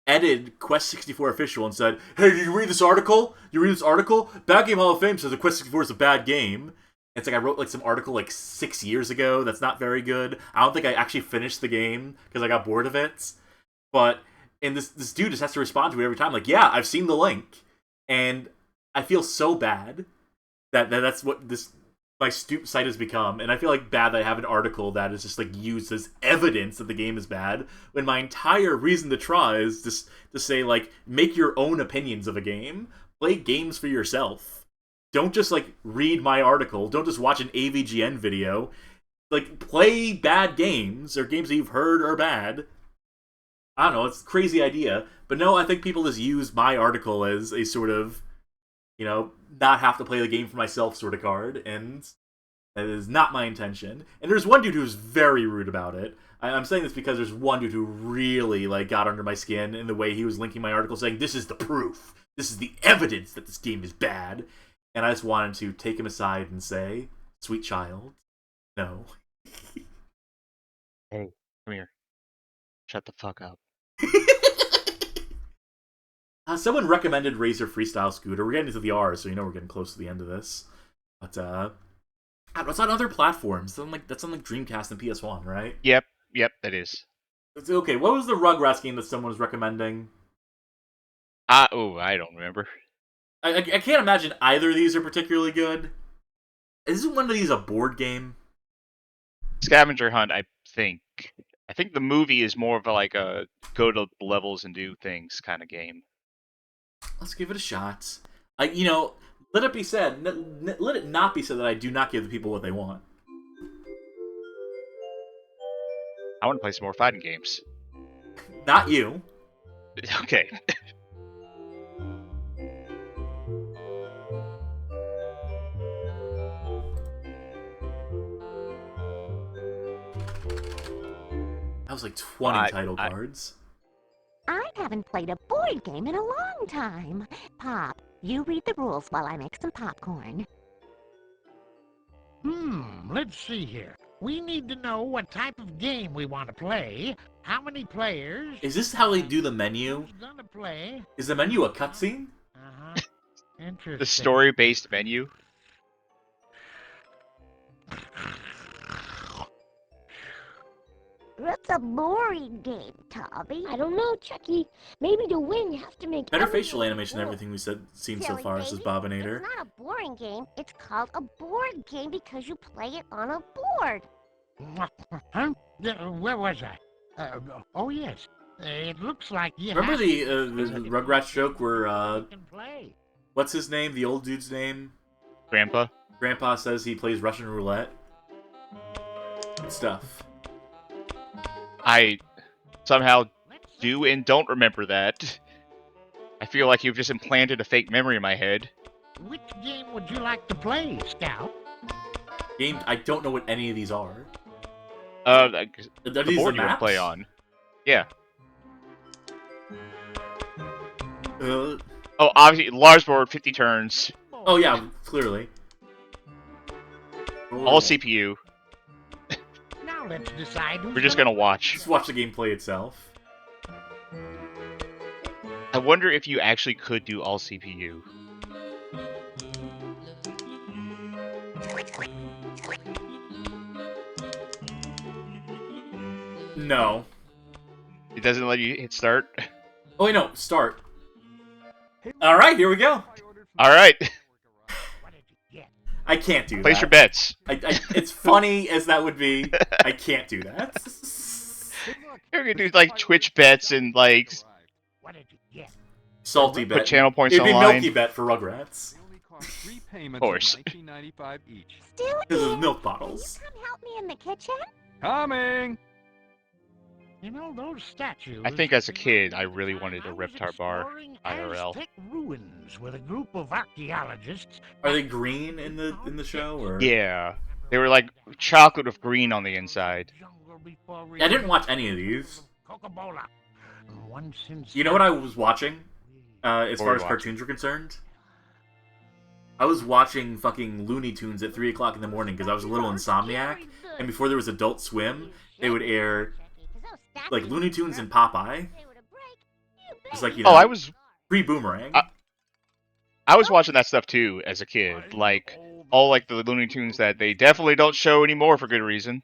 edited Quest 64 official and said, "Hey, did you read this article? You read this article? Bad Game Hall of Fame says the Quest 64 is a bad game." It's like I wrote like some article like 6 years ago that's not very good. I don't think I actually finished the game because I got bored of it. But this dude just has to respond to it every time. Like, yeah, I've seen the link, and I feel so bad that's what my site has become. And I feel like bad that I have an article that is just like used as evidence that the game is bad, when my entire reason to try is just to say, like, make your own opinions of a game. Play games for yourself. Don't just, like, read my article. Don't just watch an AVGN video. Like, play bad games, or games that you've heard are bad. I don't know, it's a crazy idea. But no, I think people just use my article as a sort of, not have to play the game for myself sort of card, and that is not my intention. And there's one dude who's very rude about it. I'm saying this because there's one dude who really, like, got under my skin in the way he was linking my article, saying, "This is the proof. This is the evidence that this game is bad." And I just wanted to take him aside and say, "Sweet child, no." Hey, come here. Shut the fuck up. Someone recommended Razor Freestyle Scooter. We're getting into the R, so we're getting close to the end of this. But, it's on other platforms. That's on like Dreamcast and PS1, right? Yep, that is. Okay, what was the Rugrats game that someone was recommending? I don't remember. I can't imagine either of these are particularly good. Isn't one of these a board game? Scavenger Hunt, I think. I think the movie is more of a go to levels and do things kind of game. Let's give it a shot. Let it be said. Let it not be said that I do not give the people what they want. I want to play some more fighting games. Not you. Okay. That was like 20 title cards. I haven't played a board game in a long time. Pop, you read the rules while I make some popcorn. Let's see here. We need to know what type of game we want to play, how many players... Is this how they do the menu? Who's gonna play? Is the menu a cutscene? Uh-huh. Interesting. The story-based menu? That's a boring game, Tommy. I don't know, Chucky. Maybe to win, you have to make... Better facial animation than everything we seen so far, says Bobinator. It's not a boring game. It's called a board game because you play it on a board. Huh? Where was I? Oh, yes. It looks like you Remember have the Rugrats joke where, can play. what's his name? The old dude's name? Grandpa? Grandpa says he plays Russian roulette. Good stuff. I somehow do and don't remember that. I feel like you've just implanted a fake memory in my head. Which game would you like to play, Scout? Game? I don't know what any of these are. The these board the you would maps? play on. Yeah. Oh, obviously, large board, 50 turns. Oh yeah, clearly. All CPU. Now let's decide who's We're just gonna watch. Just watch the gameplay itself. I wonder if you actually could do all CPU. No. It doesn't let you hit start? Oh wait, no, start. Alright, here we go. Alright. I can't do that. Place your bets. It's funny as that would be. I can't do that. You're gonna do like Twitch bets and like Salty bet. put channel points It'd be online. Milky bet for Rugrats. Of course. Because of milk bottles. Come help me in the kitchen? Coming! You know, those statues... I think as a kid, I really wanted a Reptar bar IRL. Aztec ruins with a group of archaeologists. Are they green in the show? Or? Yeah. They were like chocolate with green on the inside. I didn't watch any of these. Coca-Cola. You know what I was watching? As far as cartoons were concerned? I was watching fucking Looney Tunes at 3 o'clock in the morning because I was a little insomniac. And before there was Adult Swim, they would air like Looney Tunes and Popeye. It's like, you know, I was pre-Boomerang. I was watching that stuff too as a kid. Like all like the Looney Tunes that they definitely don't show anymore for good reason.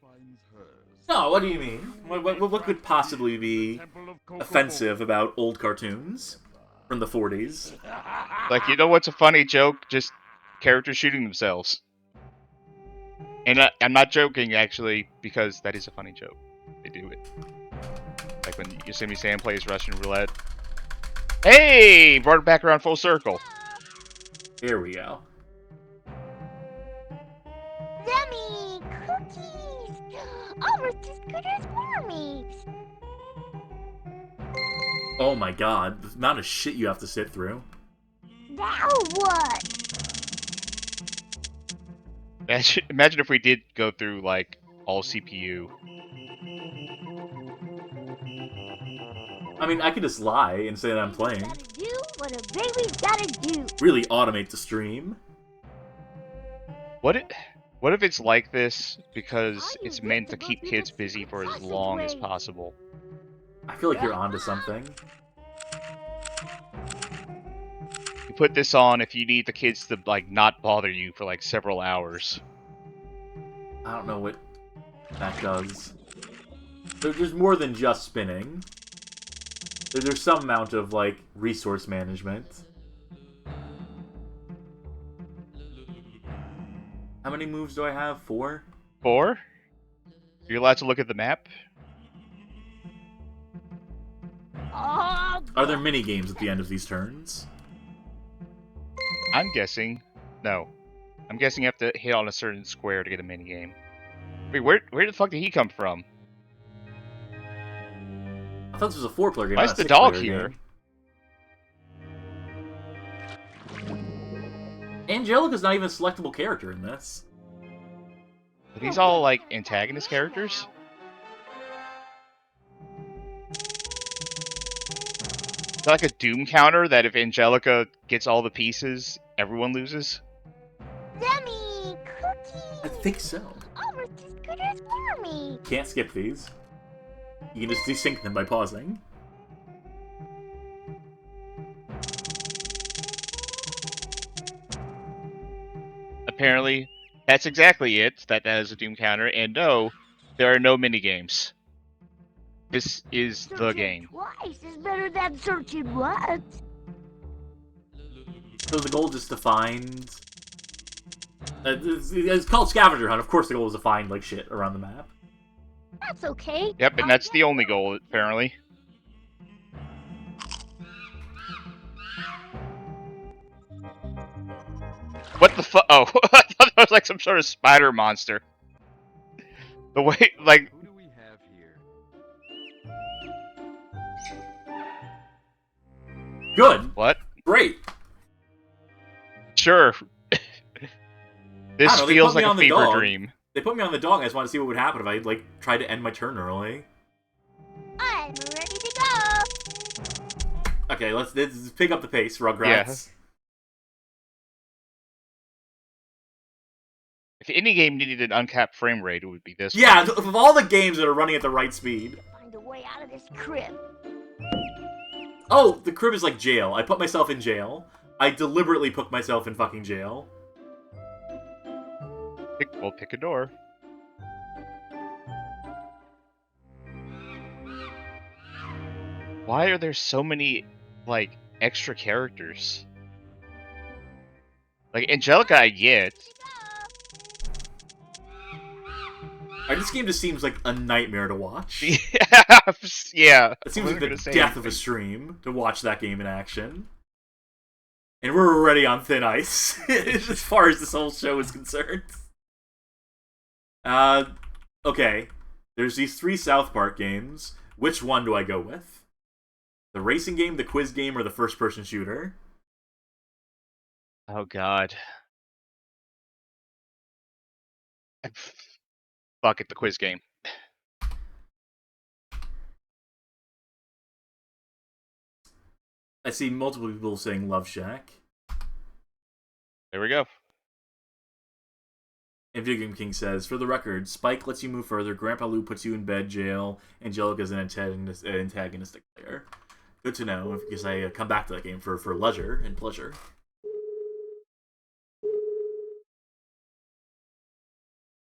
No, what do you mean? What could possibly be offensive about old cartoons from the 40s? Like, you know what's a funny joke? Just characters shooting themselves. And I'm not joking, actually, because that is a funny joke. They do it. Like when Yosemite Sam plays Russian roulette. Hey! Brought it back around full circle. Here we go. Yummy cookies! Almost as good as Marmies. Oh my god, the amount of shit you have to sit through. Now what? Imagine if we did go through, like, all CPU. I mean, I could just lie and say that I'm playing. Do what a baby's gotta do. Really automate the stream. What if it's like this because it's meant to keep kids busy for as long as possible? I feel like you're onto something. You put this on if you need the kids to, like, not bother you for, like, several hours. I don't know what that does. There's more than just spinning. There's some amount of, like, resource management. How many moves do I have? 4? 4? You're allowed to look at the map? Are there mini games at the end of these turns? I'm guessing. No. I'm guessing you have to hit on a certain square to get a minigame. Wait, where the fuck did he come from? I thought this was a 4-player game. Why not is a the dog 6-player here? game. Angelica's not even a selectable character in this. Are these all, like, antagonist characters? Is that like a Doom counter that if Angelica gets all the pieces, everyone loses? Yummy cookies! I think so. Almost as good as Marmies. Can't skip these. You can just desync them by pausing. Apparently, that's exactly it. That is a Doom counter. And no, there are no minigames. This is the game. Twice is better than searching once. So the goal is to find... it's called Scavenger Hunt. Of course the goal is to find, like, shit around the map. That's okay. Yep, and that's the only goal, apparently. What the fuck? Oh, I thought that was like some sort of spider monster. The way, like... Who do we have here? Good. What? Great. Sure. This know, they feels put me like a on the fever dog. dream. They put me on the dog. I just wanted to see what would happen if I, like, tried to end my turn early. I'm ready to go. Okay, let's pick up the pace, Rugrats. If any game needed an uncapped frame rate, it would be this Yeah, one. of all the games that are running at the right speed. Find a way out of this crib. Oh, the crib is like jail. I put myself in jail. I deliberately put myself in fucking jail. Pick a door. Why are there so many, like, extra characters? Like, Angelica I get. This game just seems like a nightmare to watch. Yeah. It seems like the death of a stream to watch that game in action. And we're already on thin ice, as far as this whole show is concerned. Okay. There's these 3 South Park games. Which one do I go with? The racing game, the quiz game, or the first-person shooter? Oh, God. Fuck it, the quiz game. I see multiple people saying Love Shack. There we go. And Video Game King says, for the record, Spike lets you move further, Grandpa Lou puts you in bed, jail, Angelica's an antagonistic player. Good to know, because I come back to that game for leisure and pleasure.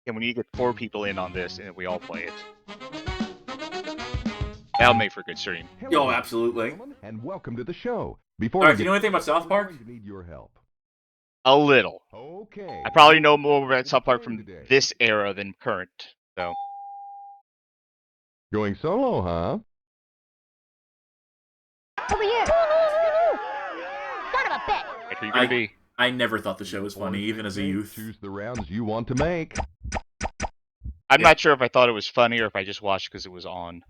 And when you get 4 people in on this and we all play it, that'll make for a good stream. Oh, absolutely. And welcome to the show. Alright, do you know anything about South Park? Need your help. A little. Okay. I probably know more about South Park from this era than current, so. Going solo, huh? Over here! Son of a bitch! Like who you gonna be? I never thought the show was funny, even as a youth. Choose the rounds you want to make. I'm not sure if I thought it was funny or if I just watched because it was on.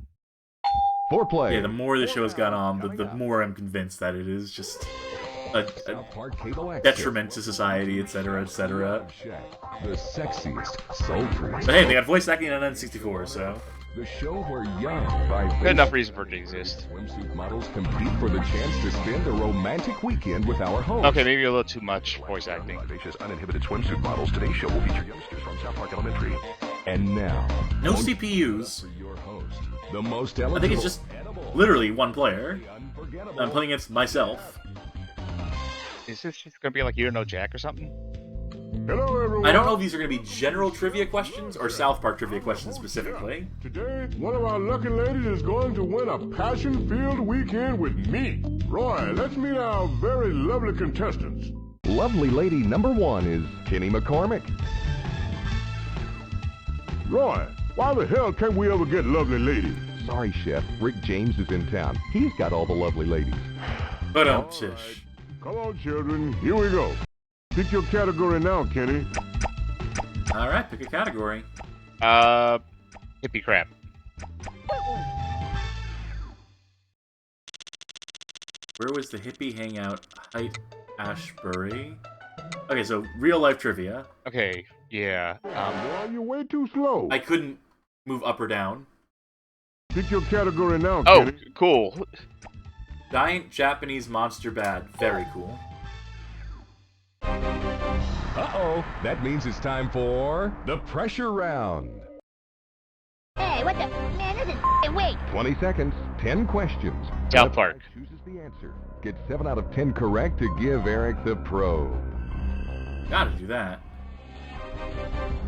Foreplay. Yeah, the more the show's gone on, the more I'm convinced that it is just a detriment to society, etc., etc. The sexiest soul food. But hey, they got voice acting on N64, so. The show where young, vivacious, good enough reason for it to exist. Swimsuit models compete for the chance to spend a romantic weekend with our host. Okay, maybe a little too much voice acting. Vivacious, uninhibited swimsuit models. Today's show will feature youngsters from South Park Elementary. And now, no CPUs. For your host, the most I think it's just literally one player. I'm playing against myself. Is this just gonna be like You Don't Know Jack or something? Hello, everyone. I don't know if these are going to be general trivia questions or South Park trivia questions specifically. Today, one of our lucky ladies is going to win a passion-filled weekend with me. Roy, let's meet our very lovely contestants. Lovely lady number 1 is Kenny McCormick. Roy, why the hell can't we ever get lovely ladies? Sorry, Chef. Rick James is in town. He's got all the lovely ladies. But shish. Come on, children. Here we go. Pick your category now, Kenny. Alright, pick a category. Hippie crap. Where was the hippie hangout? Height Ashbury. Okay, so real life trivia. Okay, yeah. Boy, you're way too slow. I couldn't move up or down. Pick your category now, Oh, Kenny. cool. Giant Japanese monster bad. Very cool. Uh-oh. That means it's time for the pressure round. Hey, what the? Man, this is f***ing wait. 20 seconds, 10 questions. South Park. Chooses the answer. Get 7 out of 10 correct to give Eric the pro. Gotta do that.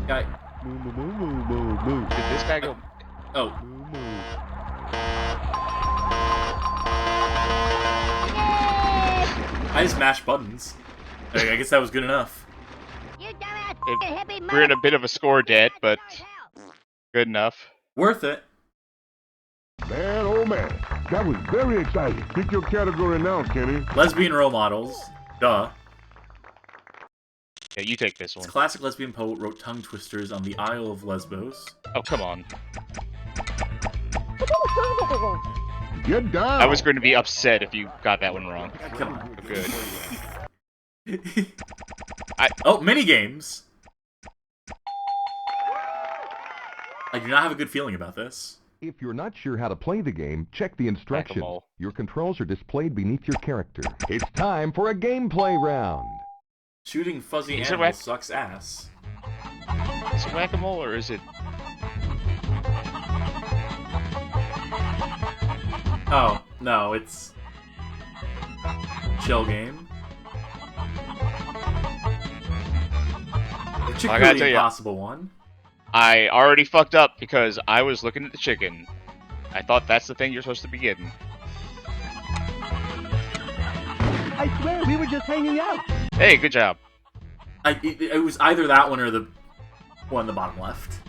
Guy. Did this guy go? Oh. I just mashed buttons. I guess that was good enough. You dumbass f***ing hippie We're in a bit of a score debt, but good enough. Worth it. Man, oh man, that was very exciting. Pick your category now, Kenny. Lesbian role models. Duh. Yeah, you take this one. This classic lesbian poet wrote tongue twisters on the Isle of Lesbos. Oh, come on. Get down. I was going to be upset if you got that one wrong. Come on. Good. Oh, minigames! I do not have a good feeling about this. If you're not sure how to play the game, check the instructions. Whack-a-mole. Your controls are displayed beneath your character. It's time for a gameplay round. Shooting fuzzy Is it animals whack- sucks ass. Is it whack-a-mole or is it... Oh, no, it's... Chill game. Particularly tell ya. impossible one. I already fucked up because I was looking at the chicken. I thought that's the thing you're supposed to be getting. I swear, we were just hanging out. Hey, good job. It was either that one or the one in the bottom left.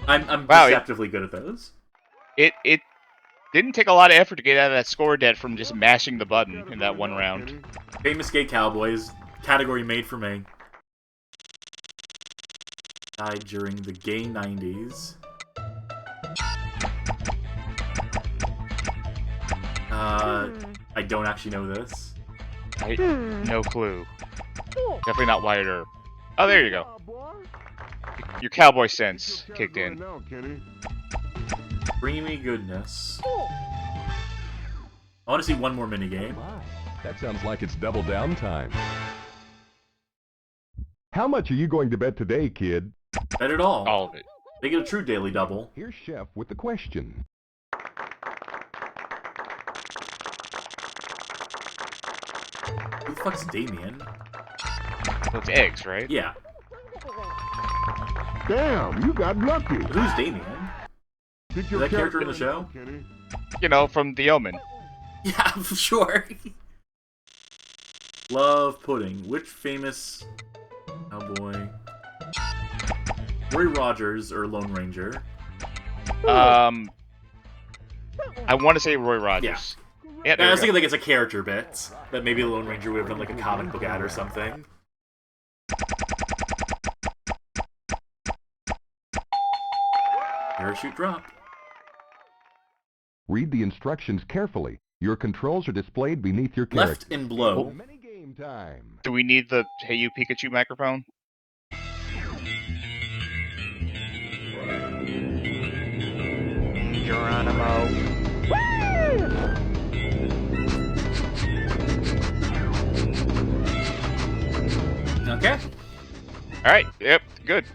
I'm Wow, deceptively good at those. It didn't take a lot of effort to get out of that score debt from just mashing the button in that one round. Famous Gay Cowboys, category made for me. Died during the gay 90s. I don't actually know this. No clue. Definitely not Wyatt Earp. Oh, there you go. Your cowboy sense kicked in. Creamy goodness. I want to see one more minigame. That sounds like it's double down time. How much are you going to bet today, kid? Bet it all. All of it. Make it a true daily double. Here's Chef with the question. Who the fuck's Damien? Well, it's eggs, right? Yeah. Damn, you got lucky. Who's Damien? Is that character in the show? You know, from The Omen. Yeah, for sure. Love pudding. Which famous cowboy? Roy Rogers or Lone Ranger? I want to say Roy Rogers. Yeah, I was thinking like it's a character bit that maybe the Lone Ranger would have done like a comic book ad or something. Parachute drop. Read the instructions carefully. Your controls are displayed beneath your character. Left and blow. Mini game time. Do we need the Hey You Pikachu microphone? Geronimo. Okay. Alright, yep, good.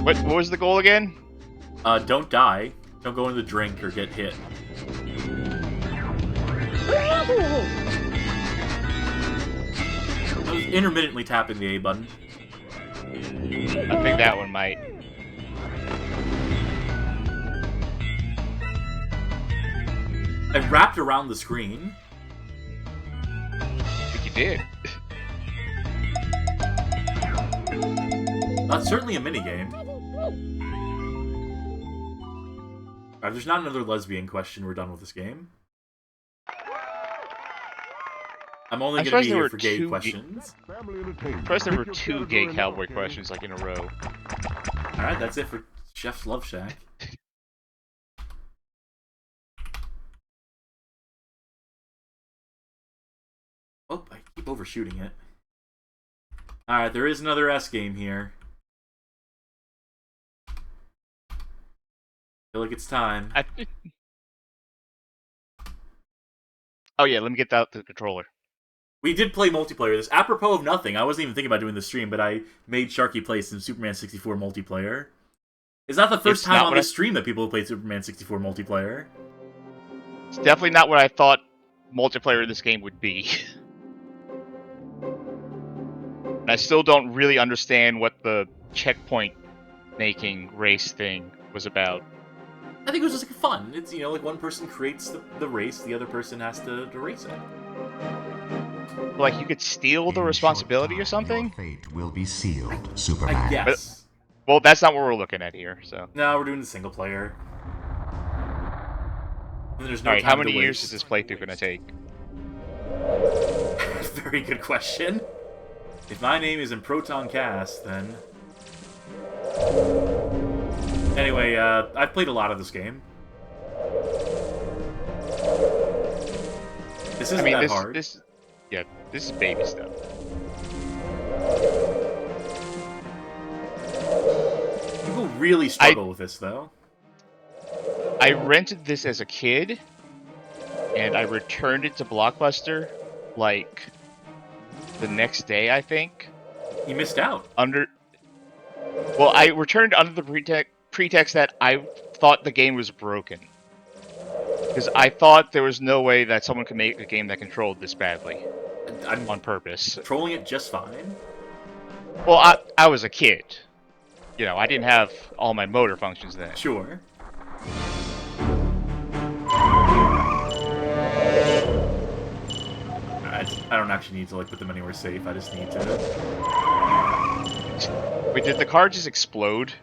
What was the goal again? Don't die. Don't go into the drink or get hit. I was intermittently tapping the A button. I think that one might. I wrapped around the screen. I think you did. That's certainly a minigame. If there's not another lesbian question, we're done with this game. I'm only going to be here for gay questions. First, there were 2 gay cowboy questions, like, in a row. Alright, that's it for Chef's Love Shack. Oh, I keep overshooting it. Alright, there is another S game here. I feel like it's time. Oh yeah, let me get out the controller. We did play multiplayer this. Apropos of nothing, I wasn't even thinking about doing the stream, but I made Sharky play some Superman 64 multiplayer. It's not the first time on this stream that people have played Superman 64 multiplayer. It's definitely not what I thought multiplayer in this game would be. And I still don't really understand what the checkpoint making race thing was about. I think it was just like fun. It's, you know, like one person creates the race, the other person has to race it. Like you could steal the responsibility or something? Fate will be sealed, Superman. I guess. Well, that's not what we're looking at here, so. No, we're doing the single player. And there's no Alright, time how many to years waste. is this playthrough gonna take? Very good question. If my name isn't Proton Cass, then... Anyway, I've played a lot of this game. This isn't that hard. Yeah, this is baby stuff. People really struggle with this, though. I rented this as a kid, and I returned it to Blockbuster, like, the next day, I think. You missed out. Well, I returned under the pretext that I thought the game was broken. Because I thought there was no way that someone could make a game that controlled this badly. I'm on purpose. Controlling it just fine. Well, I was a kid. You know, I didn't have all my motor functions then. Sure. I don't actually need to like put them anywhere safe. I just need to Wait, did the car just explode?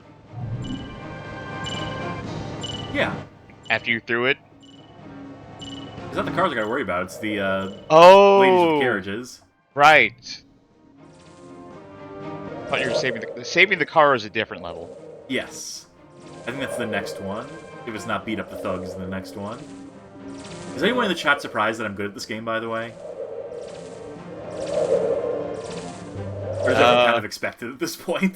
Yeah. After you threw it? It's not the cars I gotta worry about, it's the, ladies with carriages. Right. I thought you were saving the car is a different level. Yes. I think that's the next one. If it's not beat up the thugs in the next one. Is anyone in the chat surprised that I'm good at this game, by the way? Or is everyone kind of expected at this point?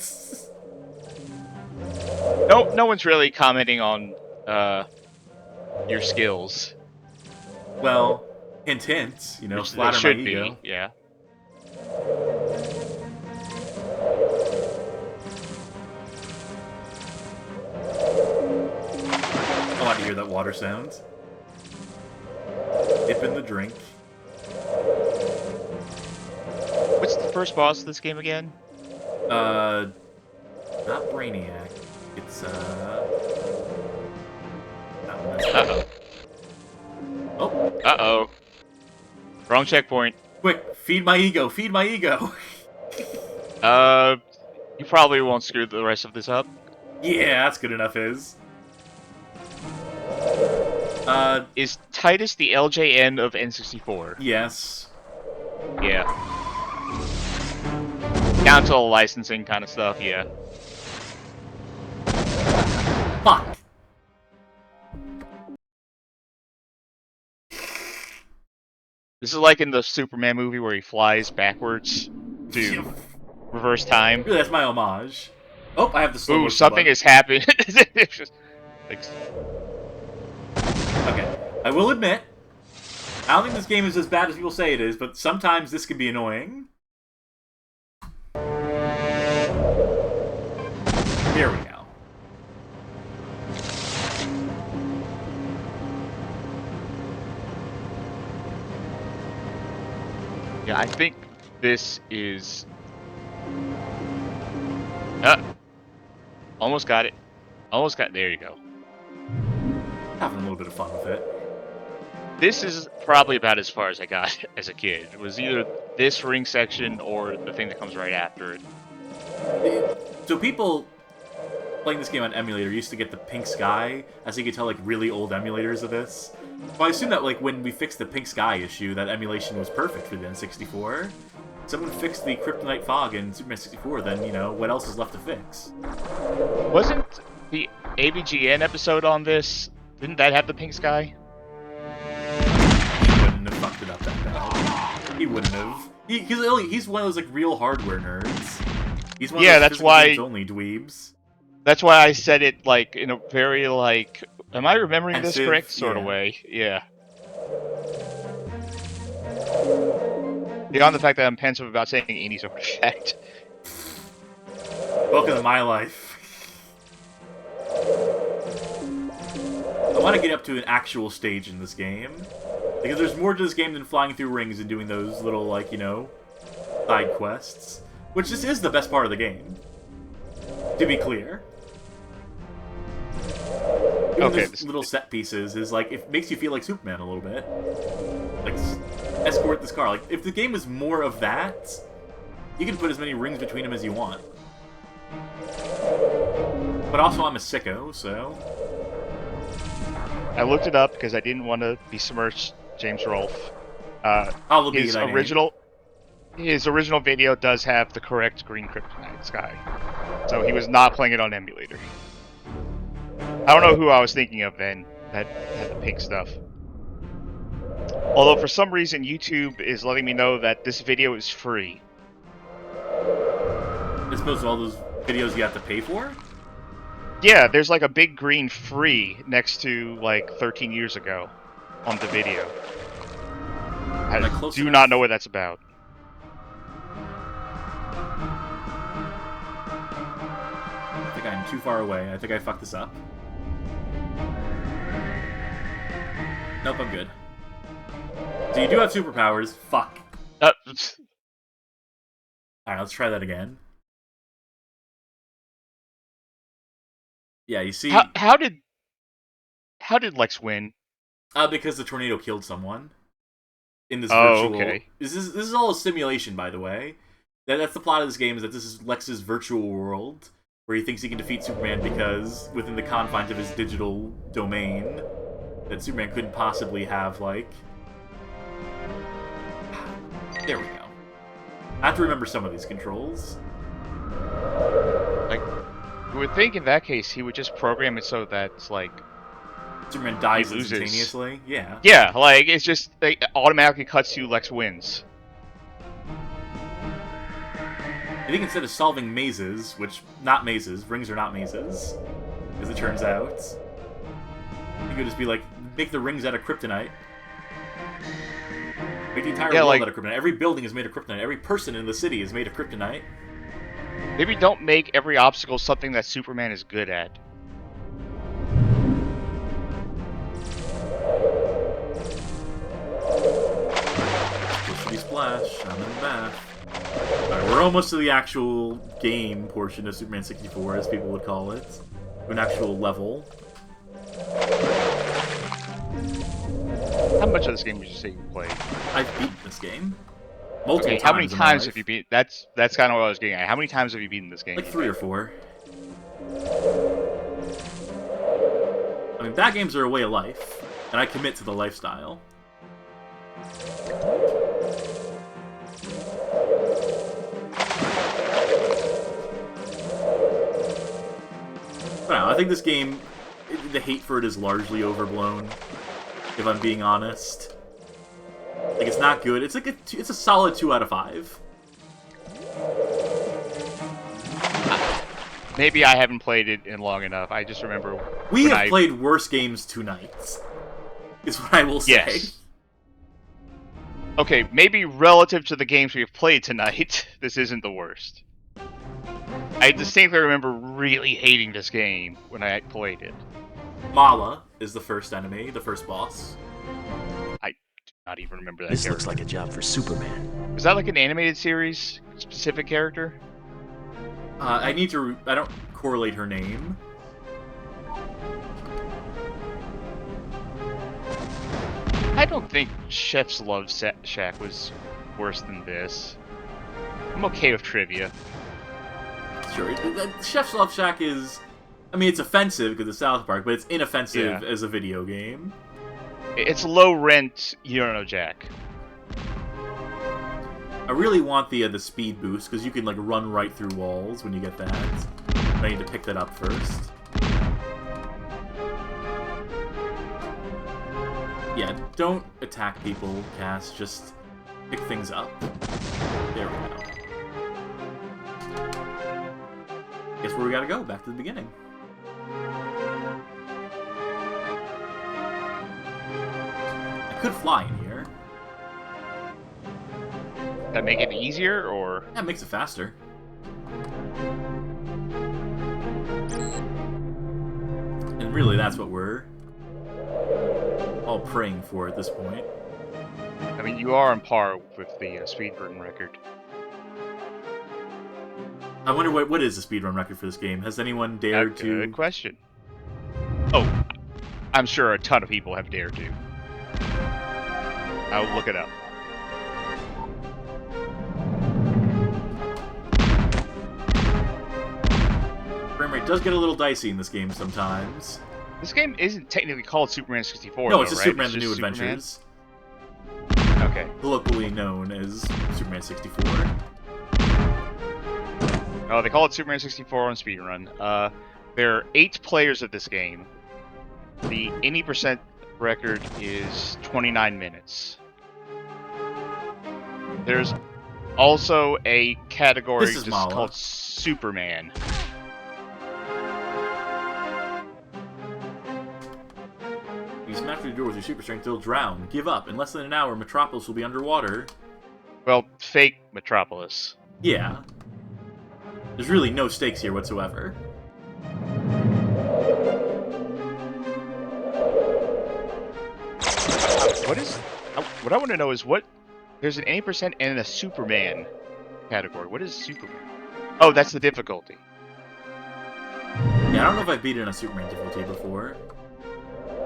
Nope, no one's really commenting on your skills. Well, hint hint, you know, Which flatter should my ego. be, yeah. I want to hear that water sound. Dip in the drink. What's the first boss of this game again? Not Brainiac. It's, Uh-oh. Oh. Uh-oh. Wrong checkpoint. Quick, feed my ego, feed my ego! You probably won't screw the rest of this up. Yeah, that's good enough, is. Is Titus the LJN of N64? Yes. Yeah. Down to the licensing kind of stuff, yeah. Fuck! This is like in the Superman movie where he flies backwards to reverse time. Really, that's my homage. Oh, I have the slow Ooh, motion something button. has happened. Okay, I will admit, I don't think this game is as bad as people say it is, but sometimes this can be annoying. Here we go. Yeah, I think this is... almost got it. Almost got... There you go. Having a little bit of fun with it. This is probably about as far as I got as a kid. It was either this ring section or the thing that comes right after it. So people playing this game on emulator used to get the pink sky, as you can tell, like, really old emulators of this. Well, I assume that, like, when we fixed the pink sky issue, that emulation was perfect for the N64. Someone fixed the Kryptonite fog in Super N64, then, you know, what else is left to fix? Wasn't the AVGN episode on this, didn't that have the pink sky? He wouldn't have fucked it up that bad. He wouldn't have. He's one of those, like, real hardware nerds. He's one of those that's why only dweebs. That's why I said it, like, in a very, like... Am I remembering this Pensive, correct? Sort of way. Yeah. Beyond the fact that I'm pensive about saying any sort of effect. Welcome to my life. I want to get up to an actual stage in this game. Because there's more to this game than flying through rings and doing those little, like, you know, side quests. Which this is the best part of the game. To be clear. Even Okay, those little set pieces is, like, it makes you feel like Superman a little bit. Like, escort this car. Like, if the game was more of that, you can put as many rings between them as you want. But also, I'm a sicko, so... I looked it up because I didn't want to besmirch James Rolfe. His original video does have the correct green Kryptonite sky. So he was not playing it on emulator. I don't know who I was thinking of then that had the pink stuff. Although for some reason YouTube is letting me know that this video is free. As opposed to all those videos you have to pay for? Yeah, there's like a big green free next to like 13 years ago on the video. I do not know what that's about. I think I'm too far away. I think I fucked this up. Nope, I'm good. So you do have superpowers. Fuck. Alright, let's try that again. Yeah, you see... How did Lex win? Because the tornado killed someone. In this virtual... okay. This is all a simulation, by the way. That's the plot of this game, is that this is Lex's virtual world, where he thinks he can defeat Superman because, within the confines of his digital domain, that Superman couldn't possibly have, like... There we go. I have to remember some of these controls. Like, you would think in that case he would just program it so that it's like... Superman dies instantaneously? Yeah. Yeah, like, it's just, it automatically cuts to Lex wins. I think instead of solving mazes, which, not mazes, rings are not mazes, as it turns out, you could just be like, make the rings out of kryptonite. Make the entire world out of kryptonite. Every building is made of kryptonite. Every person in the city is made of kryptonite. Maybe don't make every obstacle something that Superman is good at. Splishity splash, I'm in the bath. Alright, we're almost to the actual game portion of Superman 64, as people would call it. To an actual level. How much of this game would you say you played? I've beaten this game. Multiple times. How many times have you beat? That's kind of what I was getting at. How many times have you beaten this game? Like 3 or 4. I mean, bad games are a way of life, and I commit to the lifestyle. But no, I think this game, the hate for it is largely overblown, if I'm being honest. Like, it's not good. It's like it's a solid 2 out of 5. Maybe I haven't played it in long enough. I just remember we have played worse games tonight, is what I will say. Yes. Okay, maybe relative to the games we've played tonight, this isn't the worst. I distinctly remember really hating this game when I played it. Mala is the first enemy, the first boss. I do not even remember that This character. looks like a job for Superman. Was that like an animated series? Specific character? I don't correlate her name. I don't think Chef's Love Shack was worse than this. I'm okay with trivia. Sure, Chef's Love Shack is... I mean, it's offensive because it's South Park, but it's inoffensive as a video game. It's low rent, you don't know Jack. I really want the speed boost, because you can like run right through walls when you get that. I need to pick that up first. Yeah, don't attack people, Cass. Just pick things up. There we go. Guess where we gotta go? Back to the beginning. I could fly in here. That make it easier, or? That makes it faster. And really, that's what we're all praying for at this point. I mean, you are on par with the speedrun record. I wonder what is the speedrun record for this game? Has anyone dared to... Good question. Oh, I'm sure a ton of people have dared to. I'll look it up. Frame rate does get a little dicey in this game sometimes. This game isn't technically called Superman 64, No, it's just right? Superman: The New Adventures. Okay. Colloquially known as Superman 64. Oh, they call it Superman 64 on speedrun. There are 8 players of this game. The 80% record is 29 minutes. There's also a category just called Superman. You smash through the door with your super strength, they'll drown. Give up. In less than an hour, Metropolis will be underwater. Well, fake Metropolis. Yeah. There's really no stakes here whatsoever. What I want to know is what... There's an 80% and a Superman category. What is Superman? Oh, that's the difficulty. Yeah, I don't know if I've beaten a Superman difficulty before.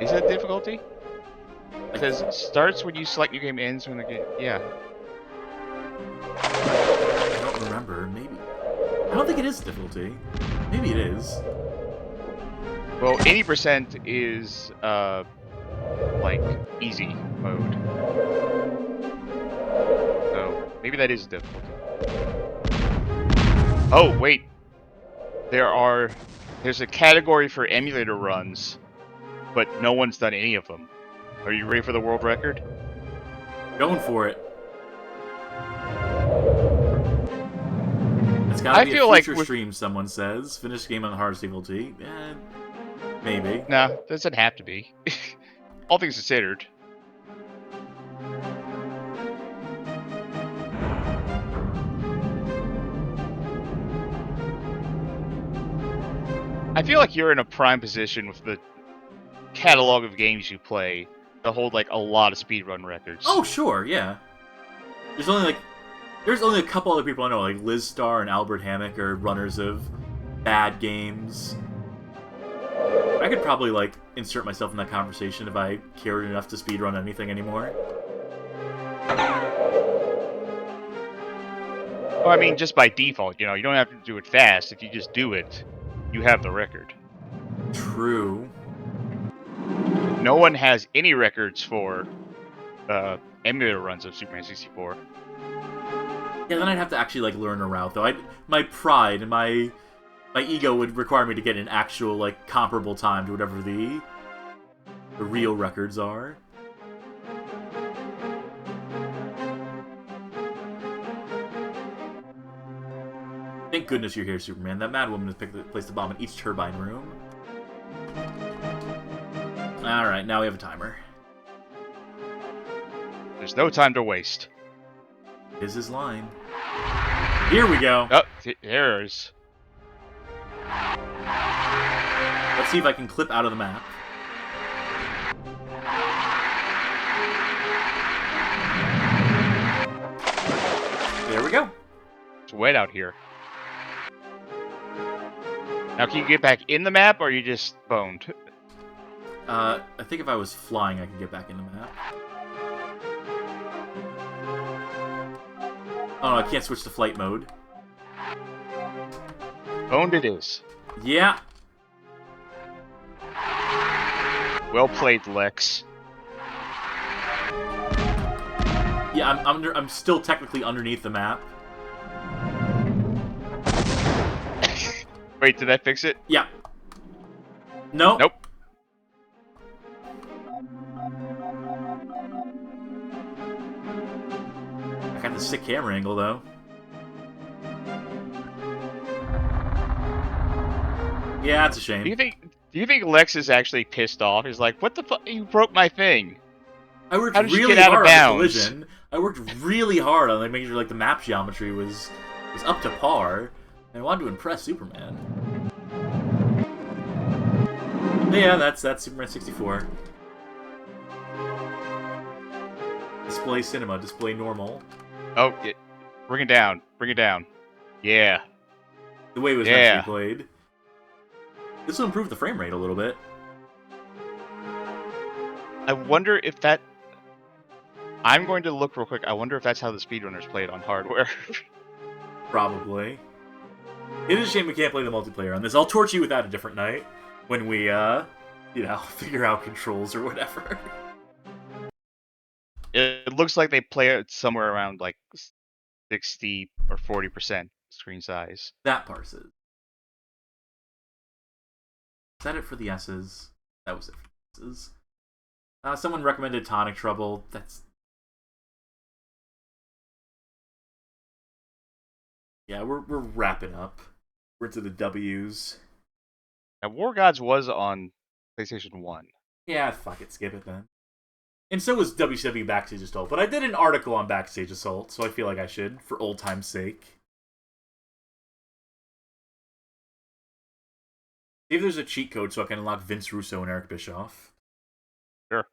Is that difficulty? It says starts when you select your game, ends when the game... Yeah. I don't I don't think it is difficulty. Maybe it is. Well, 80% is, like, easy mode. So, maybe that is difficulty. Oh, wait. There's a category for emulator runs, but no one's done any of them. Are you ready for the world record? Going for it. It's gotta be a future stream, someone says. Finish the game on the hardest difficulty. Maybe. Nah, doesn't have to be. All things considered. I feel like you're in a prime position with the catalog of games you play to hold like a lot of speedrun records. Oh, sure, yeah. There's only a couple other people I know, like Liz Starr and Albert Hammock are runners of bad games. I could probably, like, insert myself in that conversation if I cared enough to speedrun anything anymore. Well, I mean, just by default, you know, you don't have to do it fast. If you just do it, you have the record. True. No one has any records for emulator runs of Superman 64. Yeah, then I'd have to actually, like, learn a route, though. My pride and my ego would require me to get an actual, like, comparable time to whatever the real records are. Thank goodness you're here, Superman. That mad woman has placed the bomb in each turbine room. Alright, now we have a timer. There's no time to waste. Is his line. Here we go. Oh, there's. Let's see if I can clip out of the map. There we go. It's wet out here. Now, can you get back in the map, or are you just boned? I think if I was flying, I could get back in the map. Oh, no, I can't switch to flight mode. Boned it is. Yeah. Well played, Lex. Yeah, I'm still technically underneath the map. Wait, did that fix it? Yeah. No. Nope. I got the sick camera angle though. Yeah, that's a shame. Do you think Lex is actually pissed off? He's like, "What the fuck? You broke my thing." I worked How did really you get out hard of on the bounds? collision. I worked really hard on like making sure like the map geometry was up to par. And I wanted to impress Superman. But yeah, that's Superman 64. Display cinema, display normal. Oh, bring it down. Bring it down. Yeah. The way it was meant to be played. This will improve the frame rate a little bit. I wonder if that... I'm going to look real quick. I wonder if that's how the speedrunners play it on hardware. Probably. It is a shame we can't play the multiplayer on this. I'll torch you with that a different night. When we, figure out controls or whatever. It looks like they play it somewhere around, like, 60 or 40% screen size. That parses. Is that it for the S's? That was it for the S's. Someone recommended Tonic Trouble. That's... Yeah, we're wrapping up. We're into the W's. Now, War Gods was on PlayStation 1. Yeah, fuck it. Skip it then. And so was WCW Backstage Assault. But I did an article on Backstage Assault, so I feel like I should, for old time's sake. See if there's a cheat code so I can unlock Vince Russo and Eric Bischoff. Sure.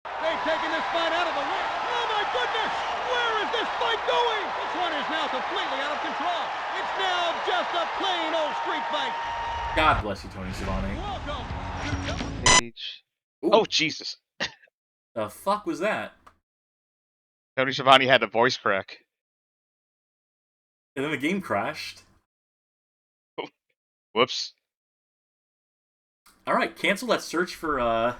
They've taken this fight out of the ring. Oh my goodness! Where is this fight going? This one is now completely out of control. It's now just a plain old street fight. God bless you, Tony Schiavone. Oh, Jesus. The fuck was that? Tony Schiavone had a voice crack. And then the game crashed. Whoops. Alright, cancel that search for, I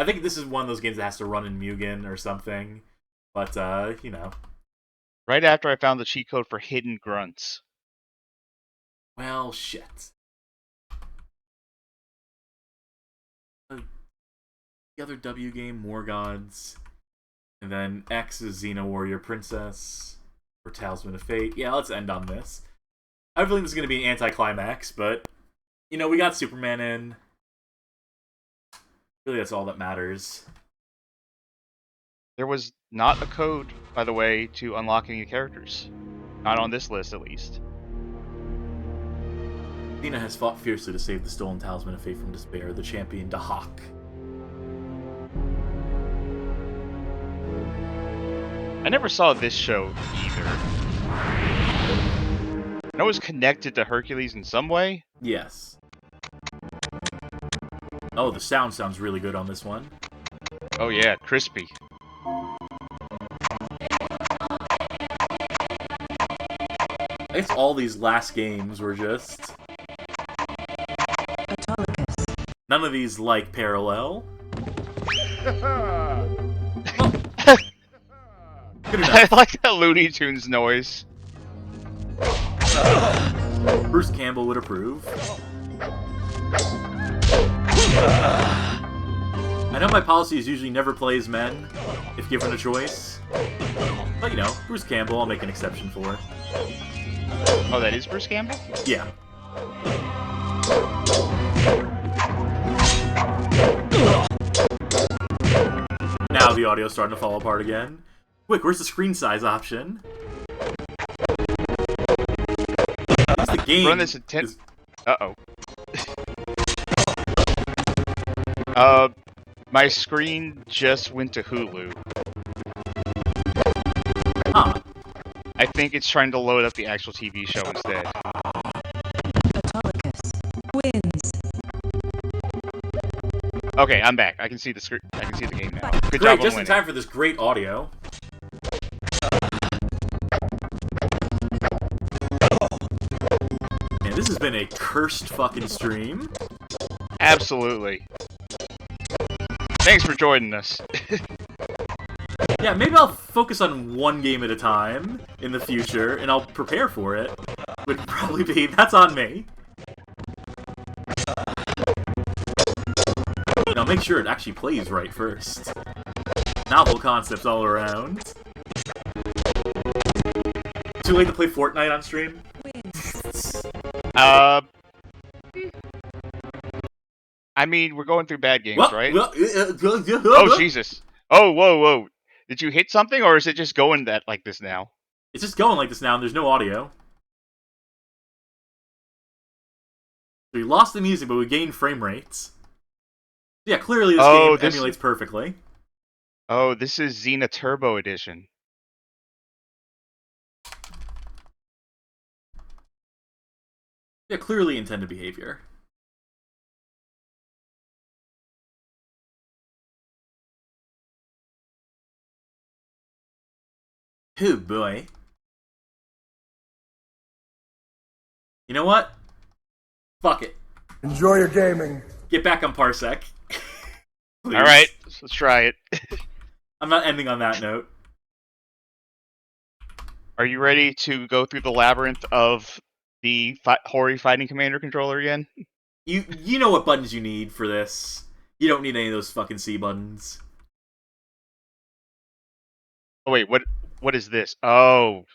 think this is one of those games that has to run in Mugen or something. But, you know. Right after I found the cheat code for Hidden Grunts. Well, shit. The other W game, More Gods. And then X is Xena Warrior Princess. Or Talisman of Fate. Yeah, let's end on this. I don't think this is going to be an anticlimax, but, you know, we got Superman in. Really, that's all that matters. There was not a code, by the way, to unlock any characters. Not on this list, at least. Xena has fought fiercely to save the stolen Talisman of Fate from despair, the champion Dahak. I never saw this show either. I know it was connected to Hercules in some way. Yes. Oh, the sound sounds really good on this one. Oh yeah, crispy. I guess all these last games were just... None of these like Parallel. Good enough. I like that Looney Tunes noise. Bruce Campbell would approve. I know my policy is usually never play as men, if given a choice. But, you know, Bruce Campbell, I'll make an exception for. Oh, that is Bruce Campbell? Yeah. Now the audio's starting to fall apart again. Quick, where's the screen size option? The game Run this at 10... is... Uh-oh. My screen just went to Hulu. Huh. I think it's trying to load up the actual TV show instead. Autolycus wins. Okay, I'm back. I can see the screen. I can see the game now. Good Great, job on just in winning. time for this great audio. Man, this has been a cursed fucking stream. Absolutely. Thanks for joining us. Yeah, maybe I'll focus on one game at a time in the future, and I'll prepare for it. Would probably be, that's on me. Now make sure it actually plays right first. Novel concepts all around. Too late to play Fortnite on stream? I mean, we're going through bad games, right? Oh, Oh, Jesus. Oh, whoa, whoa. Did you hit something, or is it just going like this now? It's just going like this now, and there's no audio. So we lost the music, but we gained frame rates. Yeah, clearly this game emulates perfectly. Oh, this is Xena Turbo Edition. Yeah, clearly intended behavior. Oh boy. You know what? Fuck it. Enjoy your gaming. Get back on Parsec. Alright, let's try it. I'm not ending on that note. Are you ready to go through the labyrinth of the Hori Fighting Commander controller again? You know what buttons you need for this. You don't need any of those fucking C buttons. Oh wait, what is this? Oh.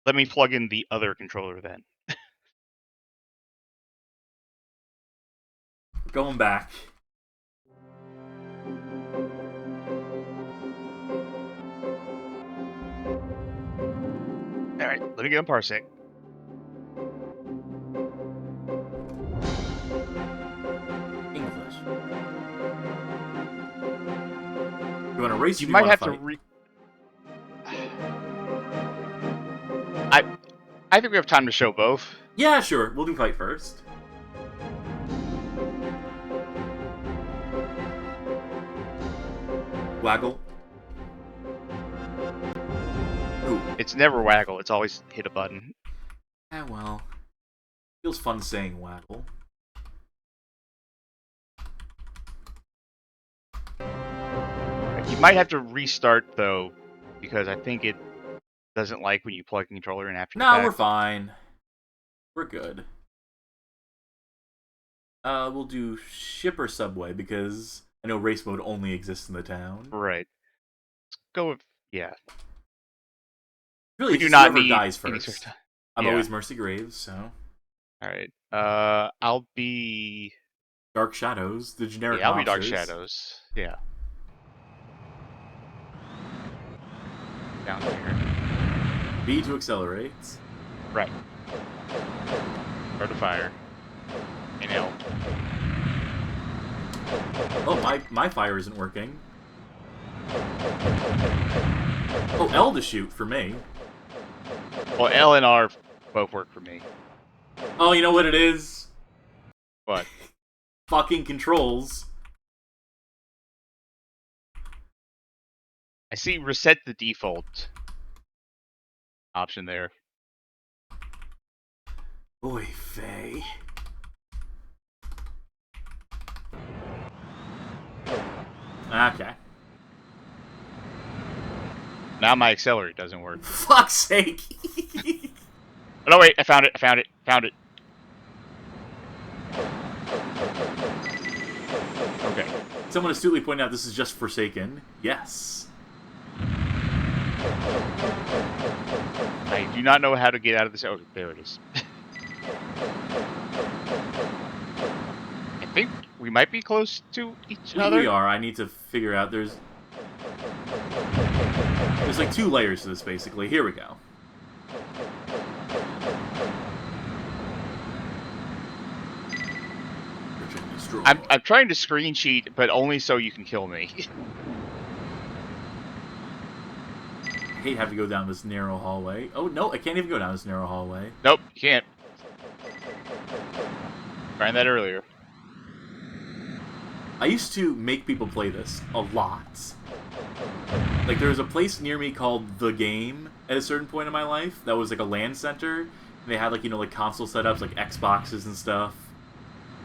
Let me plug in the other controller then. Going back. Alright, let me get on Parsec. English. You want to race? You might have to I think we have time to show both. Yeah, sure. We'll do fight first. Waggle. Ooh. It's never waggle, it's always hit a button. Ah, well. Feels fun saying waggle. You might have to restart though, because I think it doesn't like when you plug the controller in after. No, we're fine. We're good. We'll do ship or subway because I know race mode only exists in the town. Right. Let's go with Really, we do not whoever need dies first. I'm always Mercy Graves, so. All right. I'll be Dark Shadows, the generic. Yeah, I'll be Dark mobsters. Shadows. Yeah. Down here. B to accelerate. Right. Start a fire. And L. Oh, my fire isn't working. Oh, L to shoot for me. Well, L and R both work for me. Oh, you know what it is? What? Fucking controls. I see reset the default option there. Oy vey. Okay. Now my accelerate doesn't work. Fuck's sake. Oh, no, wait, I found it. Found it. Okay. Someone astutely pointed out this is just Forsaken. Yes. I do not know how to get out of this. Oh, there it is. I think we might be close to each other. We are. I need to figure out. There's like 2 layers to this, basically. Here we go. I'm trying to screen cheat, but only so you can kill me. I hate having to go down this narrow hallway. Oh, no, I can't even go down this narrow hallway. Nope, you can't. Tried that earlier. I used to make people play this a lot. Like, there was a place near me called The Game at a certain point in my life that was like a LAN center. And they had, like, you know, like console setups, like Xboxes and stuff.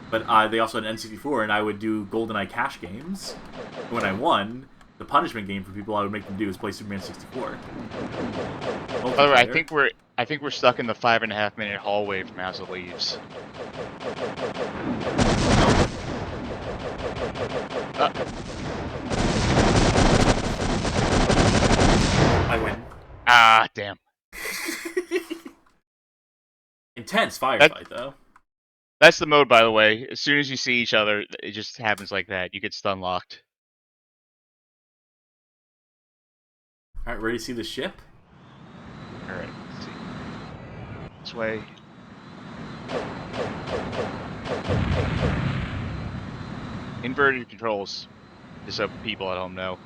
But they also had an N64, and I would do GoldenEye cash games. And when I won, the punishment game for people I would make them do is play Superman 64. By the way, I think we're stuck in the 5.5 minute hallway from House of Leaves. I win. Ah, damn. Intense firefight, though. That's the mode, by the way. As soon as you see each other, it just happens like that. You get stun locked. Alright, ready to see the ship? Alright, let's see. This way. Inverted controls. Just so people at home know.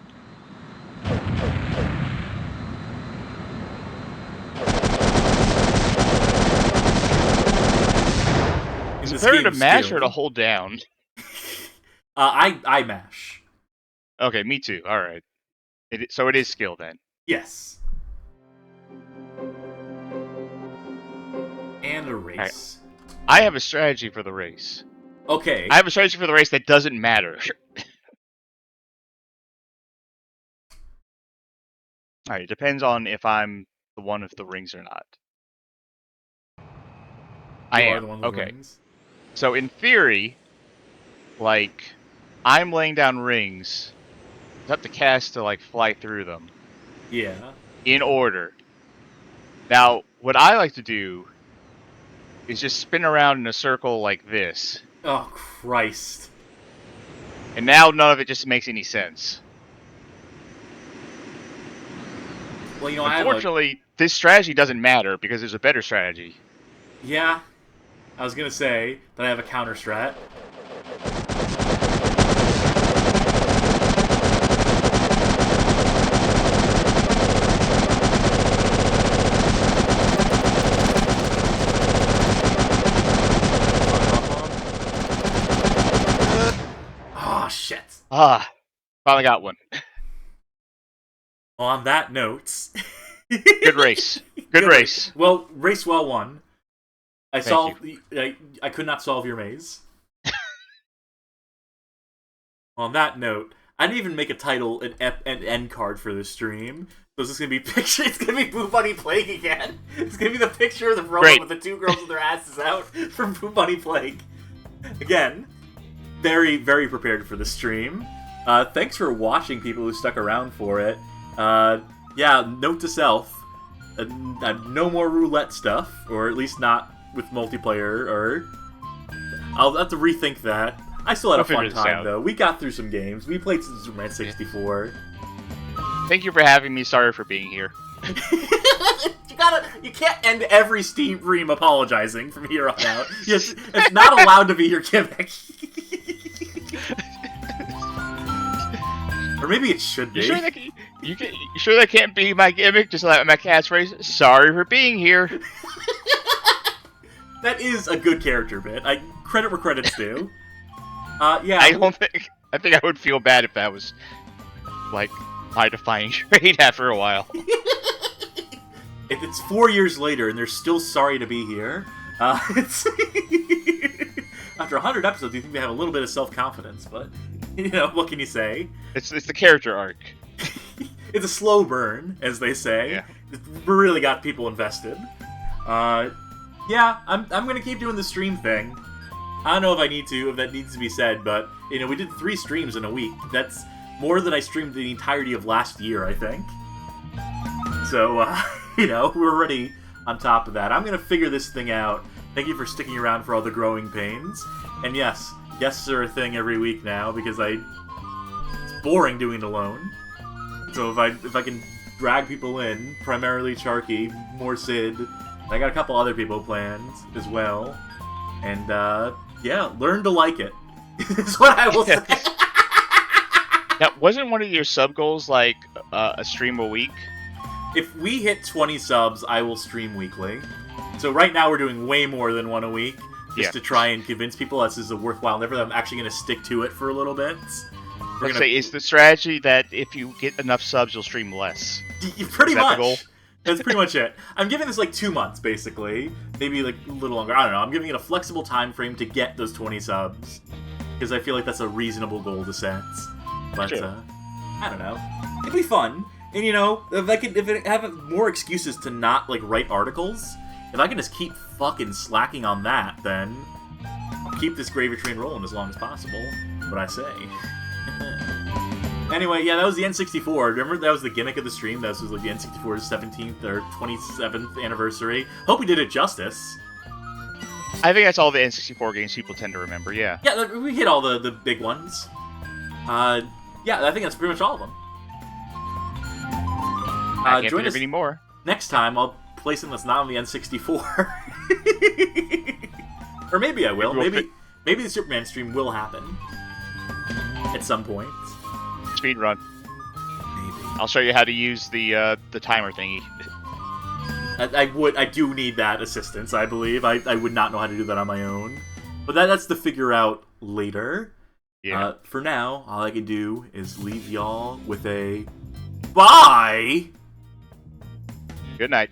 Is it better to mash or to hold down? I mash. Okay, me too. Alright. So it is skill then. Yes. And a race. Right. I have a strategy for the race. Okay. I have a strategy for the race that doesn't matter. Alright, it depends on if I'm the one with the rings or not. I am. The one with okay. Rings. So in theory, like, I'm laying down rings. It's up to Cass to, like, fly through them. Yeah. In order. Now, what I like to do is just spin around in a circle like this. Oh, Christ. And now none of it just makes any sense. Well, you know, unfortunately, this strategy doesn't matter because there's a better strategy. Yeah. I was gonna say that I have a counter strat. Oh, shit. Ah, finally got one. On that note... Good race. Good race. Well, race well won. I could not solve your maze. On that note, I didn't even make a title and end card for this stream. So is this gonna be picture? It's gonna be Boo Bunny Plague again. It's gonna be the picture of the robot with the two girls with their asses out from Boo Bunny Plague. Again, very, very prepared for the stream. Thanks for watching, people who stuck around for it. Yeah, note to self, no more roulette stuff, or at least not with multiplayer, or... I'll have to rethink that. I still had a fun time, though. We got through some games. We played some Superman 64. Thank you for having me. Sorry for being here. You can't end every stream apologizing from here on out. It's not allowed to be your gimmick. Or maybe it should be. You sure that can't be my gimmick? Just like my catchphrase. Sorry for being here. That is a good character bit. Credit where credit's due. Yeah. I think I would feel bad if that was like my defining trait after a while. If it's 4 years later and they're still sorry to be here, it's after 100 episodes, you think they have a little bit of self-confidence, but you know, what can you say? It's the character arc. It's a slow burn, as they say. Yeah. It really got people invested. Yeah, I'm gonna keep doing the stream thing. I don't know if that needs to be said, but you know, we did 3 streams in a week. That's more than I streamed the entirety of last year, I think. So, you know, we're already on top of that. I'm gonna figure this thing out. Thank you for sticking around for all the growing pains. And yes, guests are a thing every week now because it's boring doing it alone. So if I can drag people in, primarily Charkie, more Sid, I got a couple other people planned as well. And yeah, learn to like it. Is what I will say. Now, wasn't one of your sub goals like a stream a week? If we hit 20 subs, I will stream weekly. So right now we're doing way more than one a week, just to try and convince people this is a worthwhile endeavor. I'm actually going to stick to it for a little bit. Is the strategy that if you get enough subs, you'll stream less? Pretty much. The goal? That's pretty much it. I'm giving this like 2 months, basically. Maybe like a little longer. I don't know. I'm giving it a flexible time frame to get those 20 subs. Because I feel like that's a reasonable goal to set. But, I don't know. It'd be fun. And, you know, if I have more excuses to not, like, write articles, if I can just keep fucking slacking on that, then I'll keep this gravy train rolling as long as possible. What I say. Anyway, yeah, that was the N64. Remember, that was the gimmick of the stream. That was like the N64's 17th or 27th anniversary. Hope we did it justice. I think that's all the N64 games people tend to remember, yeah. Yeah, we hit all the big ones. Yeah, I think that's pretty much all of them. I can't think of any more. Next time, I'll play something that's not on the N64. Or maybe I will. Maybe the Superman stream will happen. At some point. Speed run. Maybe. I'll show you how to use the timer thingy. I do need that assistance, I believe. I would not know how to do that on my own. But that's to figure out later. Yeah. For now, all I can do is leave y'all with a bye! Good night.